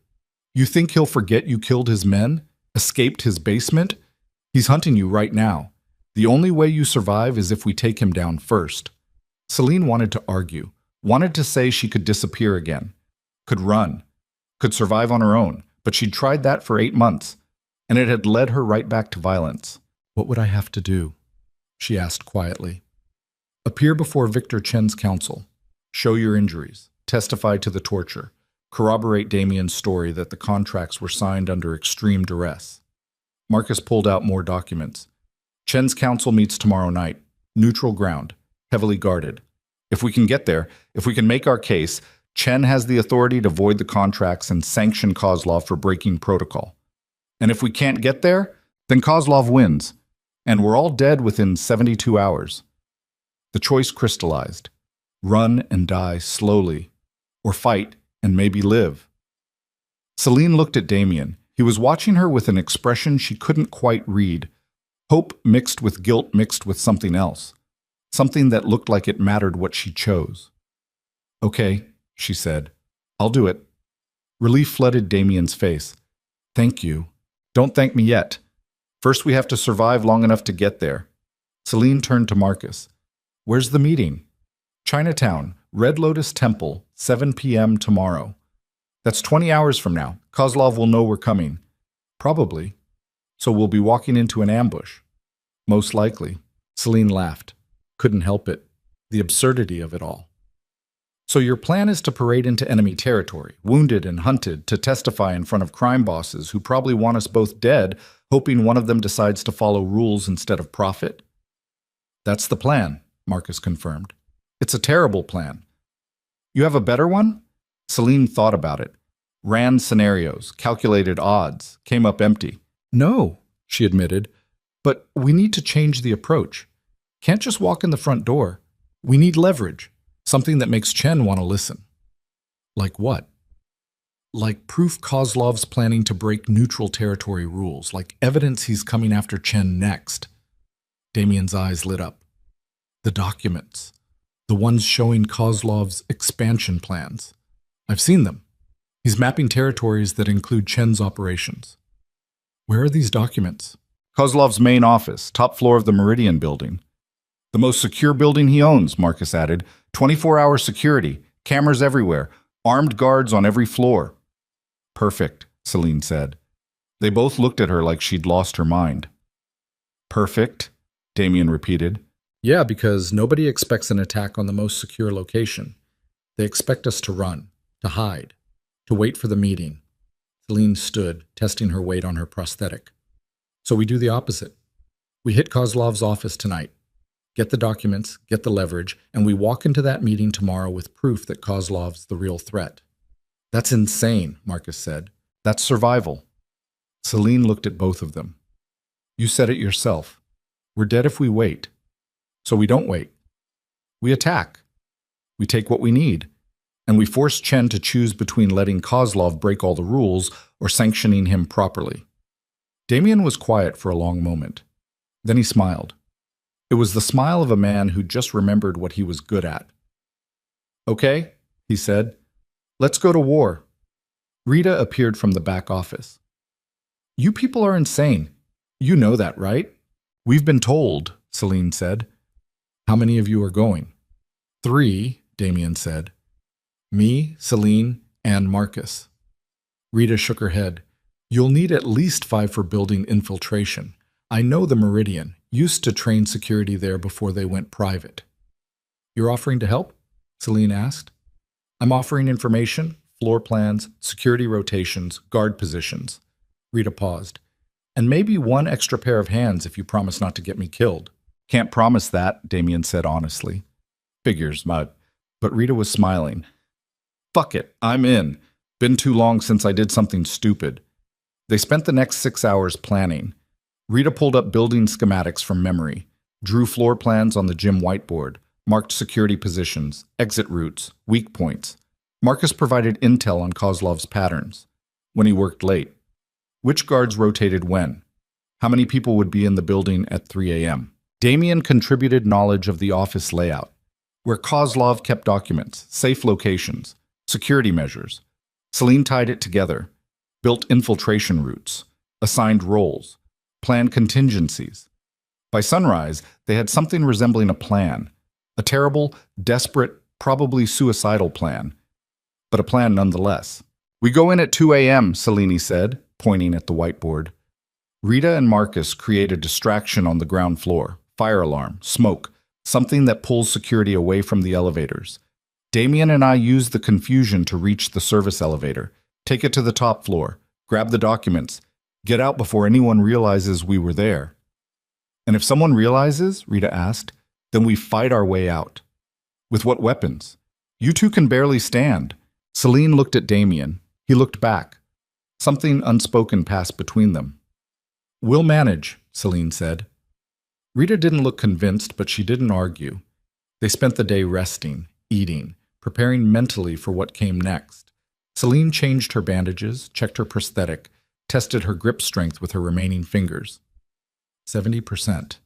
You think he'll forget you killed his men, escaped his basement? He's hunting you right now. The only way you survive is if we take him down first." Celine wanted to argue, wanted to say she could disappear again, could run, could survive on her own, but she'd tried that for 8 months, and it had led her right back to violence. "What would I have to do?" she asked quietly. "Appear before Victor Chen's counsel, show your injuries, testify to the torture, corroborate Damien's story that the contracts were signed under extreme duress." Marcus pulled out more documents. "Chen's counsel meets tomorrow night. Neutral ground, heavily guarded. If we can get there, if we can make our case, Chen has the authority to void the contracts and sanction Kozlov for breaking protocol. And if we can't get there, then Kozlov wins, and we're all dead within 72 hours. The choice crystallized. Run and die slowly, or fight and maybe live." Celine looked at Damien. He was watching her with an expression she couldn't quite read. Hope mixed with guilt mixed with something else. Something that looked like it mattered what she chose. "Okay," she said. "I'll do it." Relief flooded Damien's face. "Thank you. Don't thank me yet. First, we have to survive long enough to get there. Celine turned to Marcus. Where's the meeting? Chinatown, Red Lotus Temple, 7 p.m. tomorrow. That's 20 hours from now. Kozlov will know we're coming. Probably. So we'll be walking into an ambush. Most likely. Celine laughed. Couldn't help it. The absurdity of it all. So your plan is to parade into enemy territory, wounded and hunted, to testify in front of crime bosses who probably want us both dead, hoping one of them decides to follow rules instead of profit? That's the plan, Marcus confirmed. It's a terrible plan. You have a better one? Celine thought about it. Ran scenarios, calculated odds, came up empty. No, she admitted, but we need to change the approach. Can't just walk in the front door. We need leverage, something that makes Chen want to listen. Like what? Like proof Kozlov's planning to break neutral territory rules, like evidence he's coming after Chen next. Damien's eyes lit up. The documents. The ones showing Kozlov's expansion plans. I've seen them. He's mapping territories that include Chen's operations. Where are these documents? Kozlov's main office, top floor of the Meridian building. The most secure building he owns, Marcus added. 24-hour security, cameras everywhere, armed guards on every floor. Perfect, Celine said. They both looked at her like she'd lost her mind. Perfect, Damien repeated. Yeah, because nobody expects an attack on the most secure location. They expect us to run, to hide, to wait for the meeting. Celine stood, testing her weight on her prosthetic. So we do the opposite. We hit Kozlov's office tonight, get the documents, get the leverage, and we walk into that meeting tomorrow with proof that Kozlov's the real threat. That's insane, Marcus said. That's survival. Celine looked at both of them. You said it yourself. We're dead if we wait. So we don't wait. We attack. We take what we need. And we force Chen to choose between letting Kozlov break all the rules or sanctioning him properly. Damien was quiet for a long moment. Then he smiled. It was the smile of a man who just remembered what he was good at. Okay, he said. Let's go to war. Rita appeared from the back office. You people are insane. You know that, right? We've been told, Celine said. How many of you are going? 3, Damien said. Me, Celine, and Marcus. Rita shook her head. You'll need at least 5 for building infiltration. I know the Meridian. Used to train security there before they went private. You're offering to help? Celine asked. I'm offering information, floor plans, security rotations, guard positions. Rita paused. And maybe 1 extra pair of hands if you promise not to get me killed. Can't promise that, Damien said honestly. Figures, Mud. But Rita was smiling. Fuck it, I'm in. Been too long since I did something stupid. They spent the next 6 hours planning. Rita pulled up building schematics from memory, drew floor plans on the gym whiteboard, marked security positions, exit routes, weak points. Marcus provided intel on Kozlov's patterns. When he worked late. Which guards rotated when? How many people would be in the building at 3 a.m.? Damien contributed knowledge of the office layout, where Kozlov kept documents, safe locations, security measures. Celine tied it together, built infiltration routes, assigned roles, planned contingencies. By sunrise, they had something resembling a plan, a terrible, desperate, probably suicidal plan, but a plan nonetheless. We go in at 2 a.m., Celine said, pointing at the whiteboard. Rita and Marcus create a distraction on the ground floor, fire alarm, smoke, something that pulls security away from the elevators. Damien and I use the confusion to reach the service elevator, take it to the top floor, grab the documents, get out before anyone realizes we were there. And if someone realizes, Rita asked, then we fight our way out. With what weapons? You two can barely stand. Celine looked at Damien. He looked back. Something unspoken passed between them. We'll manage, Celine said. Rita didn't look convinced, but she didn't argue. They spent the day resting, eating, preparing mentally for what came next. Celine changed her bandages, checked her prosthetic, tested her grip strength with her remaining fingers. 70%.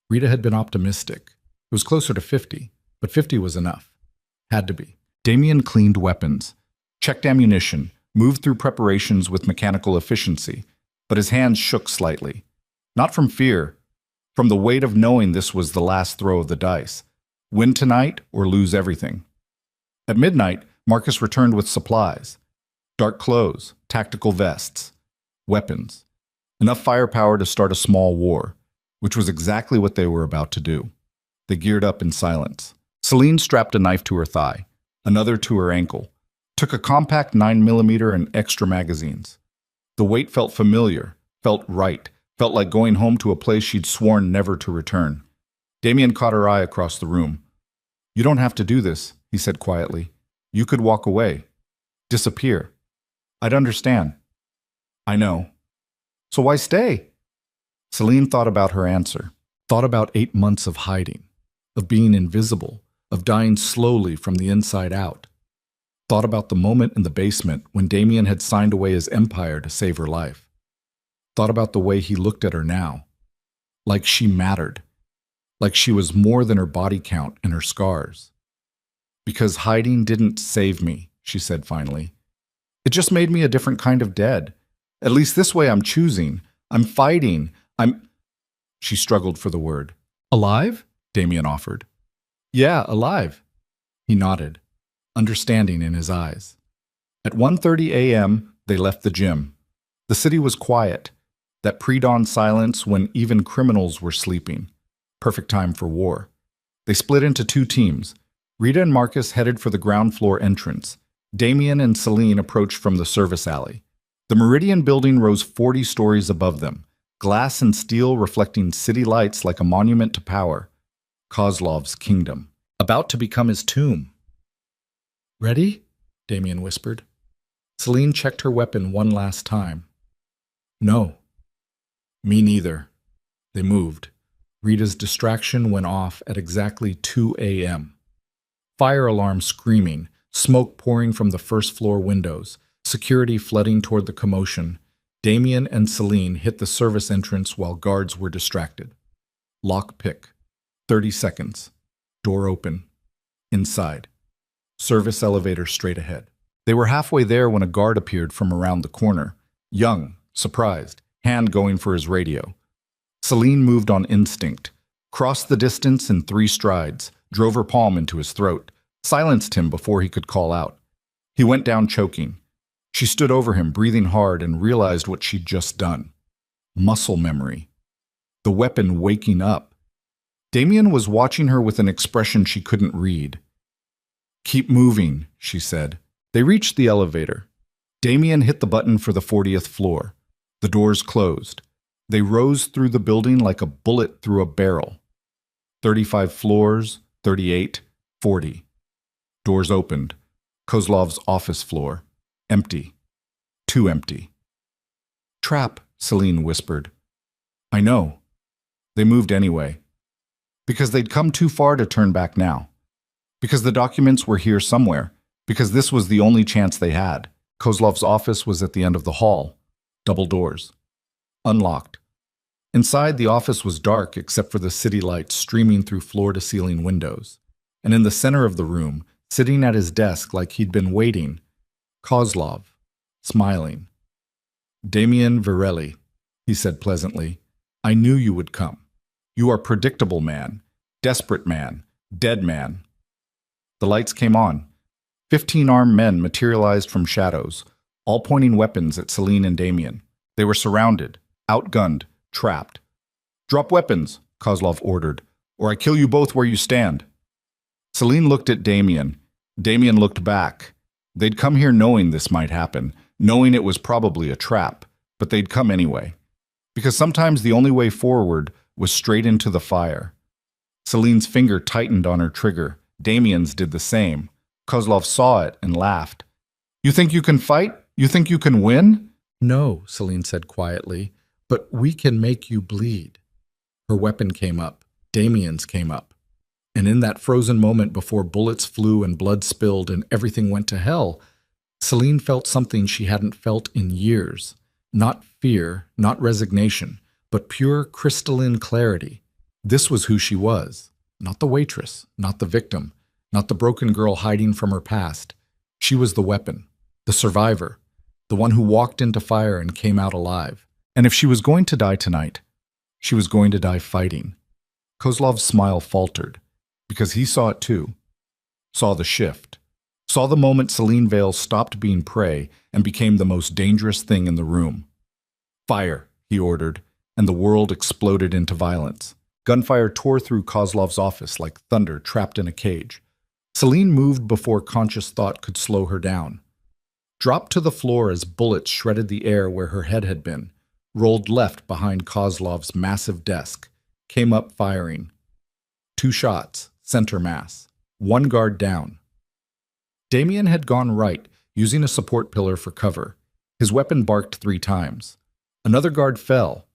Rita had been optimistic. It was closer to 50, but 50 was enough. Had to be. Damien cleaned weapons, checked ammunition, moved through preparations with mechanical efficiency, but his hands shook slightly. Not from fear, from the weight of knowing this was the last throw of the dice. Win tonight or lose everything. At midnight, Marcus returned with supplies. Dark clothes, tactical vests, weapons. Enough firepower to start a small war, which was exactly what they were about to do. They geared up in silence. Celine strapped a knife to her thigh, another to her ankle, took a compact 9mm and extra magazines. The weight felt familiar, felt right, felt like going home to a place she'd sworn never to return. Damien caught her eye across the room. "You don't have to do this," he said quietly. "You could walk away. Disappear. I'd understand." "I know. So why stay?" Celine thought about her answer. Thought about 8 months of hiding, of being invisible, of dying slowly from the inside out. Thought about the moment in the basement when Damien had signed away his empire to save her life. Thought about the way he looked at her now. Like she mattered. Like she was more than her body count and her scars. "Because hiding didn't save me," she said finally. "It just made me a different kind of dead. At least this way I'm choosing. I'm fighting. She struggled for the word. "Alive?" Damien offered. "Yeah, alive." He nodded, understanding in his eyes. At 1:30 a.m., they left the gym. The city was quiet, that pre-dawn silence when even criminals were sleeping. Perfect time for war. They split into 2 teams. Rita and Marcus headed for the ground floor entrance. Damien and Celine approached from the service alley. The Meridian building rose 40 stories above them, glass and steel reflecting city lights like a monument to power. Kozlov's kingdom, about to become his tomb. "Ready?" Damien whispered. Celine checked her weapon one last time. "No." "Me neither." They moved. Rita's distraction went off at exactly 2 a.m. Fire alarm screaming, smoke pouring from the first floor windows, security flooding toward the commotion. Damien and Celine hit the service entrance while guards were distracted. Lock pick. 30 seconds. Door open. Inside. Service elevator straight ahead. They were halfway there when a guard appeared from around the corner. Young, surprised, hand going for his radio. Celine moved on instinct, crossed the distance in 3 strides, drove her palm into his throat, silenced him before he could call out. He went down choking. She stood over him, breathing hard, and realized what she'd just done. Muscle memory. The weapon waking up. Damien was watching her with an expression she couldn't read. "Keep moving," she said. They reached the elevator. Damien hit the button for the 40th floor. The doors closed. They rose through the building like a bullet through a barrel. 35 floors, 38, 40. Doors opened. Kozlov's office floor. Empty. Too empty. "Trap," Celine whispered. "I know." They moved anyway. Because they'd come too far to turn back now. Because the documents were here somewhere. Because this was the only chance they had. Kozlov's office was at the end of the hall. Double doors. Unlocked. Inside, the office was dark except for the city lights streaming through floor-to-ceiling windows. And in the center of the room, sitting at his desk like he'd been waiting, Kozlov, smiling. "Damien Varelli," he said pleasantly. "I knew you would come. You are predictable man, desperate man, dead man." The lights came on. 15 armed men materialized from shadows, all pointing weapons at Celine and Damien. They were surrounded, outgunned, trapped. "Drop weapons," Kozlov ordered, "or I kill you both where you stand." Celine looked at Damien. Damien looked back. They'd come here knowing this might happen, knowing it was probably a trap, but they'd come anyway. Because sometimes the only way forward was straight into the fire. Celine's finger tightened on her trigger. Damien's did the same. Kozlov saw it and laughed. "You think you can fight? You think you can win?" "No," Celine said quietly, "but we can make you bleed." Her weapon came up. Damien's came up. And in that frozen moment before bullets flew and blood spilled and everything went to hell, Celine felt something she hadn't felt in years. Not fear, not resignation, but pure crystalline clarity. This was who she was. Not the waitress, not the victim, not the broken girl hiding from her past. She was the weapon, the survivor, the one who walked into fire and came out alive. And if she was going to die tonight, She was going to die fighting. Kozlov's smile faltered, because he saw it too. Saw the shift. Saw the moment Celine Vale stopped being prey and became the most dangerous thing in the room. Fire, he ordered, and the world exploded into violence. Gunfire tore through Kozlov's office like thunder trapped in a cage. Celine moved before conscious thought could slow her down. Dropped to the floor as bullets shredded the air where her head had been, rolled left behind Kozlov's massive desk, came up firing. 2 shots, center mass. 1 guard down. Damien had gone right, using a support pillar for cover. His weapon barked 3 times. Another guard fell,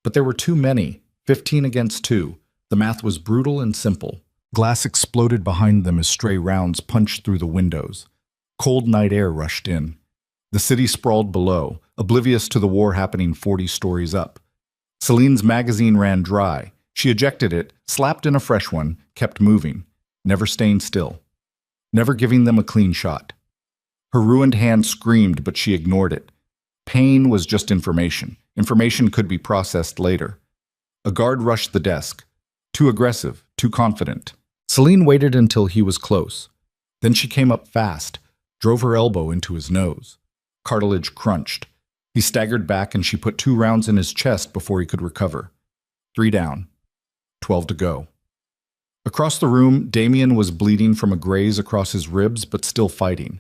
but there were too many, 15 against 2. The math was brutal and simple. Glass exploded behind them as stray rounds punched through the windows. Cold night air rushed in. The city sprawled below, oblivious to the war happening 40 stories up. Celine's magazine ran dry. She ejected it, slapped in a fresh one, kept moving, never staying still, never giving them a clean shot. Her ruined hand screamed, but she ignored it. Pain was just information. Information could be processed later. A guard rushed the desk. Too aggressive, too confident. Celine waited until he was close. Then she came up fast, drove her elbow into his nose. Cartilage crunched. He staggered back and she put 2 rounds in his chest before he could recover. 3 down. 12 to go. Across the room, Damien was bleeding from a graze across his ribs, but still fighting.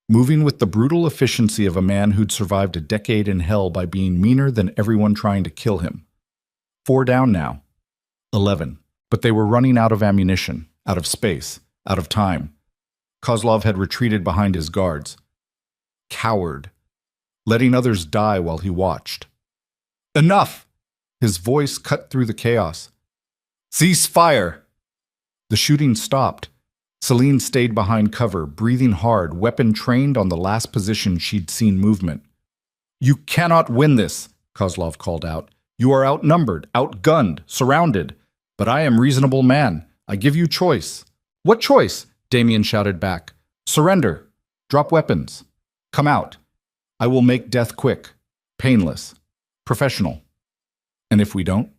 Moving with the brutal efficiency of a man who'd survived a decade in hell by being meaner than everyone trying to kill him. 4 down now. 11. But they were running out of ammunition, out of space, out of time. Kozlov had retreated behind his guards. Coward. Letting others die while he watched. Enough! His voice cut through the chaos. Cease fire! The shooting stopped. Celine stayed behind cover, breathing hard, weapon trained on the last position she'd seen movement. You cannot win this, Kozlov called out. You are outnumbered, outgunned, surrounded. But I am reasonable man. I give you choice. What choice? Damien shouted back. Surrender. Drop weapons. Come out. I will make death quick, painless, professional. And if we don't?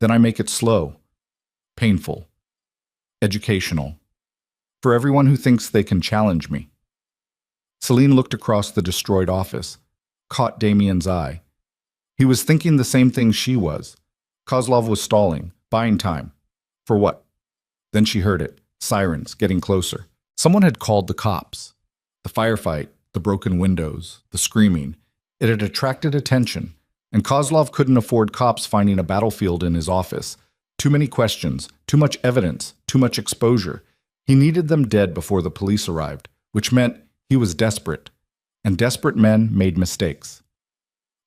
Then I make it slow, painful, educational, for everyone who thinks they can challenge me. Celine looked across the destroyed office, caught Damien's eye. He was thinking the same thing she was. Kozlov was stalling, buying time. For what? Then she heard it, sirens getting closer. Someone had called the cops. The firefight, the broken windows, the screaming. It had attracted attention, and Kozlov couldn't afford cops finding a battlefield in his office. Too many questions, too much evidence, too much exposure. He needed them dead before the police arrived, which meant he was desperate, and desperate men made mistakes.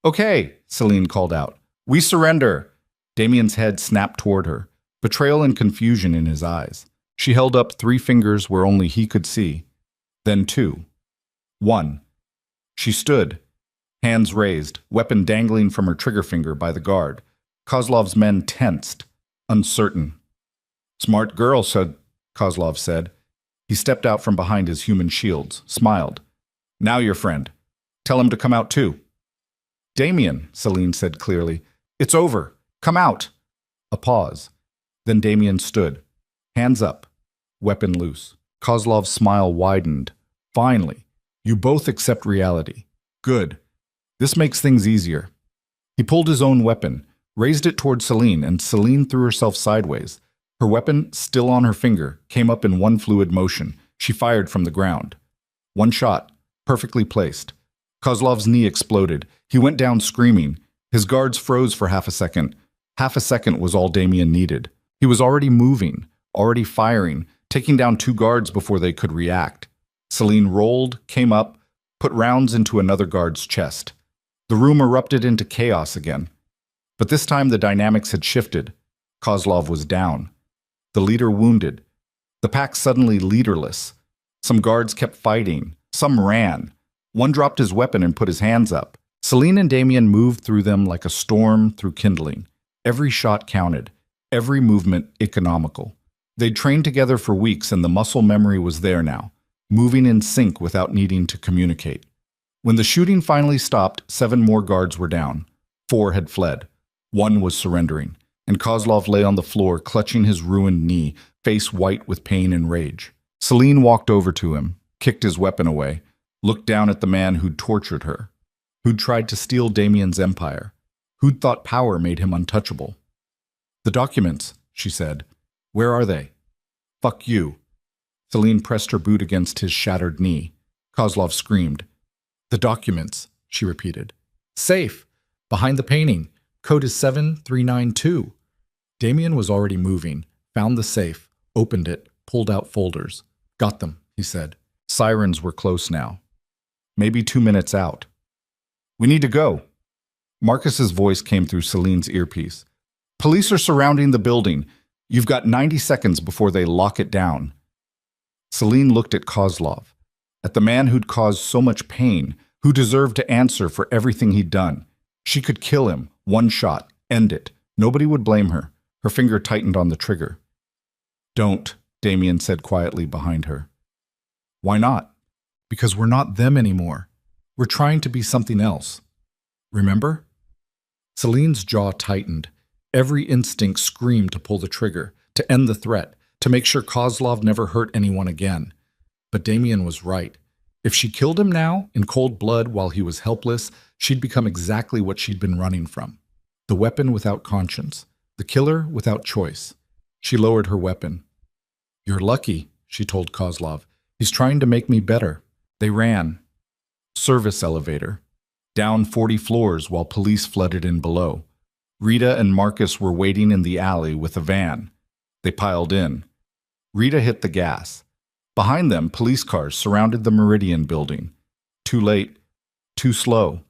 Okay, Celine called out. We surrender. Damien's head snapped toward her, betrayal and confusion in his eyes. She held up 3 fingers where only he could see, then 2. 1. She stood, hands raised, weapon dangling from her trigger finger by the guard. Kozlov's men tensed, uncertain. Smart girl, Kozlov said. He stepped out from behind his human shields, smiled. Now your friend. Tell him to come out too. Damien, Celine said clearly. It's over. Come out. A pause. Then Damien stood, hands up, weapon loose. Kozlov's smile widened. Finally, you both accept reality. Good. This makes things easier. He pulled his own weapon, raised it toward Celine, and Celine threw herself sideways. Her weapon, still on her finger, came up in one fluid motion. She fired from the ground. 1 shot, perfectly placed. Kozlov's knee exploded. He went down screaming. His guards froze for half a second. Half a second was all Damien needed. He was already moving, already firing, taking down 2 guards before they could react. Celine rolled, came up, put rounds into another guard's chest. The room erupted into chaos again. But this time the dynamics had shifted. Kozlov was down. The leader wounded. The pack suddenly leaderless. Some guards kept fighting. Some ran. One dropped his weapon and put his hands up. Celine and Damien moved through them like a storm through kindling. Every shot counted. Every movement economical. They'd trained together for weeks and the muscle memory was there now, moving in sync without needing to communicate. When the shooting finally stopped, 7 more guards were down. 4 had fled. One was surrendering, and Kozlov lay on the floor, clutching his ruined knee, face white with pain and rage. Celine walked over to him, kicked his weapon away, looked down at the man who'd tortured her, who'd tried to steal Damien's empire, who'd thought power made him untouchable. "The documents," she said. "Where are they?" "Fuck you." Celine pressed her boot against his shattered knee. Kozlov screamed. "The documents," she repeated. "Safe! Behind the painting. Code is 7392. Damien was already moving, found the safe, opened it, pulled out folders. "Got them," he said. Sirens were close now. Maybe 2 minutes out. "We need to go." Marcus's voice came through Celine's earpiece. "Police are surrounding the building. You've got 90 seconds before they lock it down." Celine looked at Kozlov, at the man who'd caused so much pain, who deserved to answer for everything he'd done. She could kill him, one shot, end it. Nobody would blame her. Her finger tightened on the trigger. "Don't," Damien said quietly behind her. "Why not?" "Because we're not them anymore. We're trying to be something else. Remember?" Celine's jaw tightened. Every instinct screamed to pull the trigger, to end the threat, to make sure Kozlov never hurt anyone again. But Damien was right. If she killed him now, in cold blood while he was helpless, she'd become exactly what she'd been running from. The weapon without conscience. The killer without choice. She lowered her weapon. "You're lucky," she told Kozlov. "He's trying to make me better." They ran. Service elevator. Down 40 floors while police flooded in below. Rita and Marcus were waiting in the alley with a van. They piled in. Rita hit the gas. Behind them, police cars surrounded the Meridian building. Too late. Too slow.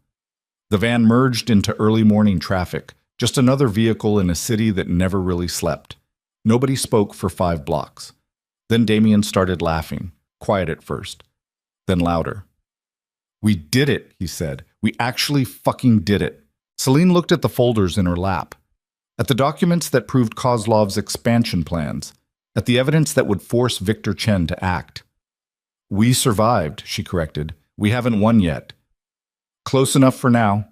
The van merged into early morning traffic, just another vehicle in a city that never really slept. Nobody spoke for 5 blocks. Then Damien started laughing, quiet at first, then louder. "We did it," he said. "We actually fucking did it." Celine looked at the folders in her lap, at the documents that proved Kozlov's expansion plans, at the evidence that would force Victor Chen to act. "We survived," she corrected. "We haven't won yet." "Close enough for now."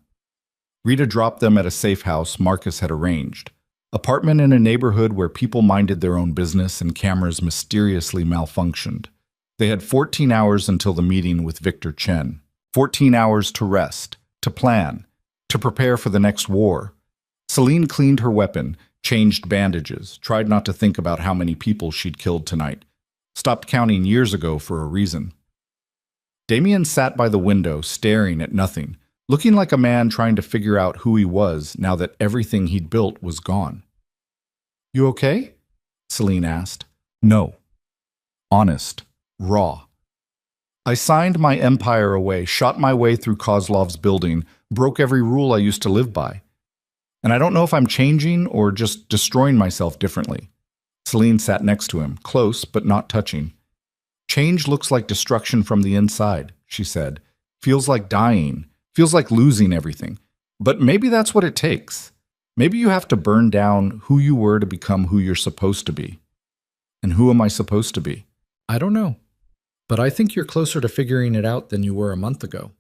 Rita dropped them at a safe house Marcus had arranged. Apartment in a neighborhood where people minded their own business and cameras mysteriously malfunctioned. They had 14 hours until the meeting with Victor Chen. 14 hours to rest, to plan, to prepare for the next war. Celine cleaned her weapon, changed bandages, tried not to think about how many people she'd killed tonight. Stopped counting years ago for a reason. Damien sat by the window, staring at nothing, looking like a man trying to figure out who he was now that everything he'd built was gone. "You okay?" Celine asked. "No." Honest. Raw. "I signed my empire away, shot my way through Kozlov's building, broke every rule I used to live by. And I don't know if I'm changing or just destroying myself differently." Celine sat next to him, close but not touching. "Change looks like destruction from the inside," she said. "Feels like dying. Feels like losing everything. But maybe that's what it takes. Maybe you have to burn down who you were to become who you're supposed to be." "And who am I supposed to be?" "I don't know. But I think you're closer to figuring it out than you were a month ago."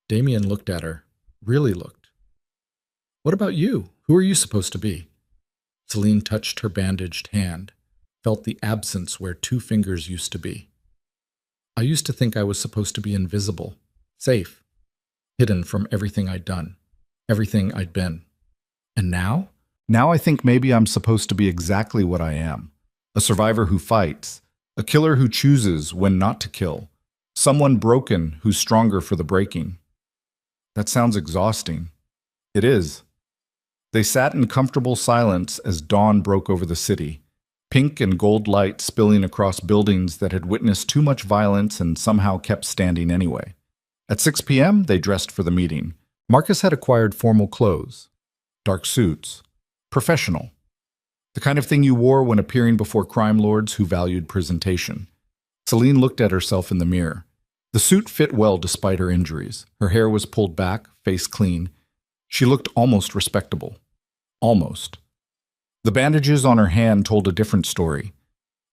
Damien looked at her. Really looked. "What about you? Who are you supposed to be?" Celine touched her bandaged hand, felt the absence where 2 fingers used to be. "I used to think I was supposed to be invisible, safe, hidden from everything I'd done, everything I'd been. And now? Now I think maybe I'm supposed to be exactly what I am. A survivor who fights, a killer who chooses when not to kill, someone broken who's stronger for the breaking." "That sounds exhausting." "It is." They sat in comfortable silence as dawn broke over the city, pink and gold light spilling across buildings that had witnessed too much violence and somehow kept standing anyway. At 6 p.m., they dressed for the meeting. Marcus had acquired formal clothes, dark suits, professional, the kind of thing you wore when appearing before crime lords who valued presentation. Celine looked at herself in the mirror. The suit fit well despite her injuries. Her hair was pulled back, face clean. She looked almost respectable. Almost. The bandages on her hand told a different story.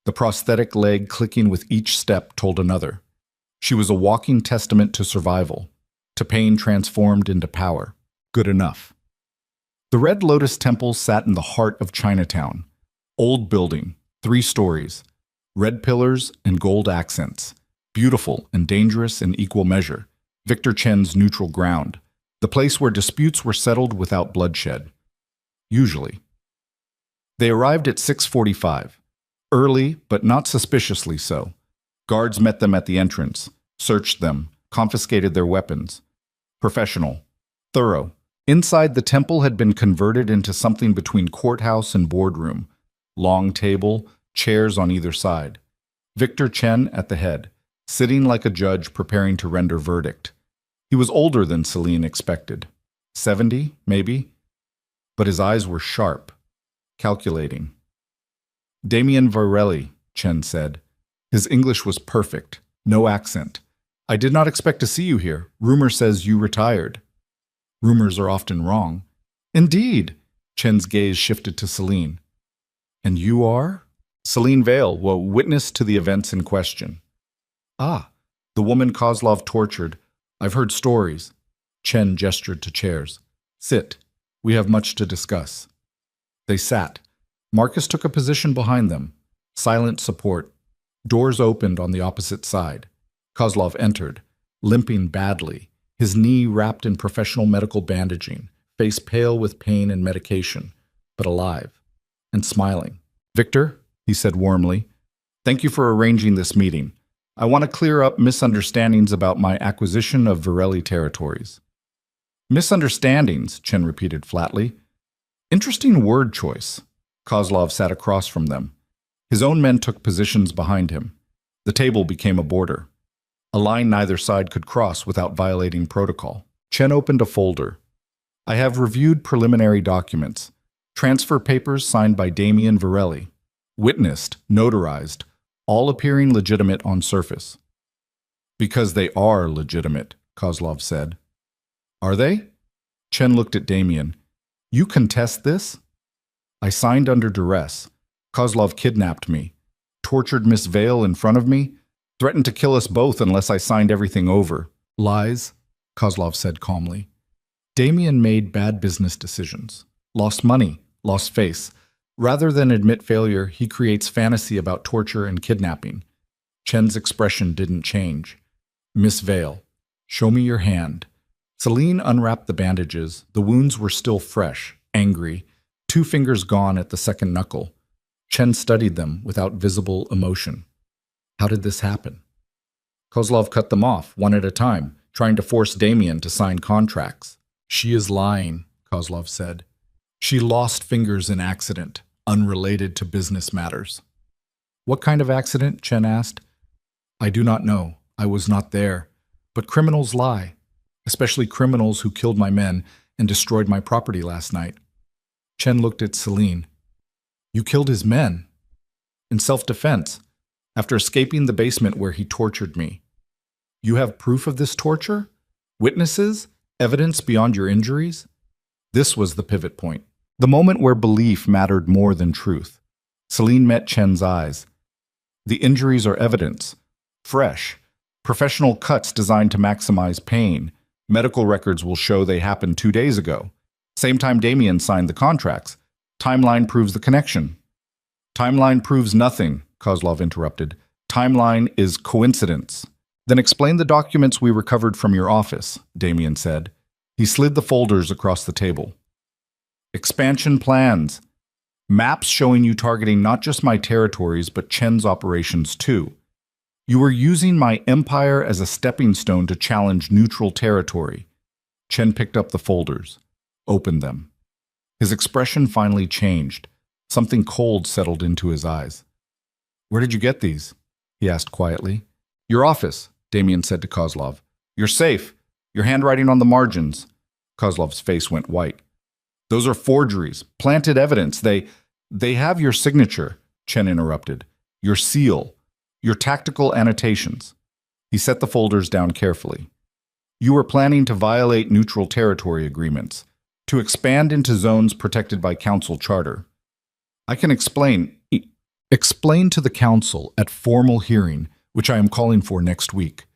The prosthetic leg clicking with each step told another. She was a walking testament to survival, to pain transformed into power. Good enough. The Red Lotus Temple sat in the heart of Chinatown. Old building, 3 stories, red pillars and gold accents. Beautiful and dangerous in equal measure. Victor Chen's neutral ground. The place where disputes were settled without bloodshed. Usually. They arrived at 6:45. Early, but not suspiciously so. Guards met them at the entrance, searched them, confiscated their weapons. Professional. Thorough. Inside, the temple had been converted into something between courthouse and boardroom. Long table, chairs on either side. Victor Chen at the head, sitting like a judge preparing to render verdict. He was older than Celine expected. 70, maybe? But his eyes were sharp, calculating. Damien Varelli, Chen said. His English was perfect, no accent. I did not expect to see you here. Rumor says you retired. Rumors are often wrong. Indeed, Chen's gaze shifted to Celine. And you are? Celine Vale, witness to the events in question. Ah, the woman Kozlov tortured. I've heard stories. Chen gestured to chairs. Sit. We have much to discuss. They sat. Marcus took a position behind them. Silent support. Doors opened on the opposite side. Kozlov entered, limping badly, his knee wrapped in professional medical bandaging, face pale with pain and medication, but alive, and smiling. Victor, he said warmly, thank you for arranging this meeting. I want to clear up misunderstandings about my acquisition of Varelli territories. Misunderstandings, Chen repeated flatly. Interesting word choice. Kozlov sat across from them. His own men took positions behind him. The table became a border. A line neither side could cross without violating protocol. Chen opened a folder. I have reviewed preliminary documents. Transfer papers signed by Damien Varelli. Witnessed, notarized, all appearing legitimate on surface. Because they are legitimate, Kozlov said. Are they? Chen looked at Damien. You contest this? I signed under duress. Kozlov kidnapped me, tortured Miss Vale in front of me, threatened to kill us both unless I signed everything over. Lies, Kozlov said calmly. Damien made bad business decisions. Lost money, lost face. Rather than admit failure, he creates fantasy about torture and kidnapping. Chen's expression didn't change. Miss Vale, show me your hand. Celine unwrapped the bandages. The wounds were still fresh, angry, 2 fingers gone at the second knuckle. Chen studied them without visible emotion. How did this happen? Kozlov cut them off, one at a time, trying to force Damien to sign contracts. She is lying, Kozlov said. She lost fingers in accident, unrelated to business matters. What kind of accident? Chen asked. I do not know. I was not there. But criminals lie, especially criminals who killed my men and destroyed my property last night. Chen looked at Celine. You killed his men? In self-defense, after escaping the basement where he tortured me. You have proof of this torture? Witnesses? Evidence beyond your injuries? This was the pivot point. The moment where belief mattered more than truth. Celine met Chen's eyes. The injuries are evidence. Fresh. Professional cuts designed to maximize pain. Medical records will show they happened 2 days ago. Same time Damien signed the contracts. Timeline proves the connection. Timeline proves nothing, Kozlov interrupted. Timeline is coincidence. Then explain the documents we recovered from your office, Damien said. He slid the folders across the table. Expansion plans. Maps showing you targeting not just my territories, but Chen's operations too. You were using my empire as a stepping stone to challenge neutral territory. Chen picked up the folders, opened them. His expression finally changed. Something cold settled into his eyes. Where did you get these? He asked quietly. Your office, Damien said to Kozlov. You're safe. Your handwriting on the margins. Kozlov's face went white. Those are forgeries, planted evidence. They have your signature, Chen interrupted. Your seal, your tactical annotations. He set the folders down carefully. You were planning to violate neutral territory agreements, to expand into zones protected by council charter. I can explain to the council at formal hearing, which I am calling for next week.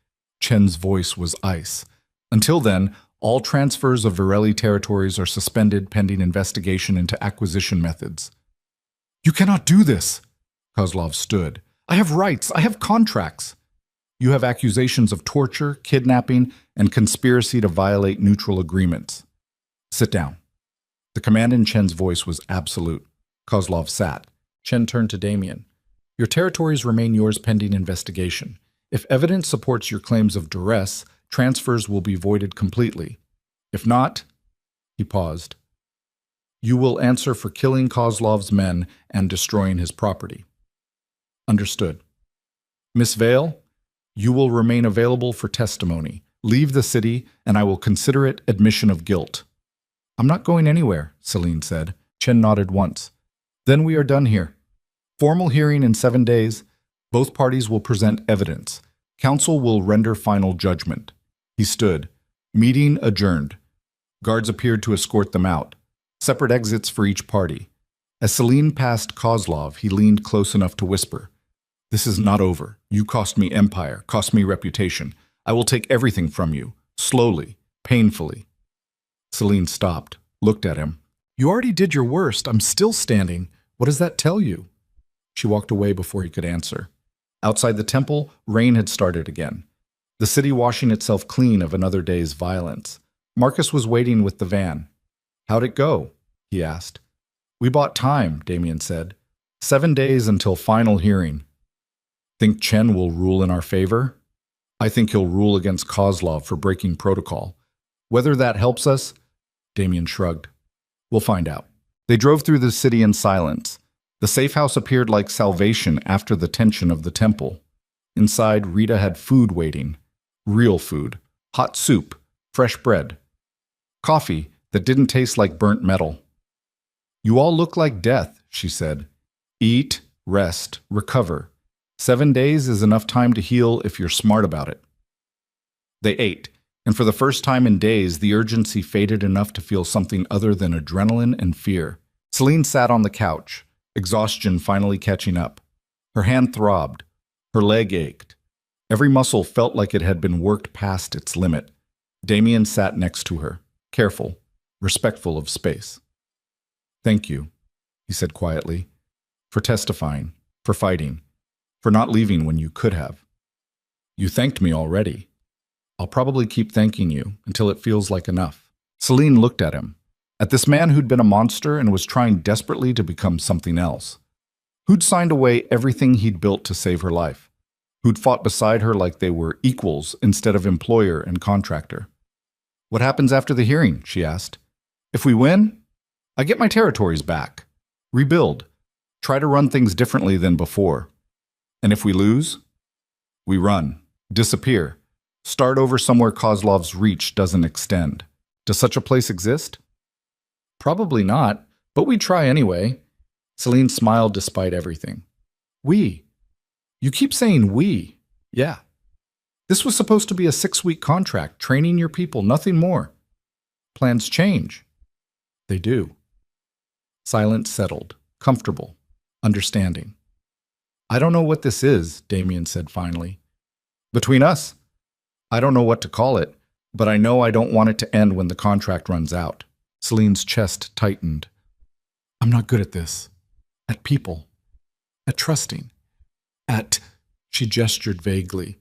Chen's voice was ice. Until then, All transfers of Virelli territories are suspended pending investigation into acquisition methods. You cannot do this, Kozlov stood. I have rights. I have contracts. You have accusations of torture, kidnapping, and conspiracy to violate neutral agreements. Sit down. The command in Chen's voice was absolute. Kozlov sat. Chen turned to Damien. Your territories remain yours pending investigation. If evidence supports your claims of duress, transfers will be voided completely. If not, he paused. You will answer for killing Kozlov's men and destroying his property. Understood. Miss Vale, you will remain available for testimony. Leave the city, and I will consider it admission of guilt. I'm not going anywhere, Celine said. Chen nodded once. Then we are done here. Formal hearing in 7 days. Both parties will present evidence. Council will render final judgment. He stood. Meeting adjourned. Guards appeared to escort them out. Separate exits for each party. As Celine passed Kozlov, he leaned close enough to whisper, This is not over. You cost me empire, cost me reputation. I will take everything from you, slowly, painfully. Celine stopped, looked at him. You already did your worst. I'm still standing. What does that tell you? She walked away before he could answer. Outside the temple, rain had started again. The city washing itself clean of another day's violence. Marcus was waiting with the van. How'd it go? He asked. We bought time, Damien said. 7 days until final hearing. Think Chen will rule in our favor? I think he'll rule against Kozlov for breaking protocol. Whether that helps us? Damien shrugged. We'll find out. They drove through the city in silence. The safe house appeared like salvation after the tension of the temple. Inside, Rita had food waiting. Real food. Hot soup. Fresh bread. Coffee that didn't taste like burnt metal. You all look like death, she said. Eat, rest, recover. 7 days is enough time to heal if you're smart about it. They ate, and for the first time in days, the urgency faded enough to feel something other than adrenaline and fear. Celine sat on the couch, exhaustion finally catching up. Her hand throbbed. Her leg ached. Every muscle felt like it had been worked past its limit. Damien sat next to her, careful, respectful of space. Thank you, he said quietly, for testifying, for fighting, for not leaving when you could have. You thanked me already. I'll probably keep thanking you until it feels like enough. Celine looked at him, at this man who'd been a monster and was trying desperately to become something else. Who'd signed away everything he'd built to save her life. Who'd fought beside her like they were equals instead of employer and contractor. What happens after the hearing? She asked. If we win, I get my territories back. Rebuild. Try to run things differently than before. And if we lose, we run. Disappear. Start over somewhere Kozlov's reach doesn't extend. Does such a place exist? Probably not, but we'd try anyway. Celine smiled despite everything. We. You keep saying we. Yeah. This was supposed to be a 6-week contract, training your people, nothing more. Plans change. They do. Silence settled, comfortable, understanding. I don't know what this is, Damien said finally. Between us, I don't know what to call it, but I know I don't want it to end when the contract runs out. Celine's chest tightened. I'm not good at this. At people. At trusting. At, she gestured vaguely,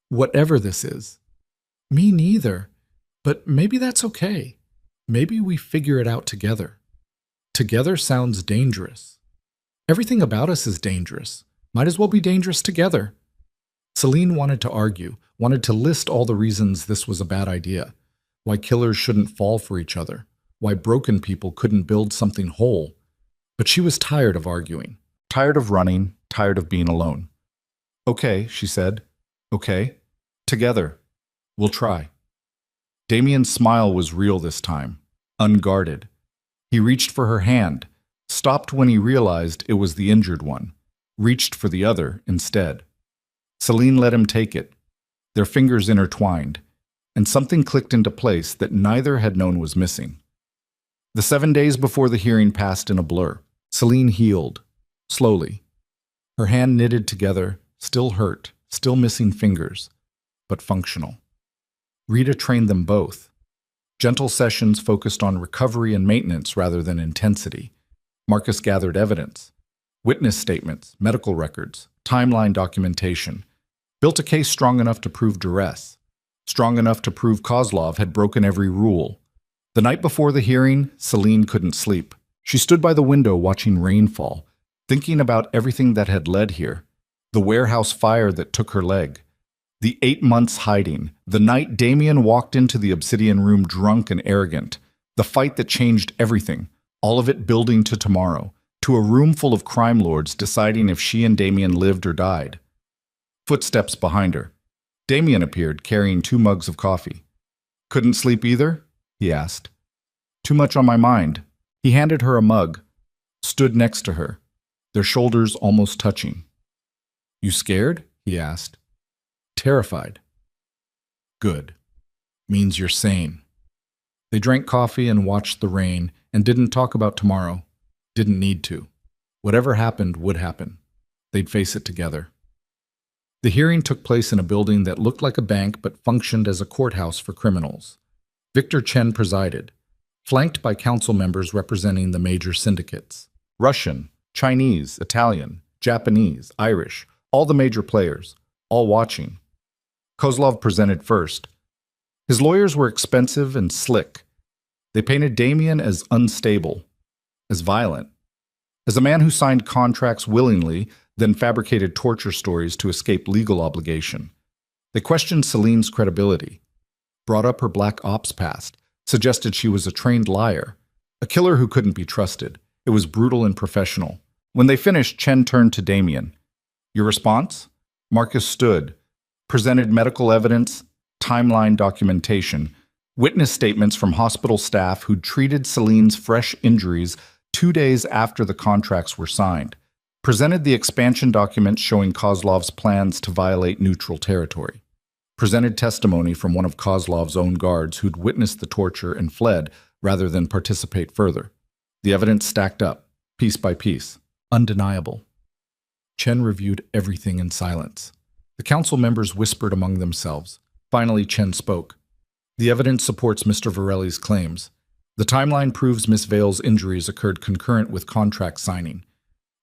whatever this is. Me neither, but maybe that's okay. Maybe we figure it out together. Together sounds dangerous. Everything about us is dangerous. Might as well be dangerous together. Celine wanted to argue, wanted to list all the reasons this was a bad idea. Why killers shouldn't fall for each other. Why broken people couldn't build something whole. But she was tired of arguing. Tired of running, tired of being alone. Okay, she said. Okay. Together. We'll try. Damien's smile was real this time. Unguarded. He reached for her hand, stopped when he realized it was the injured one, reached for the other instead. Celine let him take it, their fingers intertwined, and something clicked into place that neither had known was missing. The 7 days before the hearing passed in a blur. Celine healed, slowly. Her hand knitted together, still hurt, still missing fingers, but functional. Rita trained them both. Gentle sessions focused on recovery and maintenance rather than intensity. Marcus gathered evidence, witness statements, medical records, timeline documentation, built a case strong enough to prove duress, strong enough to prove Kozlov had broken every rule. The night before the hearing, Celine couldn't sleep. She stood by the window watching rain fall, thinking about everything that had led here. The warehouse fire that took her leg. The 8 months hiding. The night Damien walked into the obsidian room drunk and arrogant. The fight that changed everything. All of it building to tomorrow. To a room full of crime lords deciding if she and Damien lived or died. Footsteps behind her. Damien appeared, carrying 2 mugs of coffee. "Couldn't sleep either?" he asked. "Too much on my mind." He handed her a mug, stood next to her, their shoulders almost touching. "You scared?" he asked. "Terrified." "Good. Means you're sane." They drank coffee and watched the rain and didn't talk about tomorrow. Didn't need to. Whatever happened would happen. They'd face it together. The hearing took place in a building that looked like a bank but functioned as a courthouse for criminals. Victor Chen presided, flanked by council members representing the major syndicates. Russian, Chinese, Italian, Japanese, Irish, all the major players, all watching. Kozlov presented first. His lawyers were expensive and slick. They painted Damien as unstable, as violent, as a man who signed contracts willingly, then fabricated torture stories to escape legal obligation. They questioned Celine's credibility, brought up her black ops past, suggested she was a trained liar, a killer who couldn't be trusted. It was brutal and professional. When they finished, Chen turned to Damien. "Your response?" Marcus stood, presented medical evidence, timeline documentation, witness statements from hospital staff who'd treated Celine's fresh injuries 2 days after the contracts were signed, presented the expansion documents showing Kozlov's plans to violate neutral territory, presented testimony from one of Kozlov's own guards who'd witnessed the torture and fled rather than participate further. The evidence stacked up, piece by piece, undeniable. Chen reviewed everything in silence. The council members whispered among themselves. Finally, Chen spoke. "The evidence supports Mr. Varelli's claims. The timeline proves Miss Vale's injuries occurred concurrent with contract signing.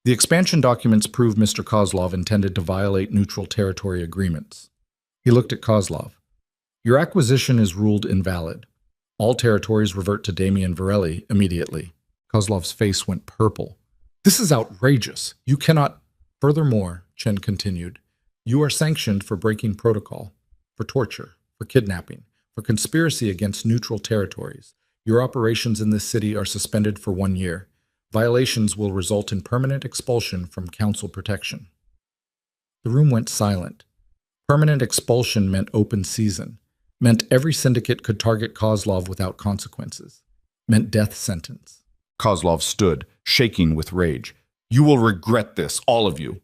The expansion documents prove Mr. Kozlov intended to violate neutral territory agreements." He looked at Kozlov. "Your acquisition is ruled invalid. All territories revert to Damien Varelli immediately." Kozlov's face went purple. "This is outrageous. You cannot—" "Furthermore," Chen continued, "you are sanctioned for breaking protocol, for torture, for kidnapping, for conspiracy against neutral territories. Your operations in this city are suspended for 1 year. Violations will result in permanent expulsion from council protection." The room went silent. Permanent expulsion meant open season, meant every syndicate could target Kozlov without consequences, meant death sentence. Kozlov stood, shaking with rage. "You will regret this, all of you."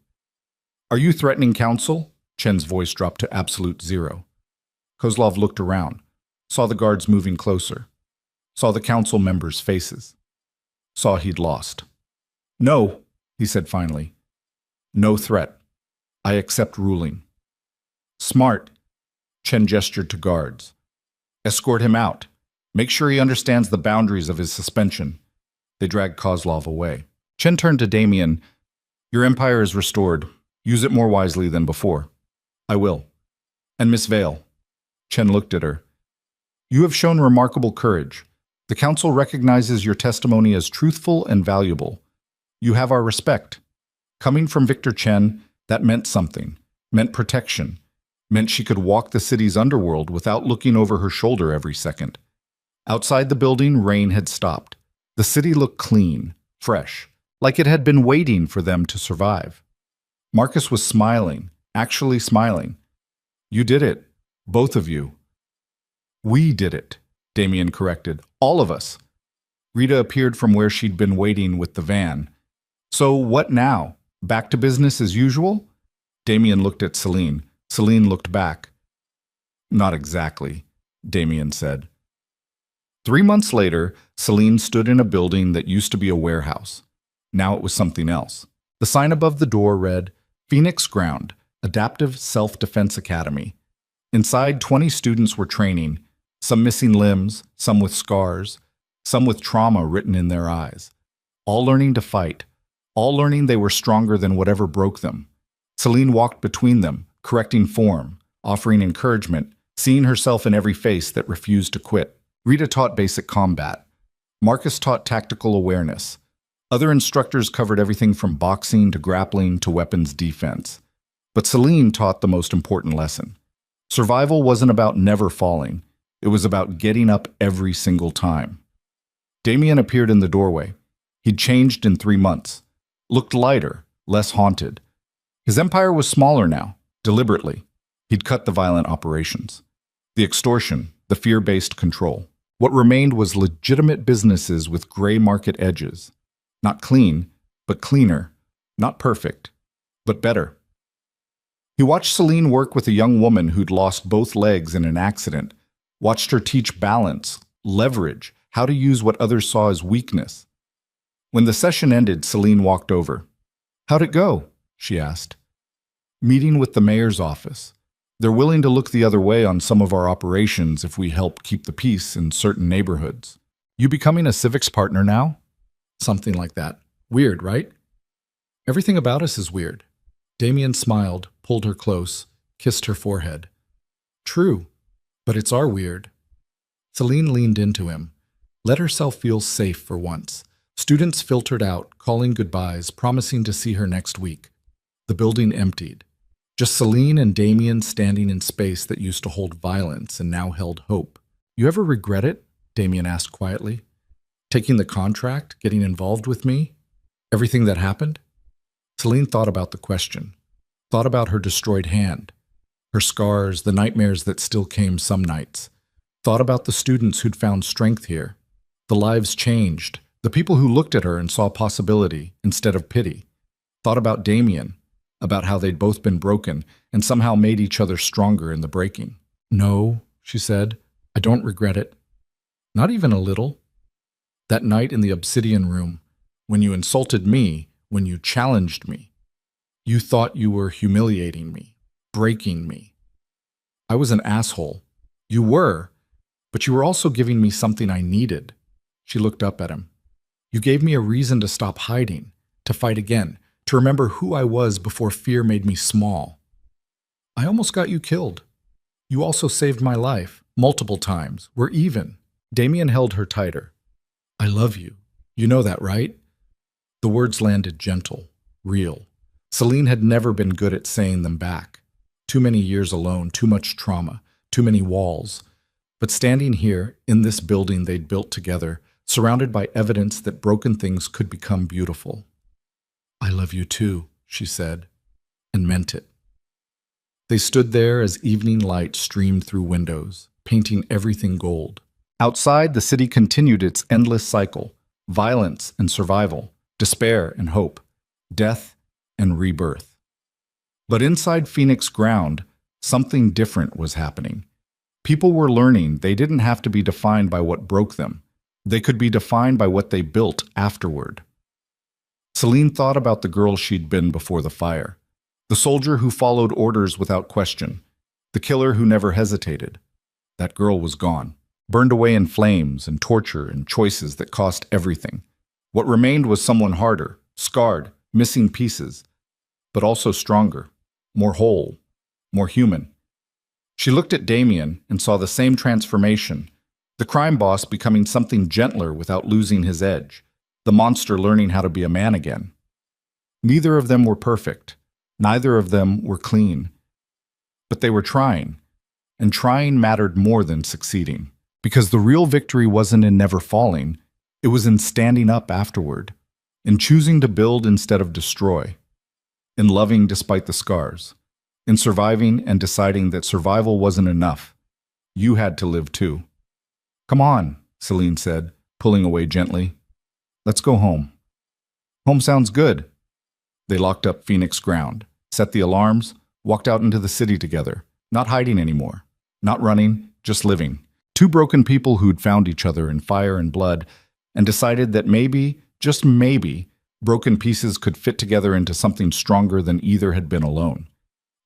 "Are you threatening council?" Chen's voice dropped to absolute zero. Kozlov looked around, saw the guards moving closer, saw the council members' faces, saw he'd lost. "No," he said finally. "No threat. I accept ruling." "Smart." Chen gestured to guards. "Escort him out. Make sure he understands the boundaries of his suspension." They dragged Kozlov away. Chen turned to Damien. "Your empire is restored. Use it more wisely than before." "I will." "And Miss Vale." Chen looked at her. "You have shown remarkable courage. The council recognizes your testimony as truthful and valuable. You have our respect." Coming from Victor Chen, that meant something, meant protection, meant she could walk the city's underworld without looking over her shoulder every second. Outside the building, rain had stopped. The city looked clean, fresh, like it had been waiting for them to survive. Marcus was smiling, actually smiling. "You did it, both of you." "We did it," Damien corrected. "All of us." Rita appeared from where she'd been waiting with the van. "So what now? Back to business as usual?" Damien looked at Celine. Celine looked back. "Not exactly," Damien said. 3 months later, Celine stood in a building that used to be a warehouse. Now it was something else. The sign above the door read, "Phoenix Ground, Adaptive Self-Defense Academy." Inside, 20 students were training, some missing limbs, some with scars, some with trauma written in their eyes. All learning to fight, all learning they were stronger than whatever broke them. Celine walked between them, correcting form, offering encouragement, seeing herself in every face that refused to quit. Rita taught basic combat. Marcus taught tactical awareness. Other instructors covered everything from boxing to grappling to weapons defense. But Celine taught the most important lesson. Survival wasn't about never falling. It was about getting up every single time. Damien appeared in the doorway. He'd changed in 3 months. Looked lighter, less haunted. His empire was smaller now, deliberately. He'd cut the violent operations. The extortion, the fear-based control. What remained was legitimate businesses with gray market edges. Not clean, but cleaner. Not perfect, but better. He watched Celine work with a young woman who'd lost both legs in an accident, watched her teach balance, leverage, how to use what others saw as weakness. When the session ended, Celine walked over. "How'd it go?" she asked. "Meeting with the mayor's office. They're willing to look the other way on some of our operations if we help keep the peace in certain neighborhoods." "You becoming a civics partner now?" "Something like that. Weird, right?" "Everything about us is weird." Damien smiled, pulled her close, kissed her forehead. "True, but it's our weird." Celine leaned into him, let herself feel safe for once. Students filtered out, calling goodbyes, promising to see her next week. The building emptied. Just Celine and Damien standing in space that used to hold violence and now held hope. "You ever regret it?" Damien asked quietly. "Taking the contract, getting involved with me? Everything that happened?" Celine thought about the question. Thought about her destroyed hand. Her scars, the nightmares that still came some nights. Thought about the students who'd found strength here. The lives changed. The people who looked at her and saw possibility instead of pity. Thought about Damien, about how they'd both been broken and somehow made each other stronger in the breaking. "No," she said, "I don't regret it. Not even a little. That night in the obsidian room, when you insulted me, when you challenged me, you thought you were humiliating me, breaking me. I was an asshole. You were, but you were also giving me something I needed." She looked up at him. "You gave me a reason to stop hiding, to fight again, to remember who I was before fear made me small. I almost got you killed. You also saved my life, multiple times. We're even." Damien held her tighter. "I love you. You know that, right?" The words landed gentle, real. Celine had never been good at saying them back. Too many years alone, too much trauma, too many walls. But standing here, in this building they'd built together, surrounded by evidence that broken things could become beautiful. "I love you too," she said, and meant it. They stood there as evening light streamed through windows, painting everything gold. Outside, the city continued its endless cycle, violence and survival, despair and hope, death and rebirth. But inside Phoenix ground, something different was happening. People were learning they didn't have to be defined by what broke them. They could be defined by what they built afterward. Celine thought about the girl she'd been before the fire. The soldier who followed orders without question. The killer who never hesitated. That girl was gone, burned away in flames and torture and choices that cost everything. What remained was someone harder, scarred, missing pieces, but also stronger, more whole, more human. She looked at Damien and saw the same transformation. The crime boss becoming something gentler without losing his edge. The monster learning how to be a man again. Neither of them were perfect. Neither of them were clean. But they were trying. And trying mattered more than succeeding. Because the real victory wasn't in never falling. It was in standing up afterward. In choosing to build instead of destroy. In loving despite the scars. In surviving and deciding that survival wasn't enough. You had to live too. "Come on," Celine said, pulling away gently. "Let's go home." "Home sounds good." They locked up Phoenix ground, set the alarms, walked out into the city together, not hiding anymore, not running, just living. Two broken people who'd found each other in fire and blood and decided that maybe, just maybe, broken pieces could fit together into something stronger than either had been alone.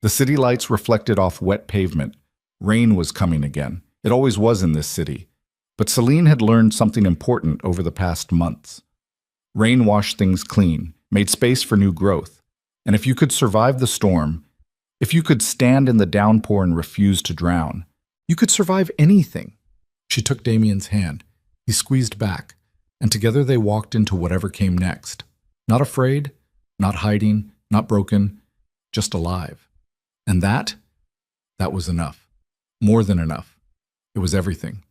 The city lights reflected off wet pavement. Rain was coming again. It always was in this city. But Celine had learned something important over the past months. Rain washed things clean, made space for new growth. And if you could survive the storm, if you could stand in the downpour and refuse to drown, you could survive anything. She took Damien's hand. He squeezed back, and together they walked into whatever came next. Not afraid, not hiding, not broken, just alive. And that was enough. More than enough. It was everything.